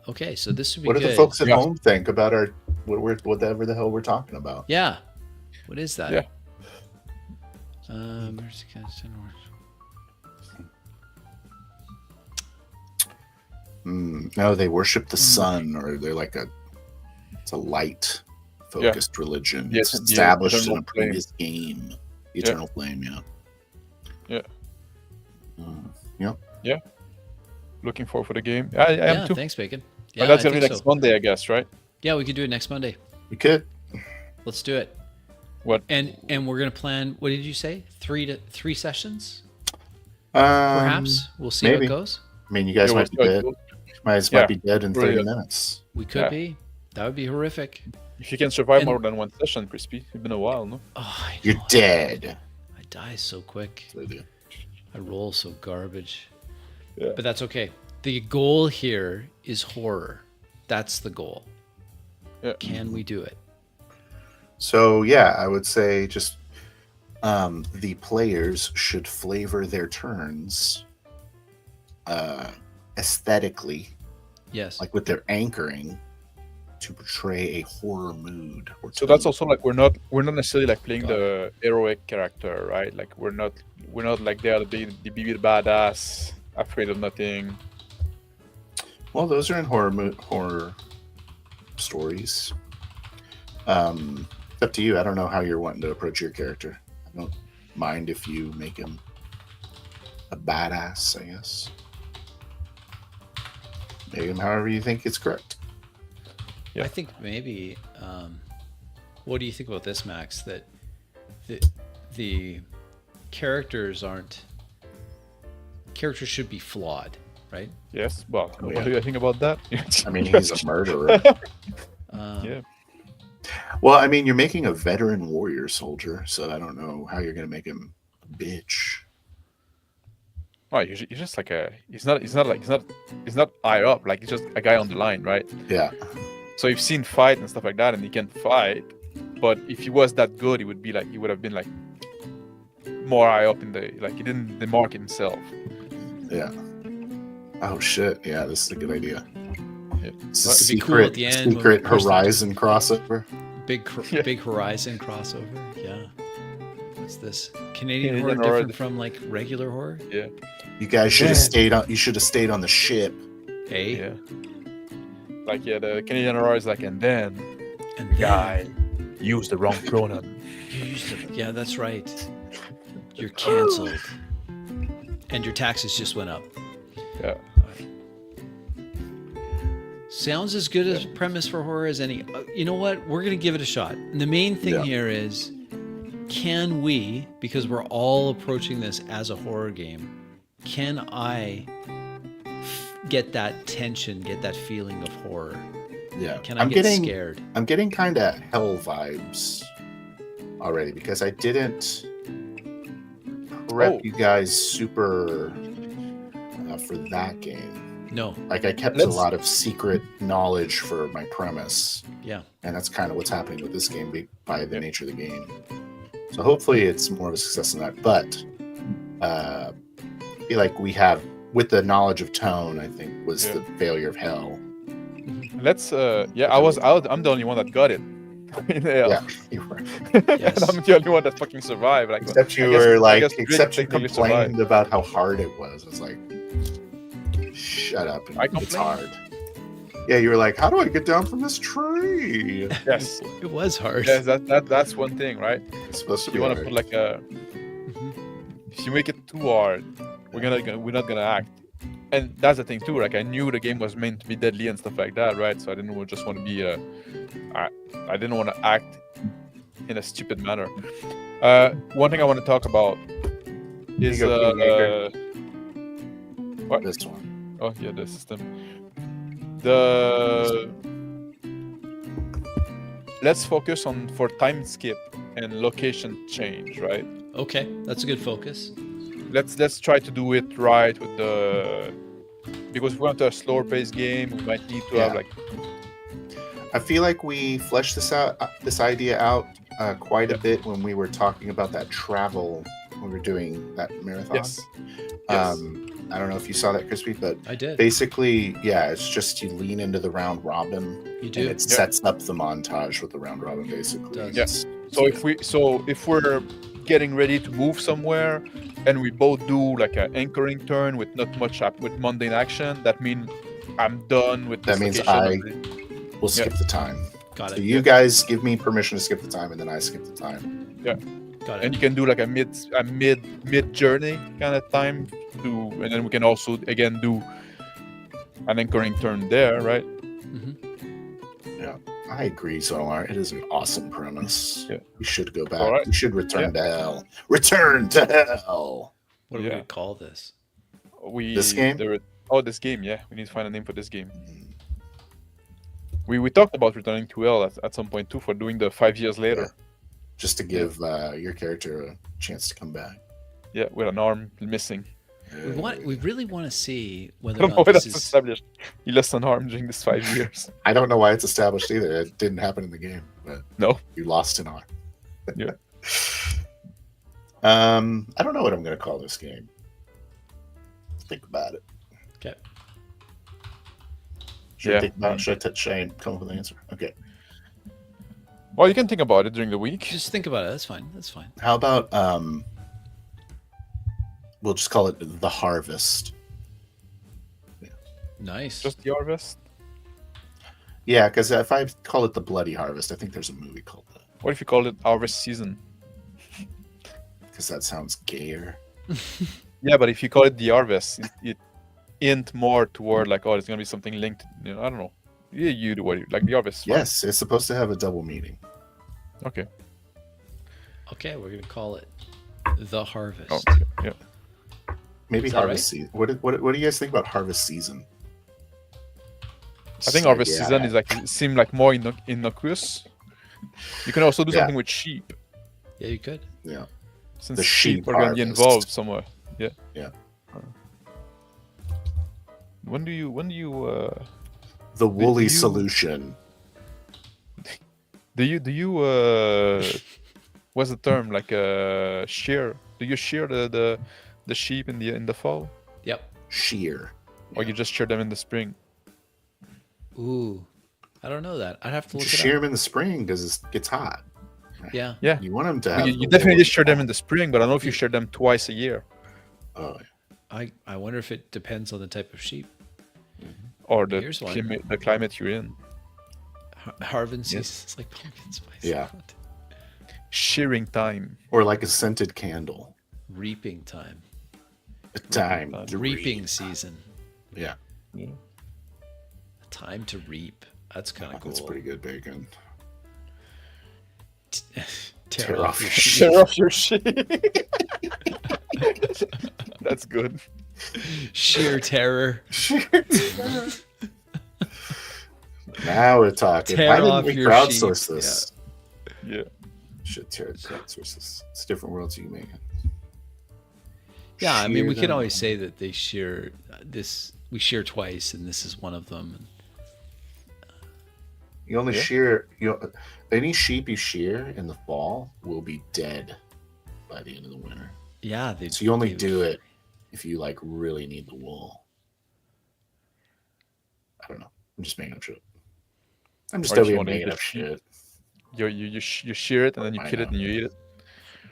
Okay, so this would be What do good. the folks at Yeah. home think about our whatever the hell we're talking about? Yeah. What is that? Yeah. Mercy Cast and No, they worship the sun, or they're like it's a light focused religion. Yes, It's the established in Eternal a previous game. The Eternal Flame, yeah. Yeah. Yeah. Looking forward for the game. I Yeah, am too. thanks, Bacon. But Yeah, that's I gonna be think next so. Monday, I guess, right? Yeah, we could do it next Monday. We could. Let's do it. What? And we're gonna plan. What did you say? 3 sessions, Perhaps. perhaps. We'll see how maybe. it goes. I mean, you guys Yeah, might be we'll- dead. Might Yeah. be dead in Really 30 good. minutes. We could Yeah. be. That would be horrific. If you can survive And- more than one session, Crispy, it's been a while, no? Oh, I You're know. dead. I die so quick. They do. I roll so garbage. Yeah. But that's okay. The goal here is horror. That's the goal. Yeah. Can we do it? So yeah, I would say just the players should flavor their turns aesthetically, Yes. like with their anchoring, to portray a horror mood. Or So that's tone. also like we're not necessarily like playing the heroic character, right? Like we're not like they are the big badass, afraid of nothing. Well, those are in horror stories. It's up to you. I don't know how you're wanting to approach your character. I don't mind if you make him a badass, I guess. Make him however you think is correct. Yeah. I think maybe. What do you think about this, Max? That the characters should be flawed, right? Yes. Well, Oh, what yeah. do you think about that? I mean, he's a murderer. Yeah. Well, I mean, you're making a veteran warrior soldier, so I don't know how you're going to make him a bitch. Well, you're just like he's not high up. Like he's just a guy on the line, right? Yeah. So you've seen fight and stuff like that, and he can fight. But if he was that good, he would have been like more high up in the he didn't demark himself. Yeah. Oh shit! Yeah, this is a good idea. Yeah. It's a Well, it'd be cool at secret, the end when we secret push them to- Horizon crossover. Big Big Horizon crossover. Yeah. What's this? Canadian Canadian horror horror. different from like regular horror? Yeah. You guys should have Yeah. stayed on. You should have stayed on the ship. Hey. Yeah. Like the Canadian horror is like, and then And then guy used the wrong pronoun. you used to, yeah, that's right. You're canceled. And your taxes just went up. Yeah. Sounds as good a premise for horror as any. You know what? We're going to give it a shot. And the main thing Yeah. here is can we, because we're all approaching this as a horror game, can I get that tension, get that feeling of horror? Yeah. Can I get scared? I'm getting kind of hell vibes already because I didn't prep you guys super for that game. No. Like I kept a lot of secret knowledge for my premise. Yeah. And that's kind of what's happening with this game by the nature of the game. So hopefully it's more of a success than that. But I feel like we have, with the knowledge of tone, I think was the failure of hell. Let's I'm the only one that got it. Yeah, you were. Yes. And I'm the only one that fucking survived. Like, Except you I were guess like, Rick except you technically complained survived. about how hard it was. It's like, shut up. I It's complained? hard. Yeah, you were like, how do I get down from this tree? Yes, It was hard. yes, that's one thing, right? It's supposed to be You want to hard. put like a. Mhm. If you make it too hard, we're not gonna act. And that's the thing too. Like I knew the game was meant to be deadly and stuff like that, right? So I didn't just want to be I didn't want to act in a stupid manner. One thing I want to talk about is you go, Kingmaker. what? This one. Oh yeah, the system. Let's focus on for time skip and location change, right? Okay, that's a good focus. Let's try to do it right with the, because if we want a slower paced game, we might need to have Yeah. like I feel like we fleshed this idea out quite a bit when we were talking about that travel when we were doing that marathon. yes. I don't know if you saw that, Crispy, but I did. basically, yeah, it's just you lean into the round robin, You and do. it sets up the montage with the round robin, basically. Does. Yes. So if we're getting ready to move somewhere and we both do like an anchoring turn with not much with mundane action, that means I'm done with this That means location. We'll skip the time. Got So it. you guys give me permission to skip the time, and then I skip the time. Got And it. you can do like a mid journey kind of time to, and then we can also again do an anchoring turn there, right? Mhm. I agree, Zolar. It is an awesome premise. Yeah. We should go back. All right. We should return to hell. Return to hell. What are we Yeah. gonna call this? This game? This game, yeah. We need to find a name for this game. We talked about returning to hell at some point too for doing the 5 years later. Just to give your character a chance to come back. Yeah, with an arm missing. We really want to see I whether or don't know not why this that's is. established. He lost an arm during this 5 years. I don't know why it's established either. It didn't happen in the game, but No. you lost an arm. Yeah. I don't know what I'm going to call this game. Think about it. Okay. Should Yeah. I think about it? Should I come up with an answer? Okay. Well, you can think about it during the week. Just think about it. That's fine. That's fine. How about we'll just call it The Harvest. Nice. Just the harvest. Yeah, because if I call it The Bloody Harvest, I think there's a movie called that. What if you call it harvest season? Because that sounds gayer. Yeah, but if you call it the harvest, it hint more toward like, oh, there's gonna be something linked. You know, I don't know. Yeah, you do what you like. The harvest. fine. Yes, it's supposed to have a double meaning. Okay. Okay, we're gonna call it The Harvest. Oh, okay. Yeah. Maybe Is that Harvest Season. What do you guys think about Harvest Season? I think So, harvest yeah. season is like seem like more innocuous. You can also do Yeah. something with sheep, Yeah, you could. Yeah. since The sheep are gonna be harvest. involved somewhere. Yeah. Yeah. When do you The Woolly you- Solution. do you what's the term, like shear? Do you shear the sheep in the fall, Yep. Shear. or you just shear them in the spring? Ooh, I don't know that. I'd have to You look shear it up. them in the spring because it gets hot. Yeah. Yeah. You want them to Well, have. you the definitely wool- shear them in the spring, but I don't know if you shear them twice a year Oh, I wonder if it depends on the type of sheep. or the Here's one. climate you're in. Harvest season Yes. is like pumpkin spice. Yeah. Shearing time. or like a scented candle. Reaping time. A time Time. to Reaping reap. season. Yeah, Yeah. A time to reap. That's kind of cool. that's pretty good, Bacon. Tear off your Tear off your sheep. That's good. Sheer terror. Now we're talking. Tear Why didn't off we your crowdsource sheep. this? Yeah. Should crowdsource this. It's different worlds you can make it. Yeah, I mean, Shear we could them. always say that they share this. We share twice, and this is one of them. You only Yeah. shear. Any sheep you shear in the fall will be dead by the end of the winter. Yeah, So you only do it if you like really need the wool. I don't know. I'm just making up shit. I'm just Or if over you here wanna eat making the up sheep. shit. You shear it and then you I kill it know. and you eat it.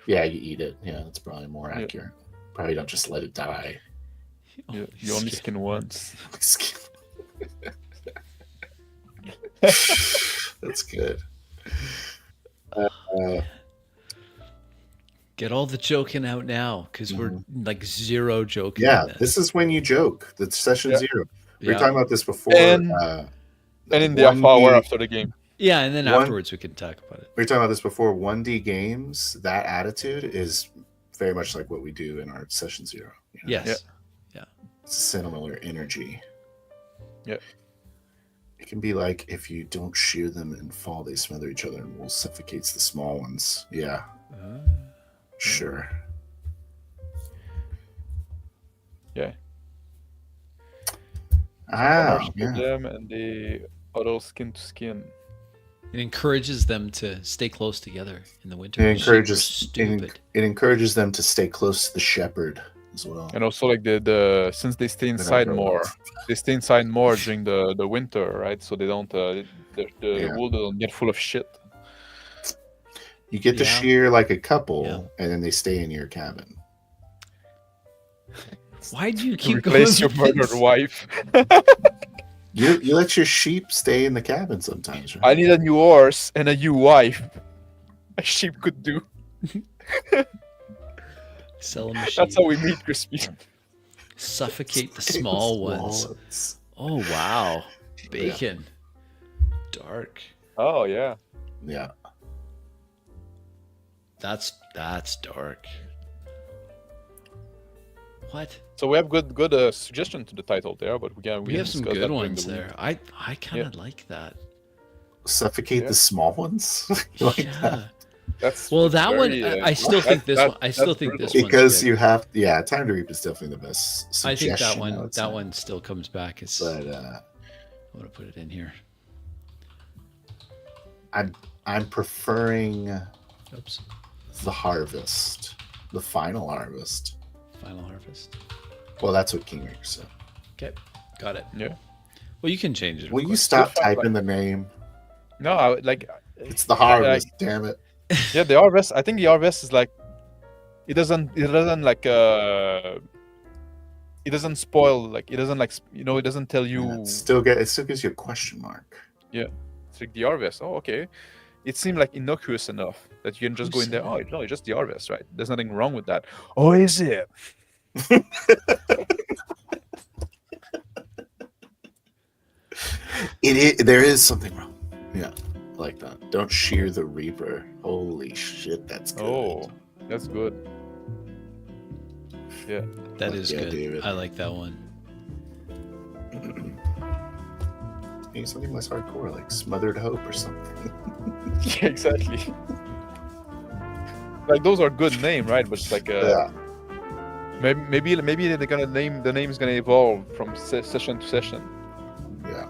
Yeah, you eat it. Yeah, that's probably more Yeah. accurate. Probably don't just let it die. You only skin once. That's good. Get all the joking out now, because we're like zero joking. Yeah, in this is when you joke. That's session Yeah. 0. We Yeah. were talking about this before. And in the 1D alpha hour after the game. Yeah, and then One- afterwards we can talk about it. We were talking about this before. 1D games, that attitude is very much like what we do in our session 0. you know? Yes. It's a similar energy. Yeah. It can be like if you don't shear them and fall, they smother each other and wool suffocates the small ones. Yeah, sure. Yeah. Ah, Shear yeah. them and they huddle skin to skin. It encourages them to stay close together in the winter. It Sheep are encourages stupid. it encourages them to stay close to the shepherd as well. And also like the since they stay inside grow more, up. they stay inside more during the winter, right? So they don't the Yeah. wool don't get full of shit. You get to Yeah. shear like a couple, Yeah. and then they stay in your cabin. Why do you To keep replace your going? murdered wife. You let your sheep stay in the cabin sometimes, right? I need a new horse and a new wife. A sheep could do. Sell a machine. That's how we meet Crispy. Suffocate the small ones. Oh wow, bacon. Dark. Oh yeah. Yeah. That's dark. What? So we have good suggestion to the title there, but we can We have some discuss that good during ones the week. there. I kind of like that. Suffocate Yeah. the small ones. You like that? Yeah. That's Well, that very, one I still think this one. I still think this one's Because good. you have, yeah, Time to Reap is definitely the best I think that suggestion, I one would say. that one still comes back. It's But I'm gonna put it in here. I'm preferring Oops. the harvest, the final harvest. Final harvest. Well, that's what Kingmaker said. Okay, got it. Yeah. Well, you can change it. of Will you course. stop Still fun, typing the name? No, I would like It's the harvest. Damn it! yeah, the harvest. I think the harvest is like it doesn't like it doesn't spoil like it doesn't like it doesn't tell you Yeah, it still gives you a question mark. it's like the harvest. Oh, okay. It seemed like innocuous enough that you can just Who go in there. said Oh, no, it's just the harvest, right? There's nothing wrong with that. Oh, is it? There is something wrong. Yeah, I like that. Don't shear the reaper. Holy shit, that's good. Oh, that's good. Yeah. That Fuck is yeah, good. David. I like that one. Maybe something less hardcore, like Smothered Hope or something. Yeah, exactly. Like those are good name, right? But it's like Yeah. maybe they're gonna the name is gonna evolve from session to session Yeah.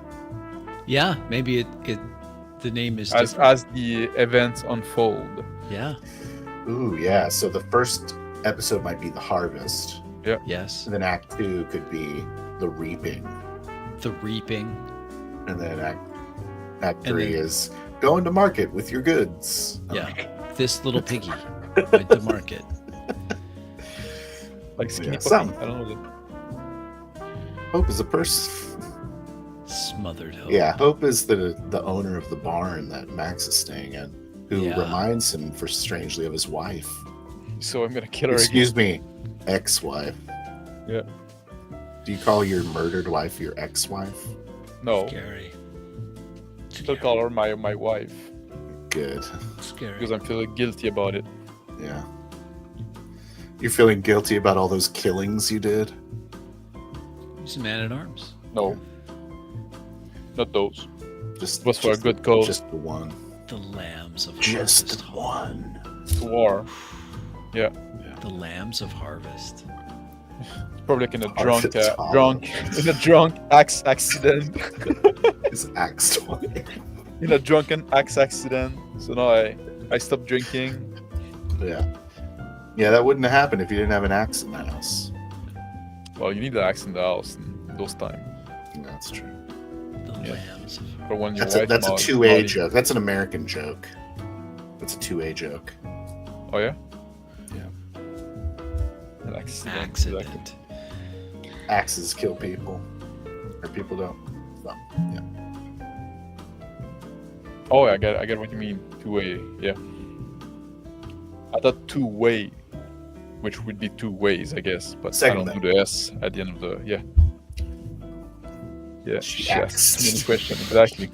Yeah, maybe it the name is as different. the events unfold. Yeah. Ooh, yeah. So the first episode might be the harvest, Yes. and then Act 2 could be the reaping, The reaping. and then Act And 3 then- is going to market with your goods. Yeah. This little piggy went to market. Like skinny Yeah, puppy. some. I don't know. Hope is a person. Smothered hope. Yeah, Hope is the owner of the barn that Max is staying in, who Yeah. reminds him, for strangely, of his wife. So I'm gonna kill her Excuse me, ex-wife. Yeah. Do you call your murdered wife your ex-wife? again. No, Scary. still call her my wife. Good. Scary. because I'm feeling guilty about it. Yeah. You're feeling guilty about all those killings you did? He's a man at arms. No, not those. Just It was for a just- good cause. Just the one. The lambs of Just harvest. one. War. Yeah, The lambs of harvest. probably like in a Harvest Hollow. drunk axe accident. His axe one. In a drunken axe accident. So now I stopped drinking. Yeah. Yeah, that wouldn't have happened if you didn't have an axe in the house. Well, you need the axe in the house in those times. That's true. The Yeah. lambs of harvest. For when your That's a wife is 2A naughty. joke. That's an American joke. That's a 2A joke. Oh yeah. Yeah. An accident. Accident. Axes kill people. Or people don't. So, yeah. Oh, I get what you mean. Two-way. Yeah. I thought two-way, which would be two ways, I guess. But Second I don't do the S at the end of the yeah. Yeah. She She asked asked. me the question exactly.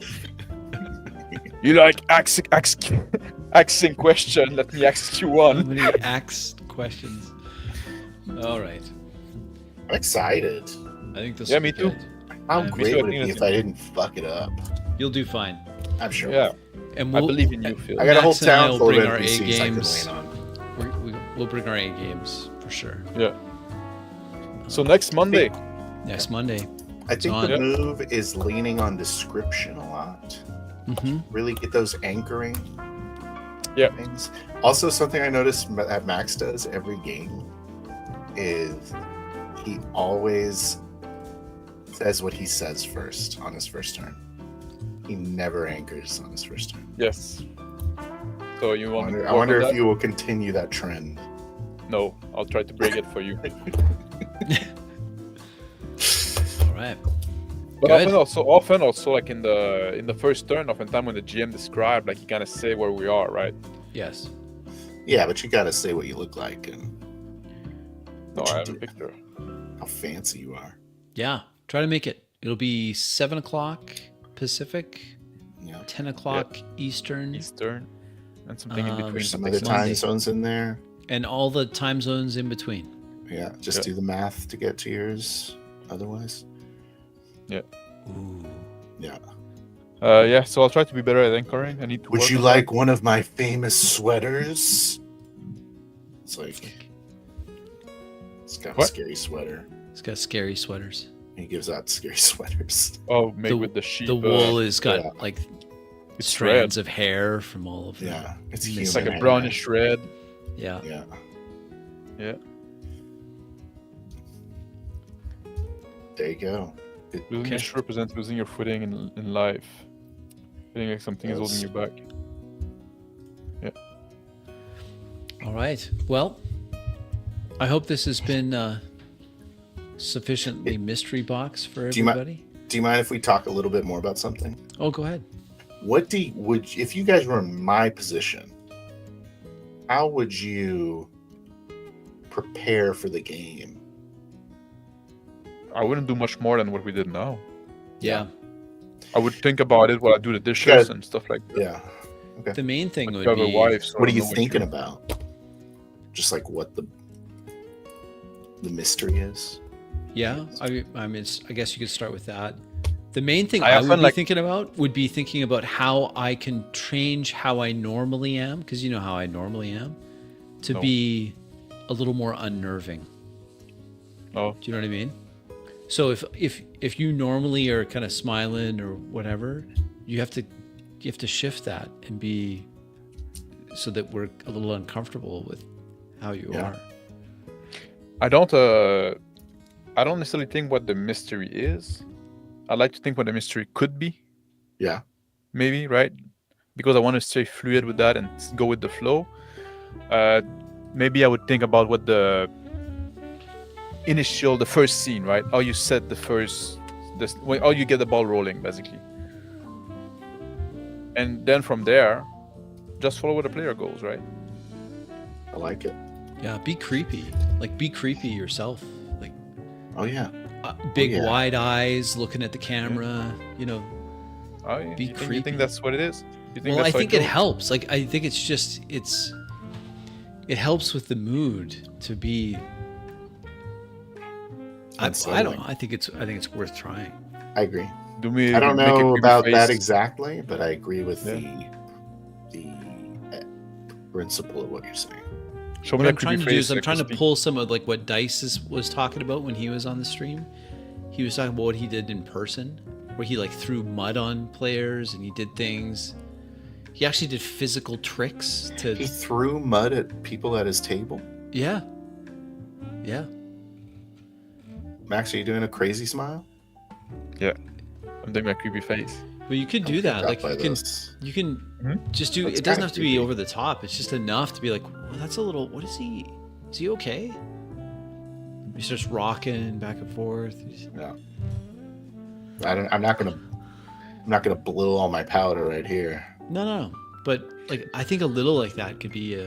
You like asking question? Let me ask you How one. many axe questions? All right. I'm excited. I think this Yeah, will me be too. good. How Me great too, I would it think be it's if I didn't fuck it up? You'll do fine. I'm sure. Yeah, And I we'll, believe in you, Phil. I got a whole Max and I town will full of bring our A NPCs I can games. lean on. We'll bring our A games for sure. Yeah. So next Monday. Next Monday. I think on. the move is leaning on description a lot. Mm-hmm. Really get those anchoring Yeah. things. Also, something I noticed that Max does every game is he always says what he says first on his first turn. He never anchors on his first turn. Yes. So you want to I work wonder on if that? you will continue that trend. No, I'll try to break it for you. All right. But Good. often also like in the first turn, oftentimes when the GM described, like he kind of say where we are, right? Yes. Yeah, but you gotta say what you look like and No, what you I have a do, picture. how fancy you are. Yeah. Try to make it. It'll be 7 o'clock Pacific, Yeah. 10 o'clock Eastern, Eastern, and something in Um, between. There's some Next other time Monday. zones in there. and all the time zones in between. Yeah, just Yeah. do the math to get to yours. Otherwise, Ooh. yeah. Yeah, so I'll try to be better at anchoring. I need to. Would work you on like one of my famous sweaters? It's like it's got a What? scary sweater. It's got scary sweaters. He gives out scary sweaters. that. Oh, made The- with the sheep. The wool has got yeah. like It's strands of hair from all of them. Yeah, it's It's human. It's like a hair. brownish red. Yeah. Yeah. Yeah. There you go. Losing Okay. your shoe represents losing your footing in life. Feeling like something is holding Yes. you back. All right. Well, I hope this has been sufficiently mystery box for Do you mi- everybody. Do you mind if we talk a little bit more about something? Oh, go ahead. What do you, if you guys were in my position, how would you prepare for the game? I wouldn't do much more than what we did now. Yeah. I would think about it while I do the dishes and stuff like that. Yeah. The main thing Like, would you have a be wife, so What I are you know thinking about? Just like what the mystery is. Yeah, I mean, I guess you could start with that. The main thing I I, often would be like- thinking about would be thinking about how I can change how I normally am, because you know how I normally am, to No. be a little more unnerving. Oh, Do you know what I mean? So if you normally are kind of smiling or whatever, you have to shift that and be so that we're a little uncomfortable with how you Yeah. are. I don't necessarily think what the mystery is. I like to think what the mystery could be. Yeah. Maybe, right? Because I want to stay fluid with that and go with the flow. Maybe I would think about what the first scene, right? How you set how you get the ball rolling, basically. And then from there, just follow where the player goes, right? I like it. Yeah, be creepy. Like be creepy yourself. Like Oh yeah. big yeah. wide eyes looking at the camera, you know. You Be think creepy. that's what it is? You think Well, I that's how think it goes? helps. Like, I think it's just it helps with the mood to be. I don't know. I think it's worth trying. I agree. Do we I don't make a know creepy about that face? exactly, but I agree with Yeah. the principle of what you're saying. Show What me a I'm trying creepy to do face. is I'm trying to crispy. pull some of like what Dice was talking about when he was on the stream. He was talking about what he did in person, where he like threw mud on players and he did things. He actually did physical tricks He to. threw mud at people at his table. Yeah. Yeah. Max, are you doing a crazy smile? I'm doing my creepy face. But you could do I'm that. freaked out Like by you this. can Mhm. just do. That's It doesn't kinda have to be creepy. over the top. It's just enough to be like, well, that's a little. What is he? Is he okay? He starts rocking back and forth. No. I'm not gonna blow all my powder right here. No. But like, I think a little like that could be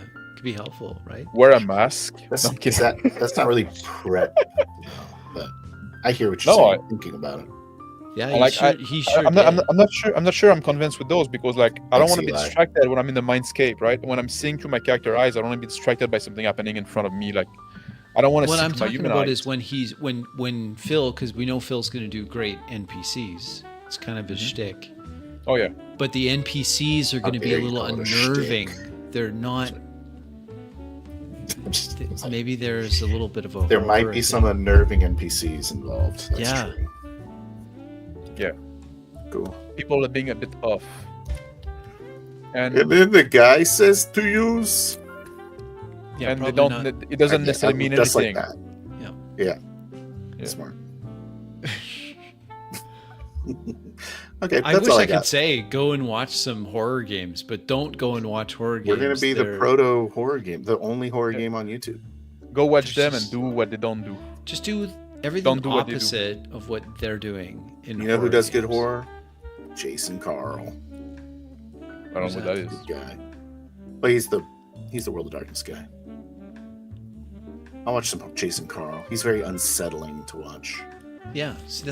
helpful, right? Wear a mask. That's No, I'm kidding. that's not really prep, but I hear what No, you're saying. Thinking about it. Yeah, Like, he sure I'm did. not sure. I'm not sure. I'm convinced with those because, like, I don't Thanks, want to be Eli. distracted when I'm in the mindscape, right? When I'm seeing through my character eyes, I don't want to be distracted by something happening in front of me. Like, I don't want to What see I'm through my talking human about eyes. is when Phil, because we know Phil's going to do great NPCs. It's kind of his shtick. Oh yeah, But the NPCs are How going to be dare a you little call it a unnerving. shtick. They're not. It's like, Maybe there's a little bit of a. there might horror be thing. some unnerving NPCs involved. That's Yeah. true. Yeah. Cool. people are being a bit off. And And then the guy says to use. Yeah, and they probably don't. not. It doesn't necessarily mean just anything. like that. Yeah. Yeah. Smart. Okay, I that's wish all I I could got. say go and watch some horror games, but don't go and watch horror games. We're gonna be the They're- proto horror game, the only horror game on YouTube. Go watch them Just- and do what they don't do. Just do everything Don't do what they do. opposite of what they're doing. In You know who horror does good games. horror? Jason Carl, I don't know Who's what that? that is. good guy. But he's the World of Darkness guy. I'll watch some Jason Carl. He's very unsettling to watch. Yeah, see,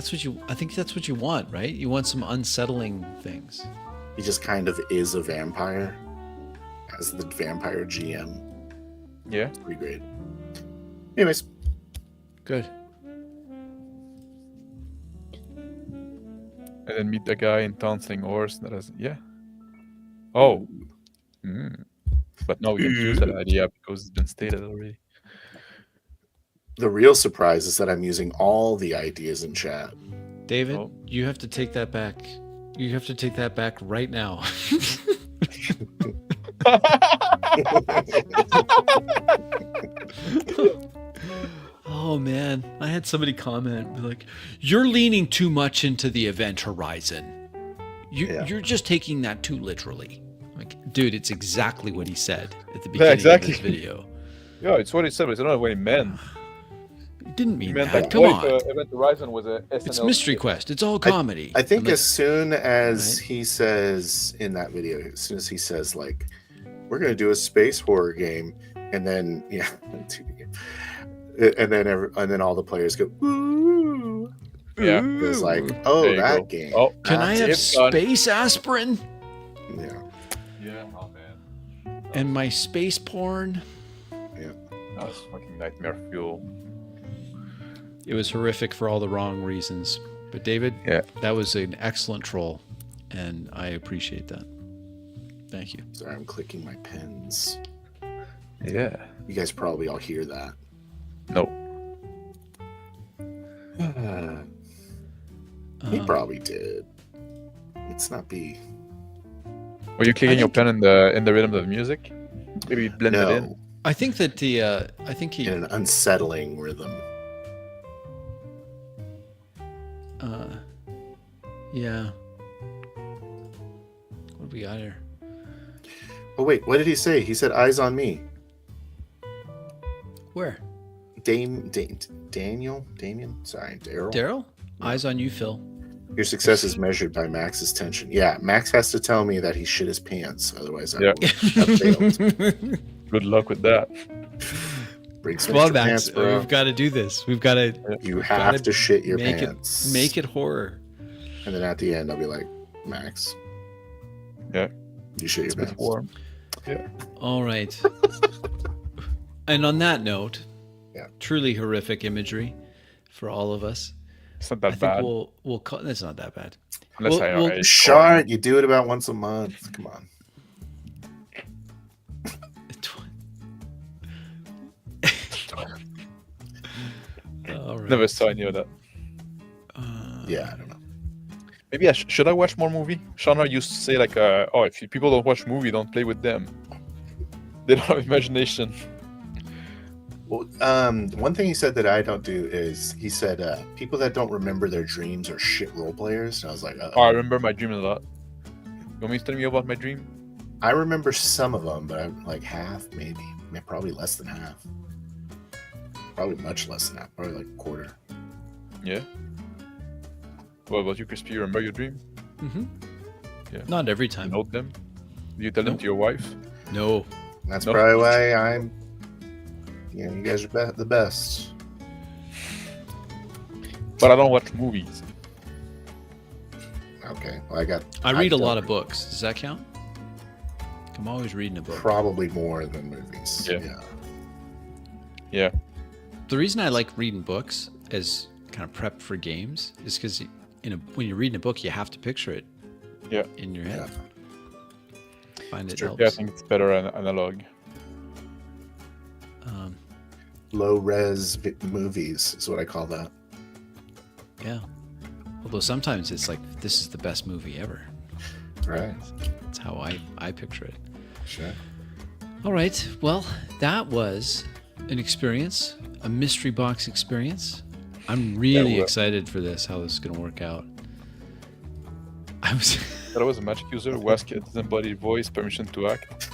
I think that's what you want, right? You want some unsettling things. He just kind of is a vampire, as the vampire GM. Yeah. It's pretty great. Anyways, Good. And then meet the guy in Dancing Horse that has Oh. But no, we can use that idea because it's been stated already. the real surprise is that I'm using all the ideas in chat. David, Oh. you have to take that back. You have to take that back right now. Oh man, I had somebody comment be like, "You're leaning too much into the event horizon. You're just taking that too literally." Like, dude, it's exactly what he said at the beginning exactly. of this video. Yeah, it's what he said, but it's not what he meant. He didn't He mean meant that. like, Come what on. if Event Horizon was a SNL It's Mystery skit? Quest. It's all comedy. I think I'm like, as soon as Right. he says in that video, as soon as he says like, "We're gonna do a space horror game," and then and then all the players go, "Ooh!" Yeah. It's like, There "Oh, you that go. game." Oh, can I have It's done. space aspirin Yeah, Yeah, oh man. and my space porn? That was fucking nightmare fuel. It was horrific for all the wrong reasons. But David, Yeah. that was an excellent troll, and I appreciate that. Thank you. sorry, I'm clicking my pens. Yeah. You guys probably all hear that. No. He Um, probably did. Let's not be. Were you clicking your pen in the rhythm of the music? Maybe blend it in. No, I think that I think he, in an unsettling rhythm. yeah. What do we got here? Oh wait, what did he say? He said, "Eyes on me." Where? Damien. Sorry, Daryl. Daryl? Eyes on you, Phil. Your success is measured by Max's tension. Yeah, Max has to tell me that he shit his pants, otherwise I Yeah. will have failed. Good luck with that. Bring some Come on, extra Max. pants, bro. We've got to do this. We've got to You have gotta to shit your make pants. make it horror. And then at the end, I'll be like, Max, Yeah. You shit your It's a bit pants. warm. All right. And on that note, Yeah. truly horrific imagery for all of us. It's not I that think bad. we'll call. That's not that bad. Unless we'll- I Short. You do it about once a month. Come on. All right. never saw any of that. Yeah, I don't know. Maybe should I watch more movie? Shauna used to say like, "Oh, if people don't watch movie, don't play with them. They don't have imagination." Well, one thing he said that I don't do is he said people that don't remember their dreams are shit role players. And I was like, Oh, I remember my dream a lot. You want me to tell you about my dream? I remember some of them, but I'm like half, maybe probably less than half. Probably much less than that. Probably like a quarter. Yeah. What about you, Crispy? You remember your dream? Mm-hmm. Yeah. Not every You time. note them? Do you tell them Nope. to your wife? No. And that's No. probably why I'm. You know, you guys are the best. But I don't watch movies. Okay, well, I read a don't lot of books. Does that count? I'm always reading a book. Probably more than movies. Yeah. Yeah. The reason I like reading books as kind of prep for games is because when you're reading a book, you have to picture it. Yeah. In your head. Find it true. helps. Yeah, I think it's better analog. Low res movies is what I call that. Yeah. Although sometimes it's like this is the best movie ever. Right. That's how I picture it. Sure. All right. Well, that was an experience, a mystery box experience. I'm really Yeah, well- excited for this. How this is going to work out. I was. That was a magic user who asked disembodied voice permission to act.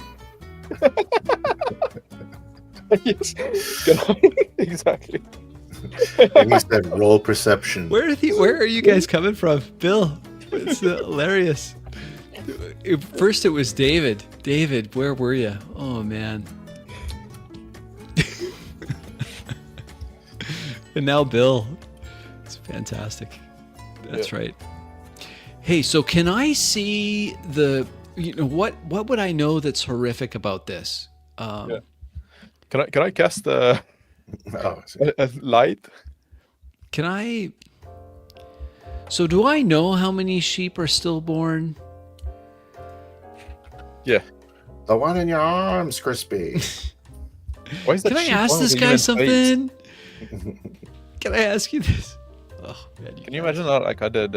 Yes. Exactly. And he said roll perception. Where are you guys coming from, Bill? It's hilarious. First, it was David. David, where were you? Oh man. And now Bill. It's fantastic. That's right. Hey, so can I see what would I know that's horrific about this? Yeah. Can I cast Oh, a light? Can I? So do I know how many sheep are stillborn? Yeah. the one in your arms, Crispy. Why is that Can I sheep ask one this with a guy human face? something? Can I ask you this? Oh man, Can you imagine how like I did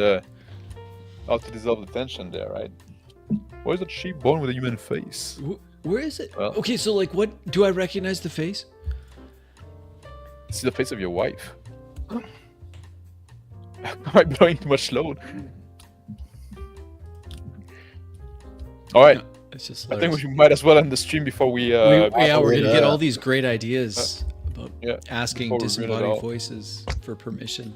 how to dissolve the tension there, right? Why is that sheep born with a human face? Where is it? Well- Okay, so like, what do I recognize the face? It's the face of your wife. Am I blowing too much load? All right, It's just. I think we might as well end the stream before we. we're before gonna we, get all these great ideas about yeah, asking before we read it all. disembodied voices for permission.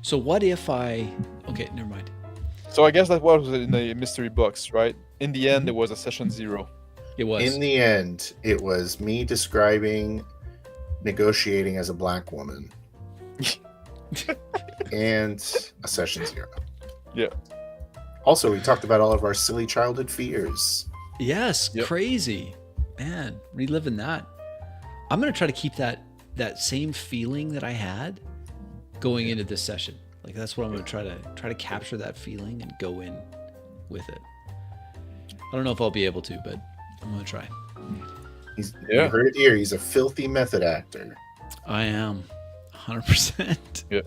So what if I? Okay, never mind. So I guess that was in the mystery box, right? In the end, it was a session 0. It was. In the end, it was me describing negotiating as a black woman. And a session 0. Yeah. Also, we talked about all of our silly childhood fears. Yes, Yep. crazy, man. Reliving that. I'm gonna try to keep that same feeling that I had going into this session. Like that's what I'm gonna try to capture that feeling and go in with it. I don't know if I'll be able to, but I'm gonna try. You Yeah. heard it here. He's a filthy method actor. I am 100%. Yeah.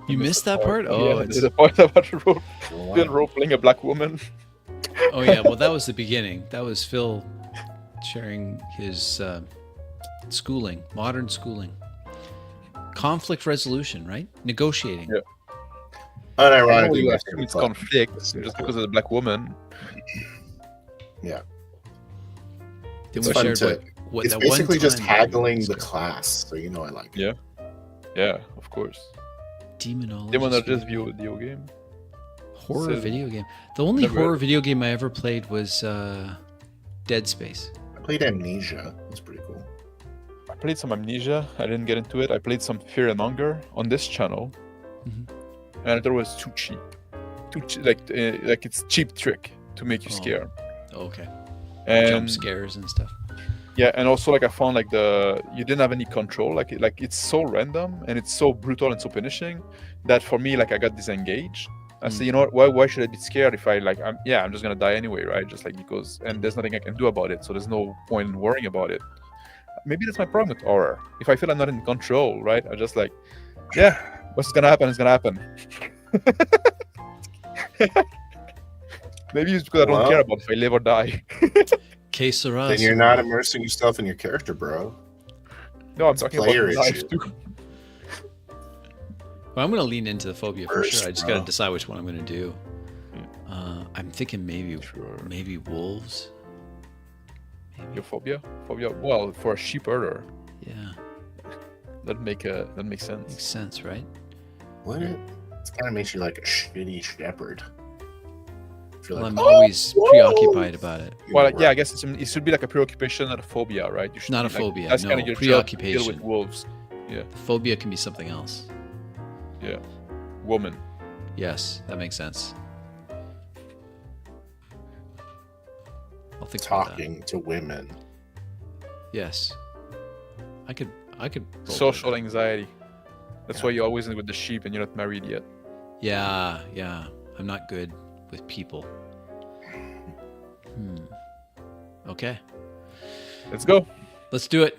You missed that part? Yeah, Oh, it's the part about Phil Wow. role playing a black woman. oh yeah. Well, that was the beginning. That was Phil sharing his schooling, modern schooling, conflict resolution, right? Negotiating. Yeah. Unironically, You my assume favorite it's part. conflict just because of a black woman. Yeah. Then It's we fun shared to- what It's that one basically just time haggling was the good. class, so you know I like it. Yeah. Yeah, of course. Demonology. Demonologist video game. horror so- video game. The only Never- horror video game I ever played was Dead Space. I played Amnesia. It's pretty cool. I played some Amnesia. I didn't get into it. I played some Fear and Hunger on this channel, Mhm. and I thought it was too cheap. Like it's cheap trick. to make you Oh. scared. Okay. And Jump scares and stuff. yeah, and also like I found like you didn't have any control. Like it's so random and it's so brutal and so punishing that for me like I got disengaged. I say, you know what? Why should I be scared if I'm just gonna die anyway, right? Just like because, and there's nothing I can do about it, so there's no point in worrying about it. Maybe that's my problem with horror. If I feel I'm not in control, right? I just like, yeah, what's gonna happen is gonna happen. Maybe it's because I don't Well, care about if I live or die. Que sera, Then you're sera. not immersing yourself in your character, bro. No, I'm It's a talking player about life issue. too. Well, I'm going to lean into the phobia for First, sure. I just bro. got to decide which one I'm going to do. I'm thinking maybe Sure. maybe wolves. Your phobia? Well, for a sheep herder, Yeah, that makes makes sense. sense, right? What? It kind of makes you like a shitty shepherd. Feel Well, like, I'm always preoccupied about it. Well, you're yeah, I right. guess it should be like a preoccupation, not a phobia, right? You should Not be a like- phobia, That's kind no, of your job to deal preoccupation. with wolves. Yeah, Phobia can be something else. yeah. Woman. Yes, that makes sense. I'll think about that. Talking to women. Yes, I could. roll with Social that. anxiety. That's Yeah. why you're always with the sheep and you're not married yet. Yeah. I'm not good with people. Okay, Let's go. let's do it.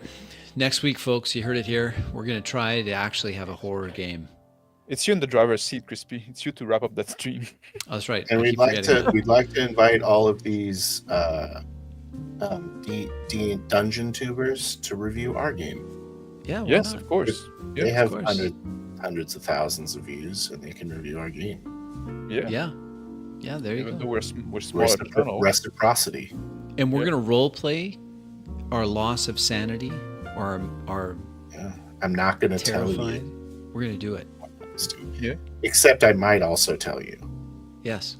Next week, folks, you heard it here. We're gonna try to actually have a horror game. It's you in the driver's seat, Crispy. It's you to wrap up that stream. Oh, that's right. And I we'd keep like forgetting to that. we'd like to invite all of these dungeon tubers to review our game. Yeah. why Yes, not? of course. They Yeah, have course. hundreds of thousands of views, and they can review our game. yeah. Yeah. There you Even though go. we're small at the channel. Reciprocity. And we're Yeah. gonna role play our loss of sanity or our Yeah, I'm not going to tell terrified. you. We're gonna do it. Steve. Yeah. Except I might also tell you. Yes.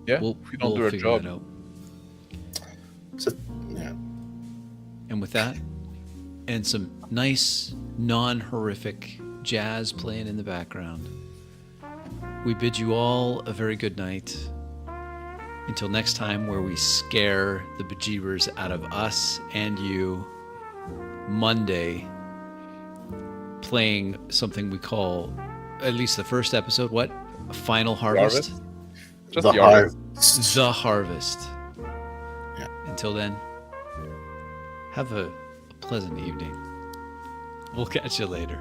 Yeah. We'll, if you don't we'll do our figure job. that out. So, yeah. And with that, and some nice, non-horrific jazz playing in the background, we bid you all a very good night. Until next time, where we scare the bejeebers out of us and you. Monday, playing something we call, at least the first episode, what? Final Harvest? Just The the artist. harvest. The Harvest. Yeah. Until then, have a pleasant evening. We'll catch you later.